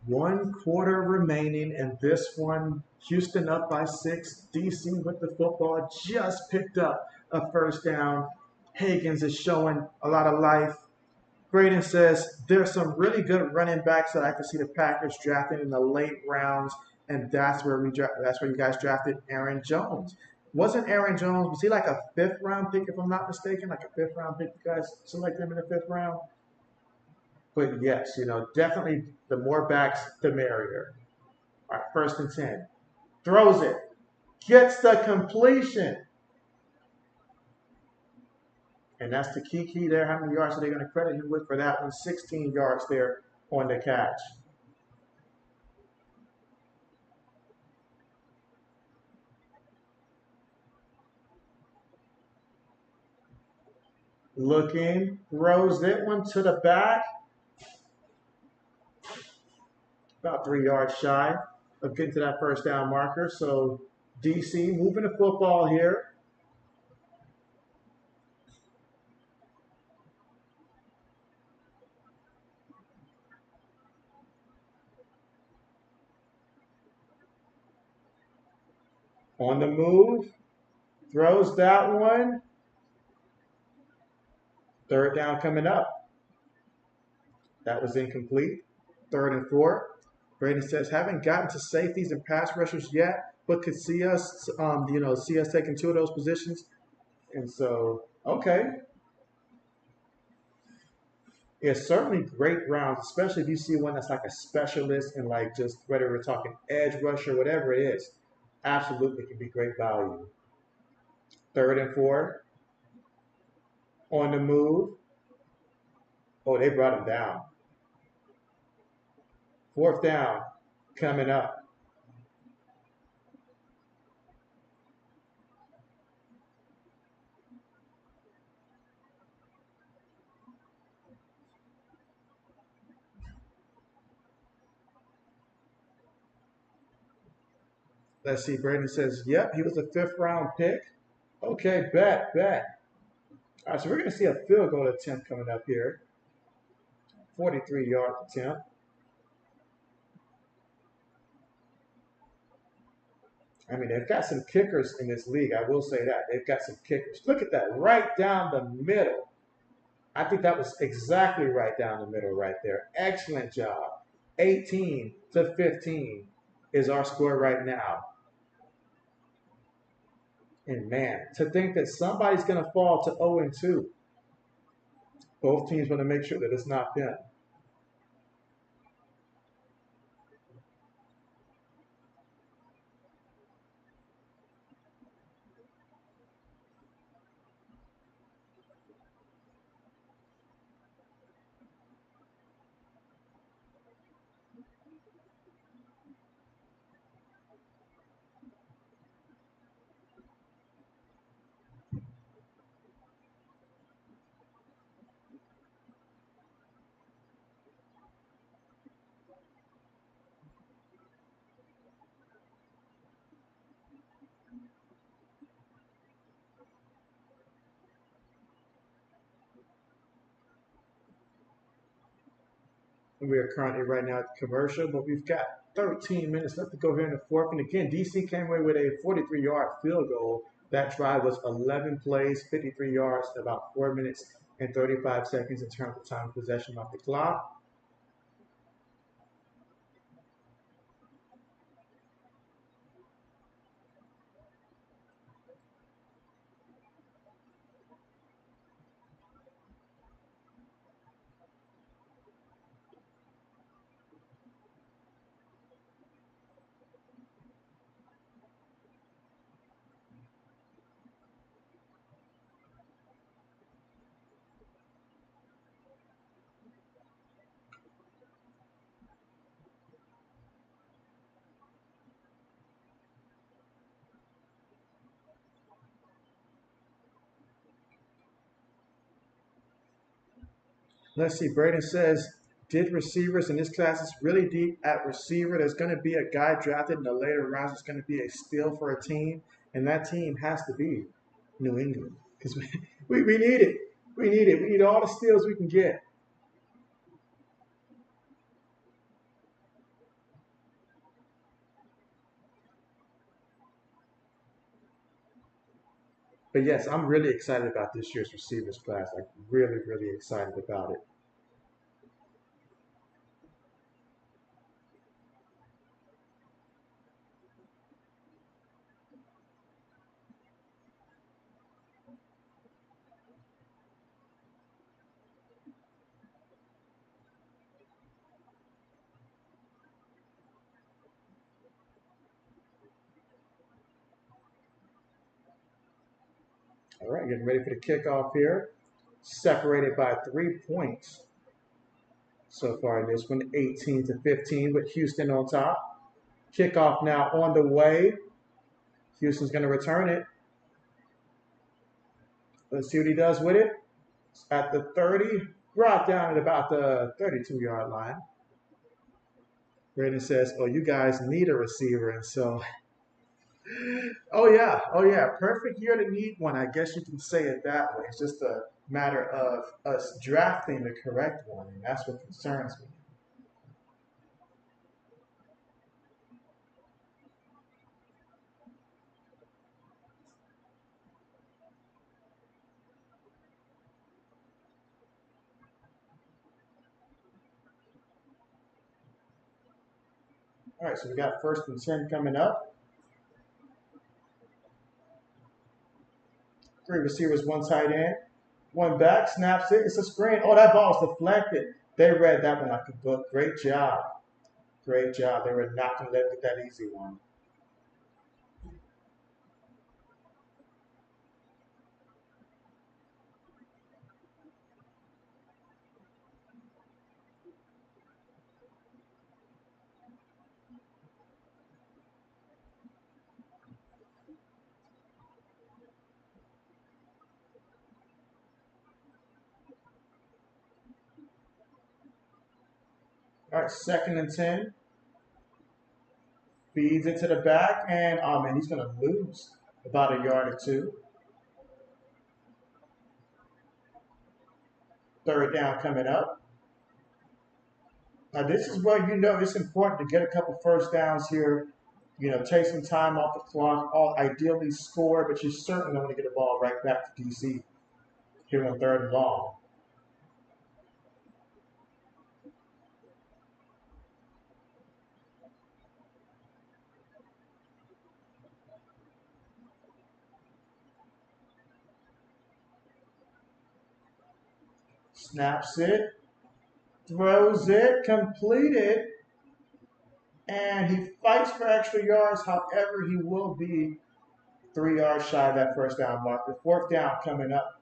One quarter remaining in this one. Houston up by 6. DC with the football just picked up a first down. Higgins is showing a lot of life. Braden says there's some really good running backs that I can see the Packers drafting in the late rounds, and that's where you guys drafted Aaron Jones. Wasn't Aaron Jones? Was he like a fifth round pick, if I'm not mistaken? Like a fifth round pick? You guys select him in the fifth round? But yes, definitely the more backs, the merrier. All right, first and 10. Throws it. Gets the completion. And that's the key there. How many yards are they going to credit him with for that one? 16 yards there on the catch. Looking, throws it one to the back. About 3 yards shy of getting to that first down marker. So DC moving the football here. On the move, throws that one. Third down coming up. That was incomplete. 3rd and 4. Braden says, haven't gotten to safeties and pass rushers yet, but could see us, see us taking 2 of those positions. And so, okay. It's certainly great rounds, especially if you see one that's like a specialist and like just whether we're talking edge rusher, whatever it is, absolutely can be great value. 3rd and 4. On the move. Oh, they brought him down. 4th down coming up. Let's see. Brandon says, yep, he was a 5th round pick. Okay, bet. All right, so we're going to see a field goal attempt coming up here. 43-yard attempt. I mean, they've got some kickers in this league. I will say that. They've got some kickers. Look at that, right down the middle. I think that was exactly right down the middle right there. Excellent job. 18-15 is our score right now. And man, to think that somebody's going to fall to 0-2. Both teams want to make sure that it's not them. We are currently right now at the commercial, but we've got 13 minutes left to go here in the 4th. And again, DC came away with a 43-yard field goal. That drive was 11 plays, 53 yards, about 4 minutes and 35 seconds in terms of time of possession off the clock. Let's see. Braden says, did receivers in this class is really deep at receiver. There's going to be a guy drafted in the later rounds that's going to be a steal for a team, and that team has to be New England because we need it. We need it. We need all the steals we can get. But yes, I'm really excited about this year's receivers class. Like really, really excited about it. All right, getting ready for the kickoff here. Separated by 3 points so far in this one, 18-15 with Houston on top. Kickoff now on the way. Houston's going to return it. Let's see what he does with it. At the 30, brought down at about the 32-yard line. Brandon says, oh, you guys need a receiver. And so, oh, yeah. Perfect year to need one. I guess you can say it that way. It's just a matter of us drafting the correct one. And that's what concerns me. All right, so we got 1st and 10 coming up. 3 receivers, 1 tight end. 1 back, snaps it. It's a screen. Oh, that ball's deflected. They read that one like a book. Great job. Great job. They were not going to let it get that easy one. All right, 2nd and 10. Feeds it to the back, and oh man, he's going to lose about a yard or 2. 3rd down coming up. Now this is where you know it's important to get a couple 1st downs here. You know, take some time off the clock, ideally score, but you certainly want to get the ball right back to DC here on 3rd and long. Snaps it, throws it, completed, and he fights for extra yards. However, he will be 3 yards shy of that 1st down mark. The 4th down coming up.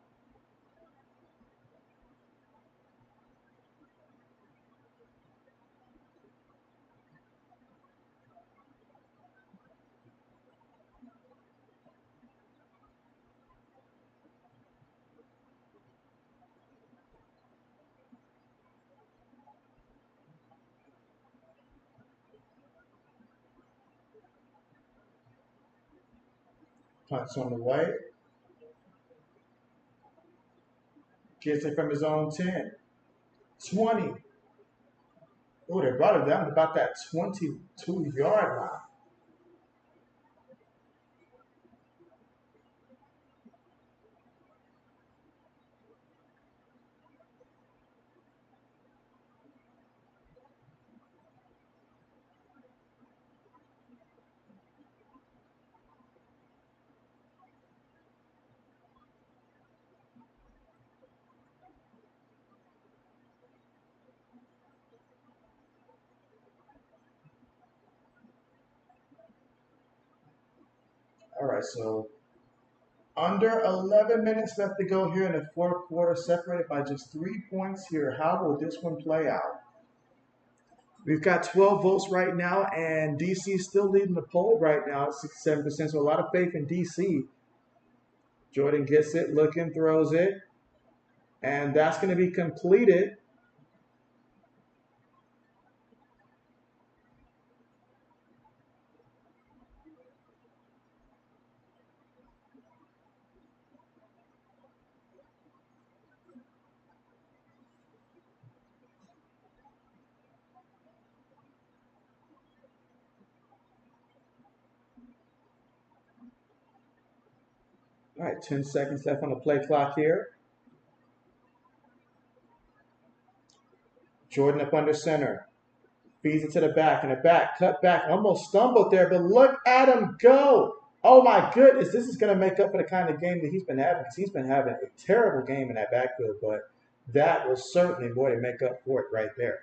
Punts on the way. Gets it from his own 10. 20. Oh, they brought it down to about that 22-yard line. All right, so under 11 minutes left to go here in the 4th quarter, separated by just 3 points here. How will this one play out? We've got 12 votes right now, and DC is still leading the poll right now at 67%, so a lot of faith in DC. Jordan gets it, looking, throws it, and that's going to be completed. All right, 10 seconds left on the play clock here. Jordan up under center. Feeds it to the back, and the back, cut back, almost stumbled there, but look at him go. Oh my goodness, this is going to make up for the kind of game that he's been having, because he's been having a terrible game in that backfield, but that will certainly more than make up for it right there.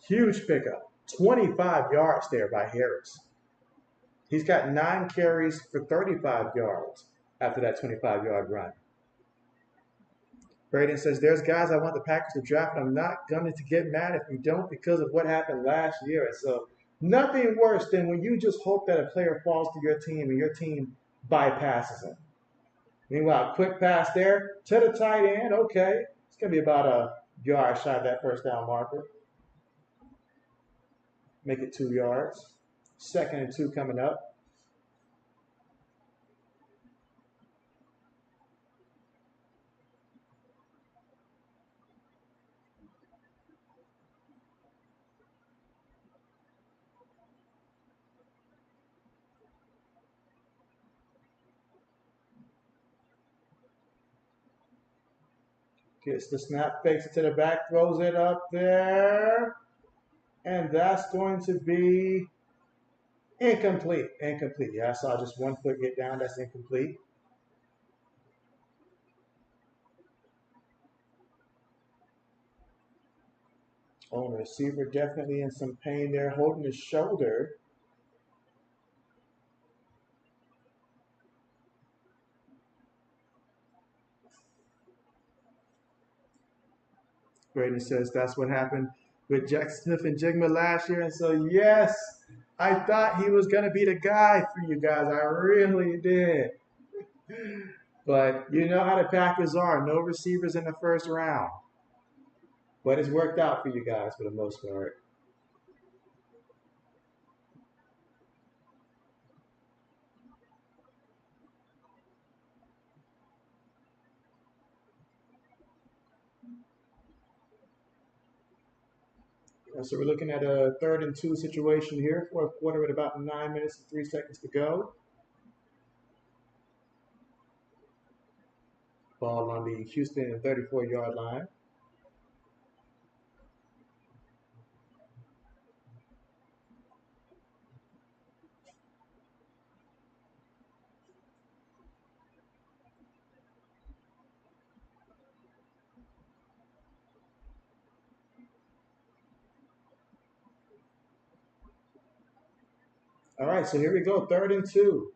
Huge pickup. 25 yards there by Harris. He's got 9 carries for 35 yards after that 25-yard run. Braden says, there's guys I want the Packers to draft, and I'm not going to get mad if we don't because of what happened last year. And so nothing worse than when you just hope that a player falls to your team and your team bypasses him. Meanwhile, quick pass there to the tight end. Okay, it's going to be about a yard shy of that first down marker. Make it 2 yards. 2nd and 2 coming up. Gets the snap, fakes it to the back, throws it up there. And that's going to be incomplete. Incomplete. Yeah, I saw just 1 foot get down. That's incomplete. Oh, the receiver definitely in some pain there, holding his shoulder. Braden says that's what happened with Jack Smith and Jigma last year. And so, yes, I thought he was going to be the guy for you guys. I really did. But you know how the Packers are. No receivers in the first round. But it's worked out for you guys for the most part. So we're looking at a 3rd and 2 situation here. 4th quarter with about 9 minutes and 3 seconds to go. Ball on the Houston 34-yard line. All right, so here we go, 3rd and 2.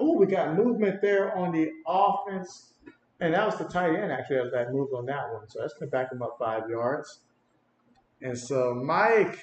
Oh, we got movement there on the offense. And that was the tight end, actually, that moved on that one. So that's going to back him up 5 yards. And so Mike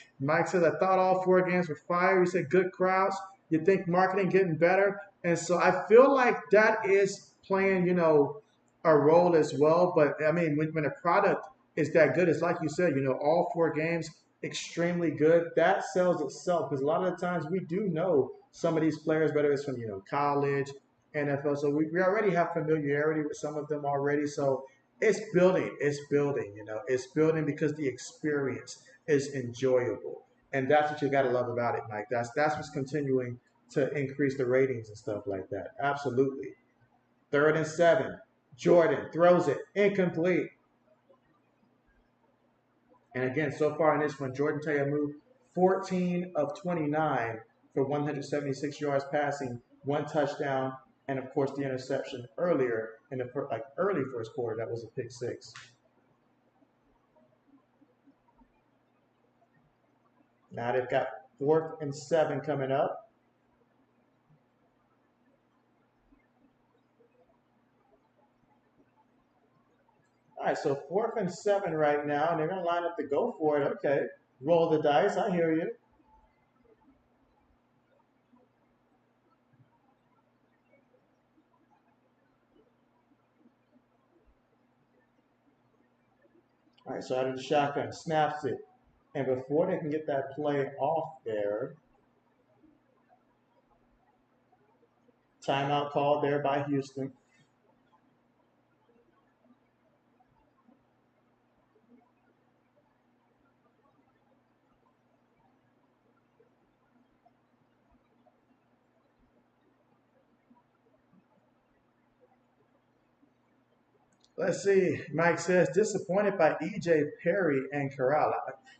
says, I thought all 4 games were fire. He said, good crowds. You think marketing getting better? And so I feel like that is playing, a role as well. But, I mean, when a product is that good, it's like you said, all 4 games, extremely good. That sells itself because a lot of the times we do know some of these players, whether it's from, college, NFL. So we already have familiarity with some of them already. So it's building. It's building because the experience is enjoyable. And that's what you got to love about it, Mike. That's what's continuing to increase the ratings and stuff like that. Absolutely. 3rd and 7. Jordan throws it incomplete. And again, so far in this one, Jordan Taylor moved 14 of 29 for 176 yards passing, 1 touchdown, and of course the interception earlier in the early first quarter. That was a pick 6. Now they've got 4th and 7 coming up. All right, so 4th and 7 right now, and they're going to line up to go for it. Okay, roll the dice. I hear you. All right, so out of the shotgun, snaps it. And before they can get that play off there, timeout called there by Houston. Let's see. Mike says, disappointed by EJ Perry and Corral.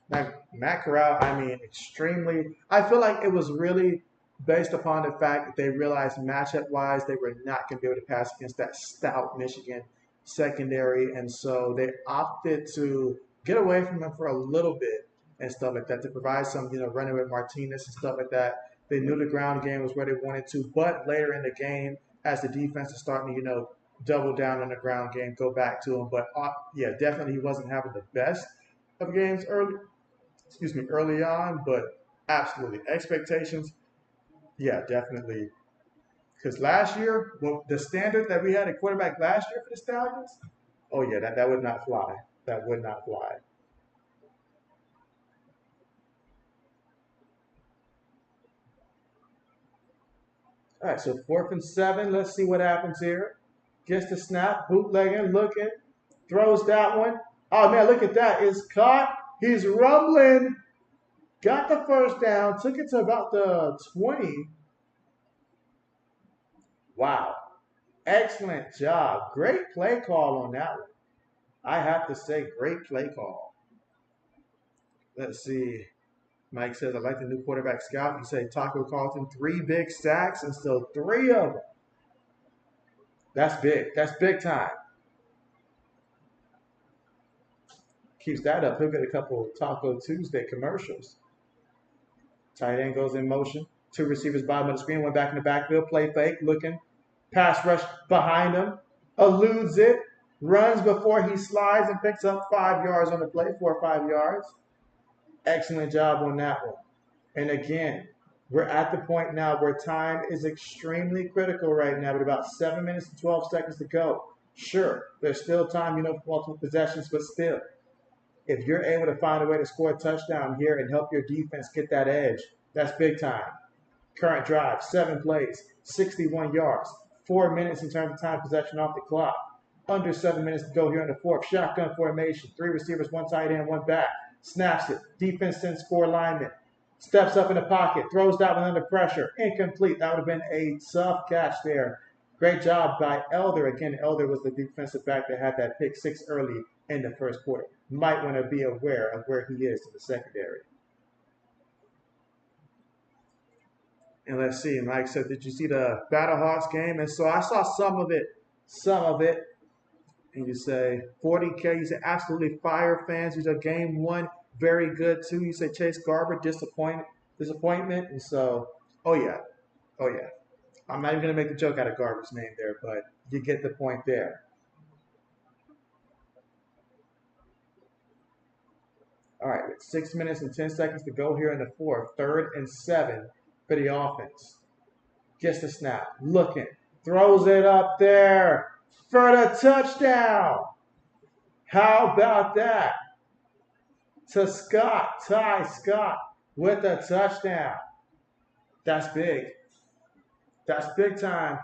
Matt Corral, I mean, extremely. I feel like it was really based upon the fact that they realized matchup-wise they were not going to be able to pass against that stout Michigan secondary. And so they opted to get away from him for a little bit and stuff like that to provide some, running with Martinez and stuff like that. They knew the ground game was where they wanted to, but later in the game, as the defense is starting to, double down on the ground game, go back to him. But yeah, definitely he wasn't having the best of games early on, but absolutely. Expectations, yeah, definitely. Because last year, the standard that we had at quarterback last year for the Stallions, oh yeah, that would not fly. That would not fly. All right, so 4th and 7. Let's see what happens here. Gets the snap, bootlegging, looking, throws that one. Oh man, look at that. It's caught. He's rumbling. Got the first down. Took it to about the 20. Wow. Excellent job. Great play call on that one. I have to say, great play call. Let's see. Mike says, I like the new quarterback scout. You say Taco Carlton, 3 big sacks and still 3 of them. That's big. That's big time. Keeps that up. He'll get a couple Taco Tuesday commercials. Tight end goes in motion. 2 receivers bottom of the screen. One back in the backfield. Play fake. Looking. Pass rush behind him. Eludes it. Runs before he slides and picks up 5 yards on the play. 4 or 5 yards. Excellent job on that one. And again, we're at the point now where time is extremely critical right now, with about 7 minutes and 12 seconds to go. Sure, there's still time, for multiple possessions, but still, if you're able to find a way to score a touchdown here and help your defense get that edge, that's big time. Current drive, 7 plays, 61 yards, 4 minutes in terms of time possession off the clock. Under 7 minutes to go here in the 4th. Shotgun formation, 3 receivers, 1 tight end, 1 back. Snaps it. Defense sends 4 linemen. Steps up in the pocket. Throws that one under pressure. Incomplete. That would have been a tough catch there. Great job by Elder. Again, Elder was the defensive back that had that pick 6 early in the first quarter. Might want to be aware of where he is in the secondary. And let's see. Mike said, did you see the Battlehawks game? And so I saw some of it. And you say 40K. You say absolutely fire fans. You say game 1 very good too. You say Chase Garber disappointment. And so, oh yeah. I'm not even gonna make a joke out of Garber's name there, but you get the point there. All right, with 6 minutes and 10 seconds to go here in the 4th. 3rd and 7 for the offense. Gets the snap, looking, throws it up there for the touchdown. How about that? To Scott, Ty Scott with a touchdown. That's big. That's big time.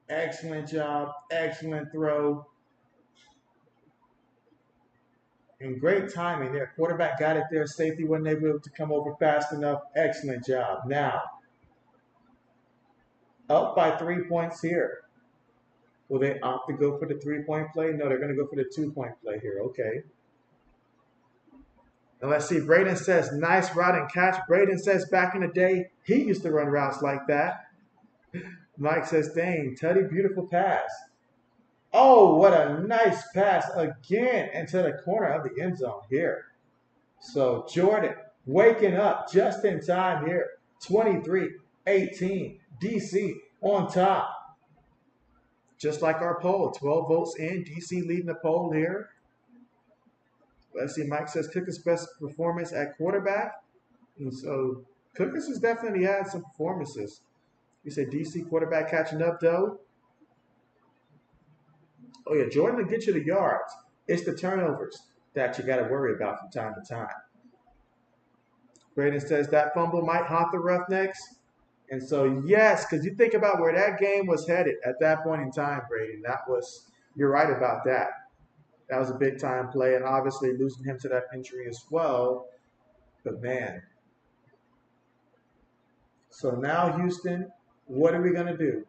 Excellent job. Excellent throw. And great timing there. Quarterback got it there. Safety wasn't able to come over fast enough. Excellent job. Now, up by 3 points here. Will they opt to go for the 3-point play? No, they're going to go for the 2-point play here. Okay. And let's see. Braden says, nice route and catch. Braden says, back in the day, he used to run routes like that. Mike says, dang, Teddy, beautiful pass. Oh, what a nice pass again into the corner of the end zone here. So Jordan waking up just in time here. 23-18. DC on top. Just like our poll. 12 votes in. DC leading the poll here. Let's see. Mike says Cooker's best performance at quarterback. And so Cooker's has definitely had some performances. You said DC quarterback catching up though. Oh yeah, Jordan will get you the yards. It's the turnovers that you got to worry about from time to time. Braden says that fumble might haunt the Roughnecks. And so, yes, because you think about where that game was headed at that point in time, Braden. You're right about that. That was a big time play, and obviously losing him to that injury as well. But man, so now Houston, what are we going to do?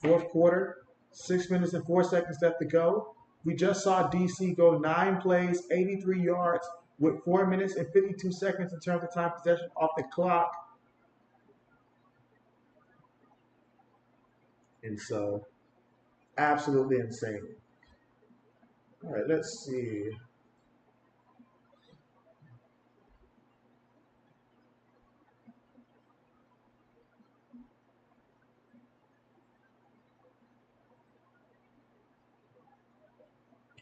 Fourth quarter, 6 minutes and 4 seconds left to go. We just saw DC go 9 plays, 83 yards with 4 minutes and 52 seconds in terms of time possession off the clock. And so, absolutely insane. All right, let's see.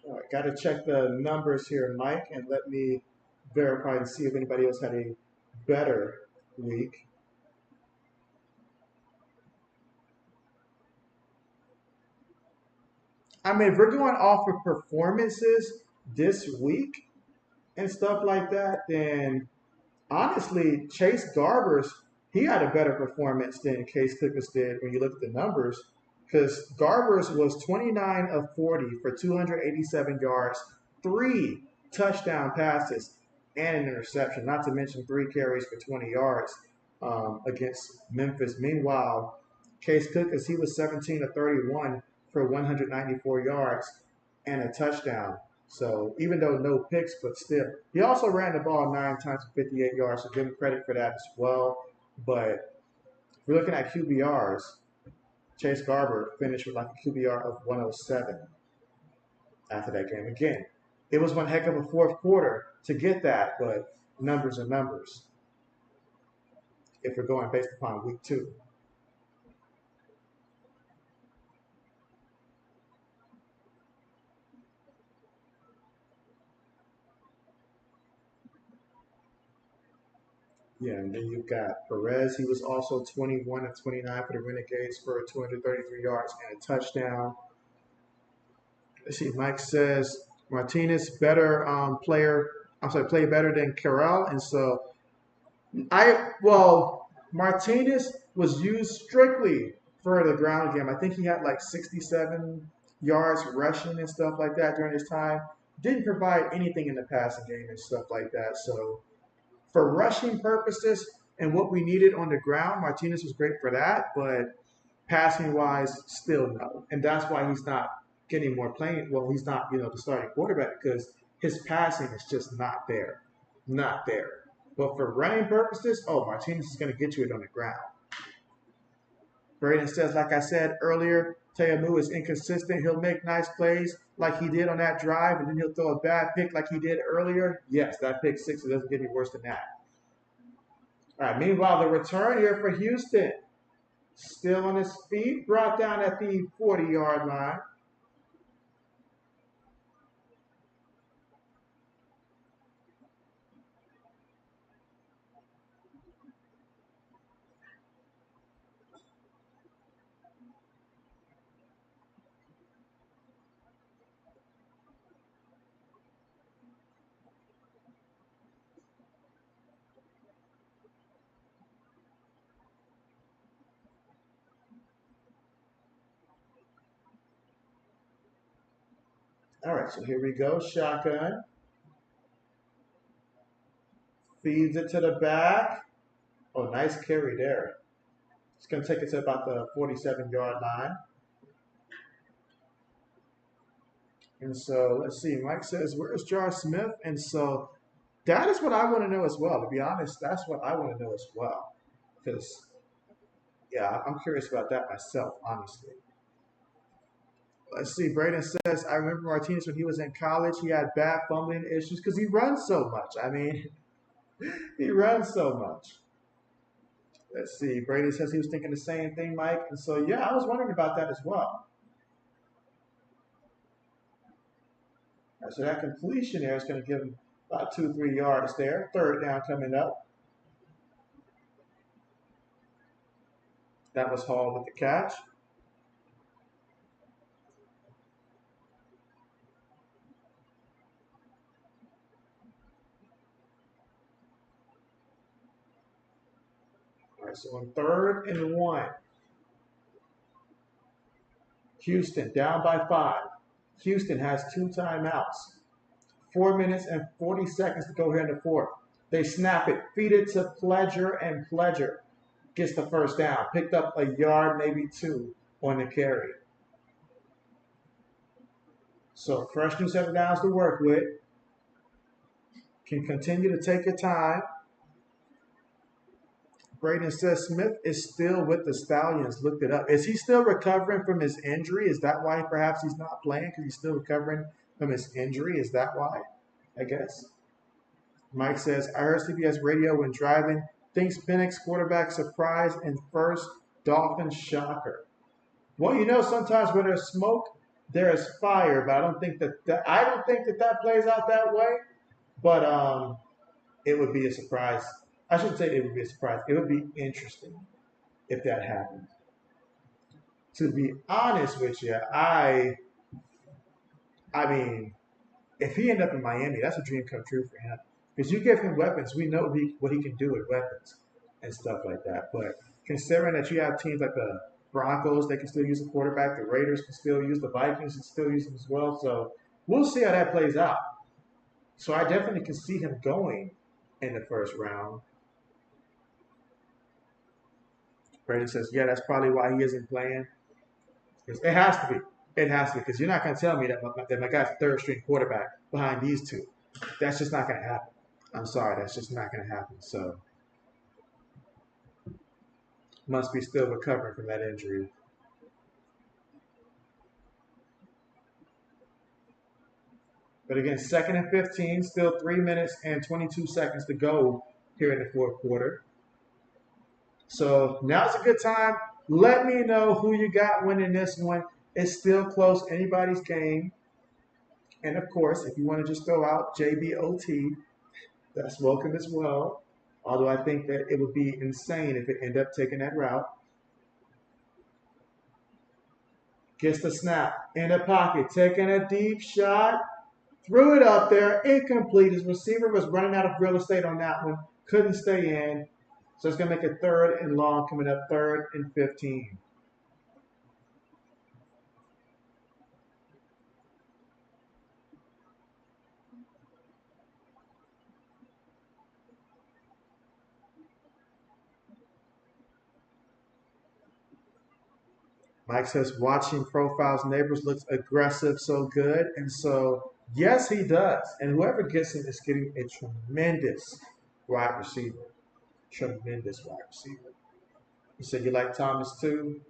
All right, got to check the numbers here, Mike, and let me verify and see if anybody else had a better week. I mean, if we're going off of performances this week and stuff like that, then honestly, Chase Garbers, he had a better performance than Case Clippers did when you look at the numbers. Because Garbers was 29 of 40 for 287 yards, 3 touchdown passes, and an interception, not to mention 3 carries for 20 yards against Memphis. Meanwhile, Case Clippers, he was 17 of 31 for 194 yards and a touchdown. So even though no picks, but still. He also ran the ball 9 times for 58 yards, so give him credit for that as well. But if we're looking at QBRs, Chase Garber finished with like a QBR of 107 after that game. Again, it was one heck of a fourth quarter to get that, but numbers are numbers if we're going based upon week 2. Yeah, and then you've got Perez. He was also 21 of 29 for the Renegades for 233 yards and a touchdown. Let's see, Mike says Martinez better play better than Carroll. And so Martinez was used strictly for the ground game. I think he had like 67 yards rushing and stuff like that during his time. Didn't provide anything in the passing game and stuff like that. So for rushing purposes and what we needed on the ground, Martinez was great for that, but passing wise, still no. And that's why he's not getting more playing. Well, he's not, the starting quarterback because his passing is just not there. Not there. But for running purposes, Martinez is going to get you it on the ground. Braden says, like I said earlier, Teamu is inconsistent. He'll make nice plays like he did on that drive, and then he'll throw a bad pick like he did earlier. Yes, that pick 6, it doesn't get any worse than that. All right, meanwhile, the return here for Houston. Still on his feet, brought down at the 40-yard line. All right, so here we go. Shotgun. Feeds it to the back. Oh, nice carry there. It's going to take it to about the 47-yard line. And so, let's see. Mike says, where's Jar Smith? And so, that is what I want to know as well. To be honest, that's what I want to know as well. Because, yeah, I'm curious about that myself, honestly. Let's see. Braden says, I remember Martinez when he was in college. He had bad fumbling issues because he runs so much. I mean, he runs so much. Let's see. Brady says he was thinking the same thing, Mike. And so, yeah, I was wondering about that as well. All right, so that completion there is going to give him about 2-3 yards there. Third down coming up. That was Hall with the catch. right, so on 3rd and 1, Houston down by 5. Houston has 2 timeouts. 4 minutes and 40 seconds to go here in the 4th. They snap it, feed it to Pledger, and Pledger gets the first down. Picked up a yard, maybe 2 on the carry. So fresh new set of downs to work with. Can continue to take your time. Braden says Smith is still with the Stallions. Looked it up. Is he still recovering from his injury? Is that why perhaps he's not playing? Because he's still recovering from his injury? Is that why? I guess. Mike says, I heard CBS radio when driving. Thinks Penix quarterback surprise and first Dolphins shocker. Well, you know, sometimes when there's smoke, there is fire. But I don't think that plays out that way. But it would be a surprise. I shouldn't say it would be a surprise. It would be interesting if that happened. To be honest with you, I mean, if he ended up in Miami, that's a dream come true for him. Because you give him weapons, we know what he can do with weapons and stuff like that. But considering that you have teams like the Broncos, they can still use a quarterback. The Raiders can still use. The Vikings can still use him as well. So we'll see how that plays out. So I definitely can see him going in the first round. Brandon says, yeah, that's probably why he isn't playing. It has to be. It has to be. Because you're not going to tell me that my guy's a third-string quarterback behind these two. That's just not going to happen. I'm sorry. That's just not going to happen. So must be still recovering from that injury. But again, 2nd and 15, still 3 minutes and 22 seconds to go here in the 4th quarter. So now's a good time. Let me know who you got winning this one. It's still close, anybody's game. And of course, if you want to just throw out JBOT, that's welcome as well. Although I think that it would be insane if it ended up taking that route. Gets the snap in the pocket, taking a deep shot. Threw it up there, incomplete. His receiver was running out of real estate on that one. Couldn't stay in. So it's going to make a 3rd and long coming up, 3rd and 15. Mike says, watching profiles, Neighbors looks aggressive, so good. And so, yes, he does. And whoever gets him is getting a tremendous wide receiver. Tremendous wide receiver. You said you like Thomas too?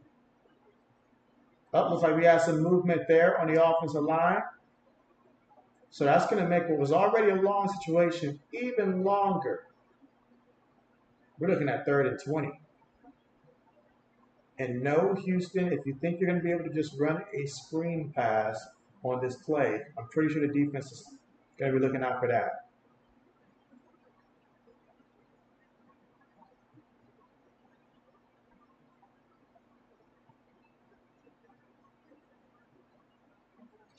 Looks like we have some movement there on the offensive line. So that's going to make what was already a long situation even longer. We're looking at 3rd and 20. And no, Houston, if you think you're going to be able to just run a screen pass on this play, I'm pretty sure the defense is going to be looking out for that.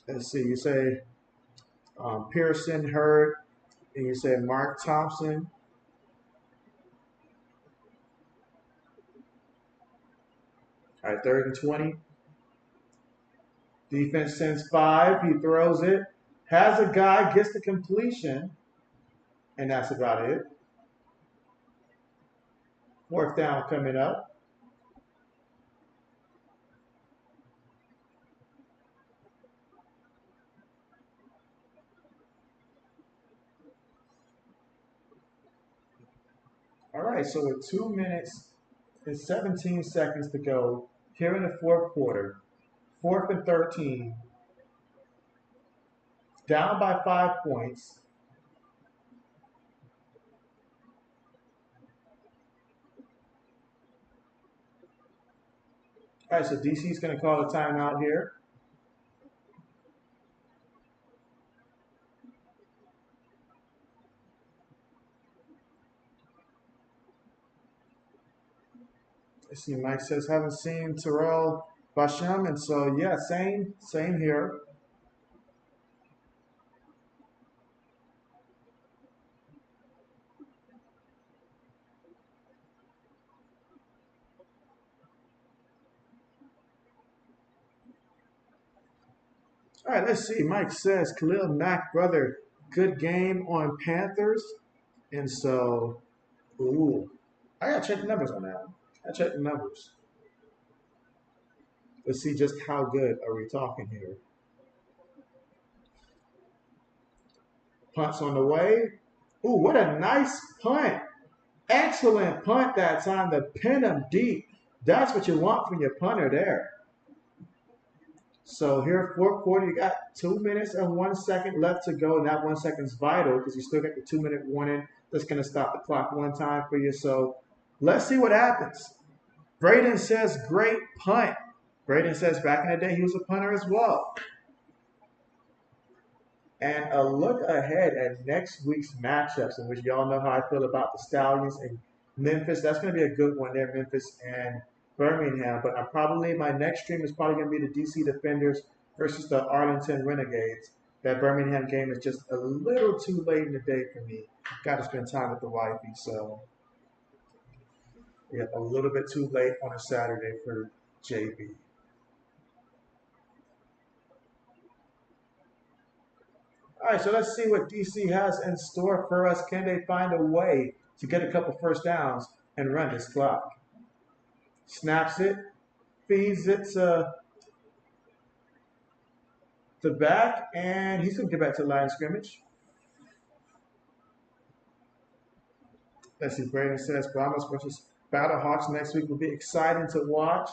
Let's see, you say Pearson, Hurd, and you say Mark Thompson. All right, 3rd and 20. Defense sends 5. He throws it. Has a guy, gets the completion, and that's about it. 4th down coming up. All right, so with 2 minutes and 17 seconds to go here in the 4th quarter, 4th and 13, down by 5 points. All right, so DC is going to call a timeout here. Let's see, Mike says, haven't seen Terrell Basham, and so, yeah, same here. All right, let's see. Mike says, Khalil Mack, brother, good game on Panthers. And so, ooh, I got to check the numbers on that one. I check the numbers. Let's see just how good are we talking here. Punts on the way. Ooh, what a nice punt. Excellent punt that time to pin him deep. That's what you want from your punter there. So here, fourth quarter, you got 2 minutes and 1 second left to go, and that 1 second is vital because you still got the 2 minute warning that's going to stop the clock one time for you. So let's see what happens. Braden says, great punt. Braden says back in the day he was a punter as well. And a look ahead at next week's matchups, in which y'all know how I feel about the Stallions and Memphis. That's going to be a good one there, Memphis and Birmingham. But my next stream is probably going to be the DC Defenders versus the Arlington Renegades. That Birmingham game is just a little too late in the day for me. Got to spend time with the wifey, so yeah, a little bit too late on a Saturday for JB. All right, so let's see what DC has in store for us. Can they find a way to get a couple first downs and run this clock? Snaps it, feeds it to the back, and he's going to get back to the line of scrimmage. Let's see, Brandon says Brahmas versus Battlehawks next week will be exciting to watch.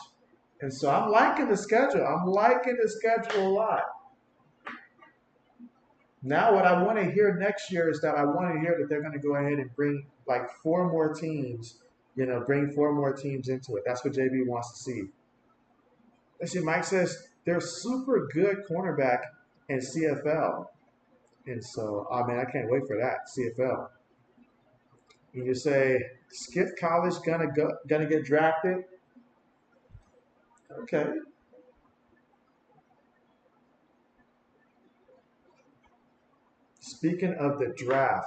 And so I'm liking the schedule. I'm liking the schedule a lot. Now what I want to hear next year is that I want to hear that they're going to go ahead and bring like 4 more teams, bring 4 more teams into it. That's what JB wants to see. Let's see, Mike says they're super good cornerback in CFL. And so, I mean, I can't wait for that, CFL. And you say, Skip College gonna get drafted? Okay. Speaking of the draft,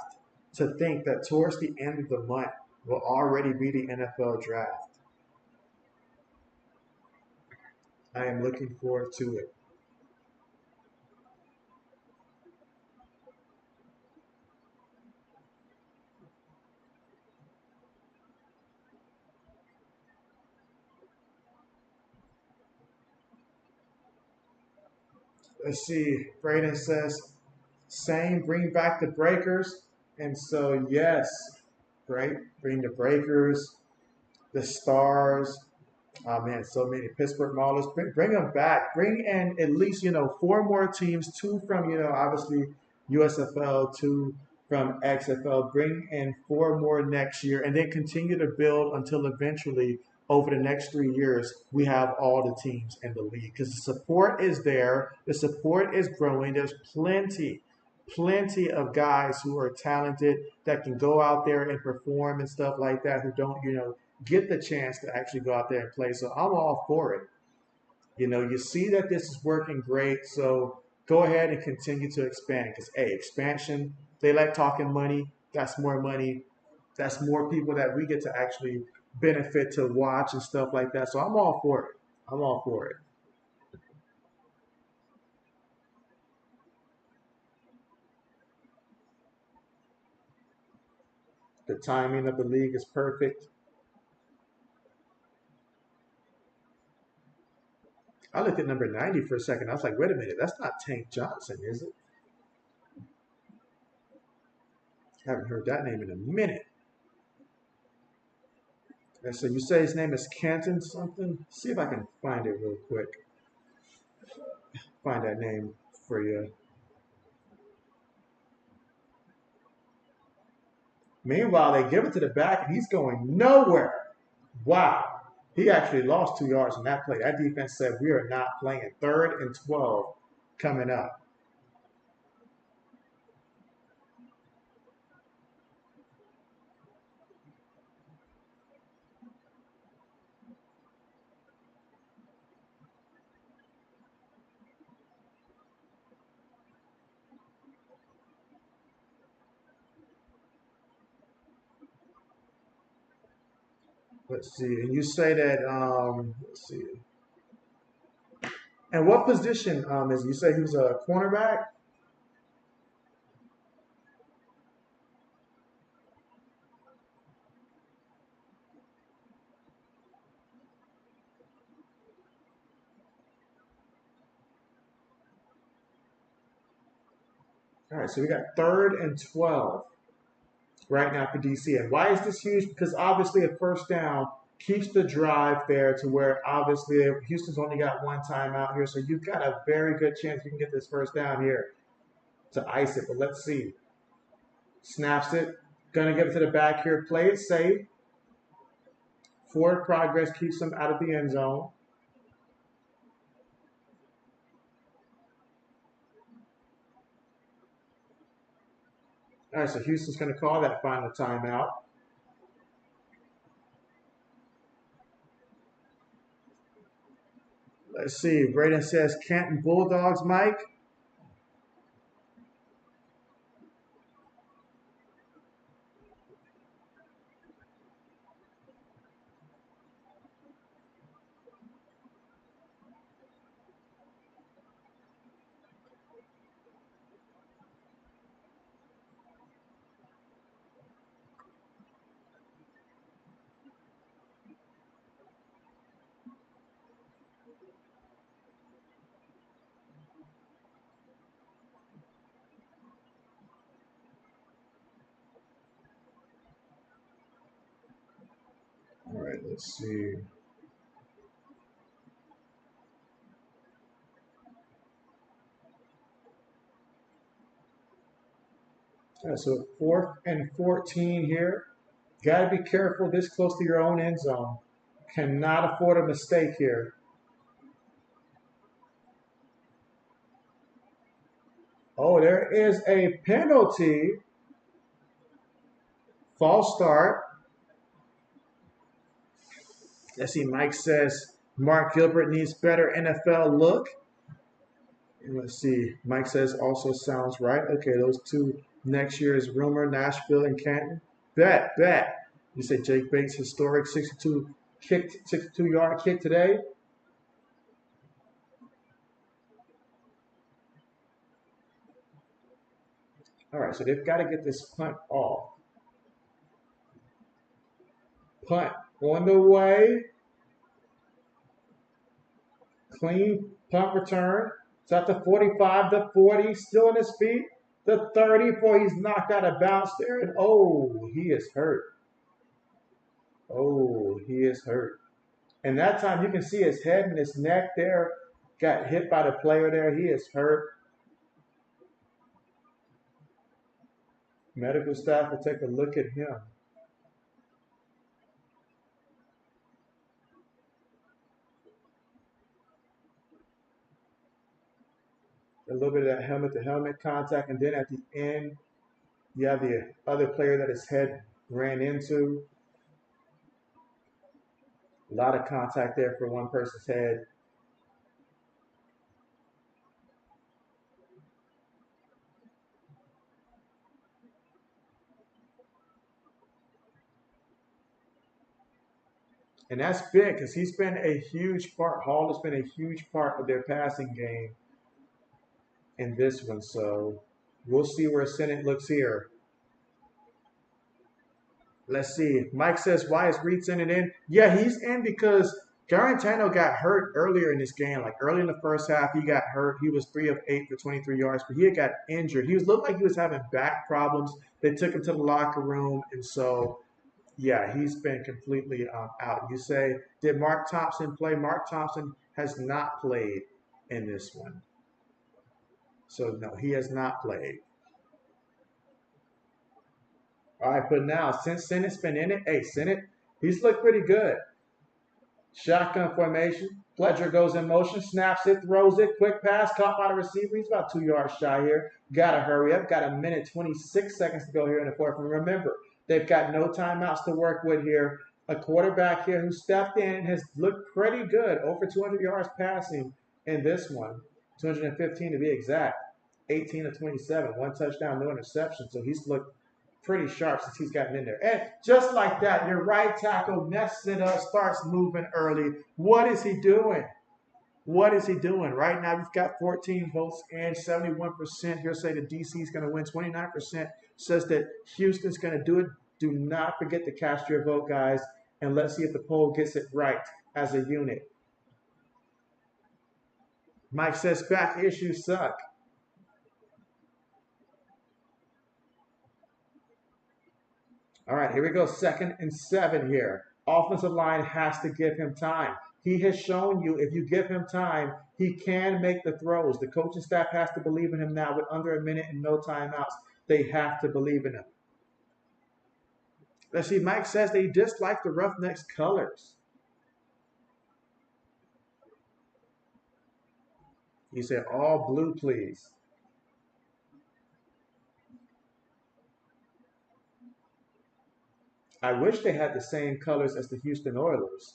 to think that towards the end of the month will already be the NFL draft. I am looking forward to it. Let's see. Braden says, same, bring back the breakers. And so, yes, right? Bring the breakers, the stars. Oh, man, so many. Pittsburgh Maulers. Bring them back. Bring in at least, 4 more teams, 2 from, obviously USFL, 2 from XFL. Bring in 4 more next year and then continue to build until eventually over the next 3 years, we have all the teams in the league because the support is there. The support is growing. There's plenty of guys who are talented that can go out there and perform and stuff like that who don't, get the chance to actually go out there and play. So I'm all for it. You see that this is working great. So go ahead and continue to expand because, expansion, they like talking money. That's more money. That's more people that we get to actually benefit to watch and stuff like that. So I'm all for it. I'm all for it. The timing of the league is perfect. I looked at number 90 for a second. I was like, wait a minute, that's not Tank Johnson, is it? Haven't heard that name in a minute. And so you say his name is Canton something? See if I can find it real quick. Find that name for you. Meanwhile, they give it to the back and he's going nowhere. Wow. He actually lost 2 yards in that play. That defense said we are not playing. 3rd and 12 coming up. Let's see. And you say that, let's see. And what position is he? You say he was a cornerback? All right, so we got 3rd and 12 right now for DC. And why is this huge? Because obviously a first down keeps the drive there to where obviously Houston's only got one timeout here. So you've got a very good chance you can get this first down here to ice it. But let's see. Snaps it. Going to get it to the back here. Play it safe. Forward progress keeps them out of the end zone. All right, so Houston's going to call that final timeout. Let's see. Braden says Canton Bulldogs, Mike. All right, let's see. All right, so 4th and 14 here. Got to be careful this close to your own end zone. Cannot afford a mistake here. Oh, there is a penalty. False start. Let's see, Mike says Mark Gilbert needs better NFL look. And let's see, Mike says also sounds right. Okay, those two next year is rumor, Nashville and Canton. Bet. You say Jake Bates historic 62-yard kick today. All right, so they've got to get this punt off. Punt on the way. Clean punt return. It's at the 45, the 40, still on his feet. The 30, boy, he's knocked out of bounds there. And oh, he is hurt. Oh, he is hurt. And that time you can see his head and his neck there got hit by the player there. He is hurt. Medical staff will take a look at him. A little bit of that helmet-to-helmet contact, and then at the end, you have the other player that his head ran into. A lot of contact there for one person's head. And that's big because he's been a huge part. Hall has been a huge part of their passing game in this one. So we'll see where Senate looks here. Let's see. Mike says, why is Reed Senate in? Yeah, he's in because Garantano got hurt earlier in this game. Like early in the first half, he got hurt. He was 3 of 8 for 23 yards, but he had got injured. He looked like he was having back problems. They took him to the locker room, and so yeah, he's been completely out. You say, did Mark Thompson play? Mark Thompson has not played in this one. So, no, he has not played. All right, but now, since Sennett's been in it, hey, Sennett, he's looked pretty good. Shotgun formation. Fletcher goes in motion, snaps it, throws it, quick pass, caught by the receiver. He's about 2 yards shy here. Got to hurry up. Got a minute, 26 seconds to go here in the fourth. And remember, they've got no timeouts to work with here. A quarterback here who stepped in and has looked pretty good. Over 200 yards passing in this one. 215 to be exact. 18 of 27. 1 touchdown, no interception. So he's looked pretty sharp since he's gotten in there. And just like that, your right tackle messes it up, starts moving early. What is he doing? What is he doing? Right now, we've got 14 votes and 71% here say that DC is going to win. 29% says that Houston's going to do it. Do not forget to cast your vote, guys, and let's see if the poll gets it right as a unit. Mike says back issues suck. All right, here we go. 2nd and 7 here. Offensive line has to give him time. He has shown you if you give him time, he can make the throws. The coaching staff has to believe in him now with under a minute and no timeouts. They have to believe in him. Let's see, Mike says they dislike the Roughnecks colors. He said, all blue, please. I wish they had the same colors as the Houston Oilers.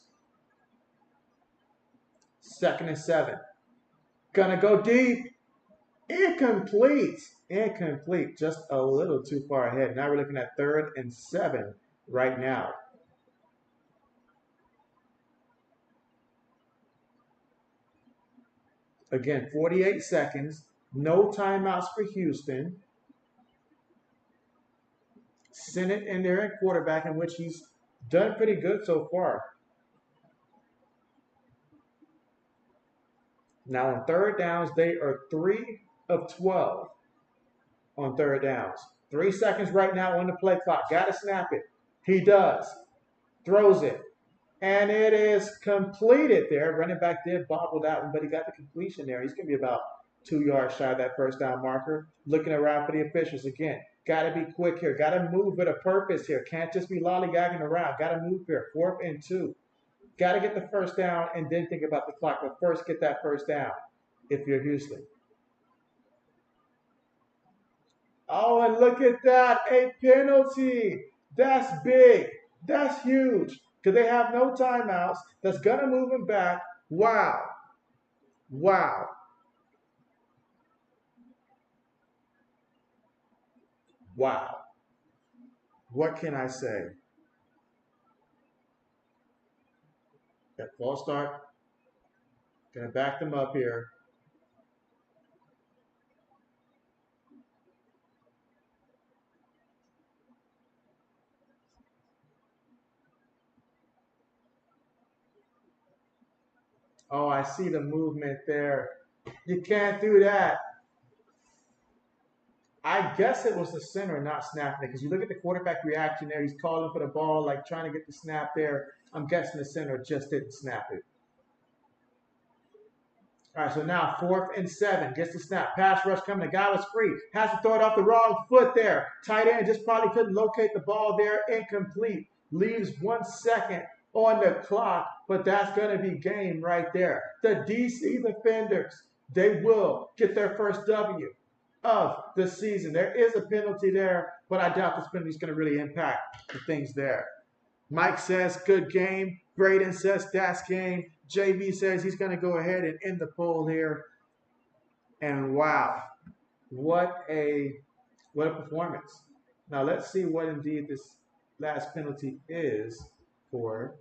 2nd and 7. Gonna go deep. Incomplete. Incomplete. Just a little too far ahead. Now we're looking at 3rd and 7 right now. Again, 48 seconds. No timeouts for Houston. Sennett in there at quarterback, in which he's done pretty good so far. Now on 3rd downs, they are 3 of 12 on 3rd downs. 3 seconds right now on the play clock. Got to snap it. He does. Throws it. And it is completed there. Running back did bobble that one, but he got the completion there. He's going to be about 2 yards shy of that 1st down marker. Looking around for the officials again. Got to be quick here. Got to move with a purpose here. Can't just be lollygagging around. Got to move here. 4th and 2. Got to get the 1st down and then think about the clock. But first, get that 1st down if you're Houston. Oh, and look at that. A penalty. That's big. That's huge. Because they have no timeouts. That's going to move him back. Wow. Wow. Wow. What can I say? That false start. Going to back them up here. Oh, I see the movement there. You can't do that. I guess it was the center not snapping it because you look at the quarterback reaction there. He's calling for the ball, like trying to get the snap there. I'm guessing the center just didn't snap it. All right, so now 4th and 7. Gets the snap. Pass rush coming. The guy was free. Has to throw it off the wrong foot there. Tight end just probably couldn't locate the ball there. Incomplete. Leaves 1 second on the clock, but that's going to be game right there. The DC defenders, they will get their first W of the season. There is a penalty there, but I doubt this penalty is going to really impact the things there. Mike says good game. Braden says that's game. JB says he's going to go ahead and end the poll here. And wow, what a performance. Now let's see what indeed this last penalty is for.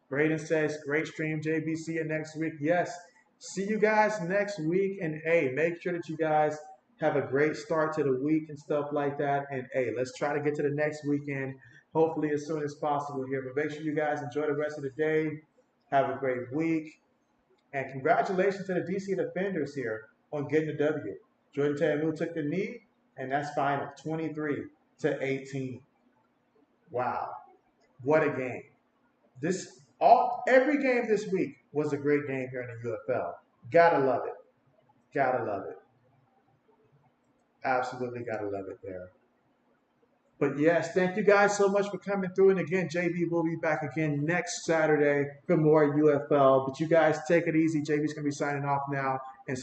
Braden says, great stream, JB. See you next week. Yes, see you guys next week. And hey, make sure that you guys have a great start to the week and stuff like that. And hey, let's try to get to the next weekend, hopefully as soon as possible here. But make sure you guys enjoy the rest of the day. Have a great week. And congratulations to the DC defenders here on getting the W. Jordan Tamu took the knee, and that's final, 23-18. Wow, what a game. Every game this week was a great game here in the UFL. Gotta love it. Gotta love it. Absolutely gotta love it there. But yes, thank you guys so much for coming through. And again, JB will be back again next Saturday for more UFL. But you guys take it easy. JB's going to be signing off now.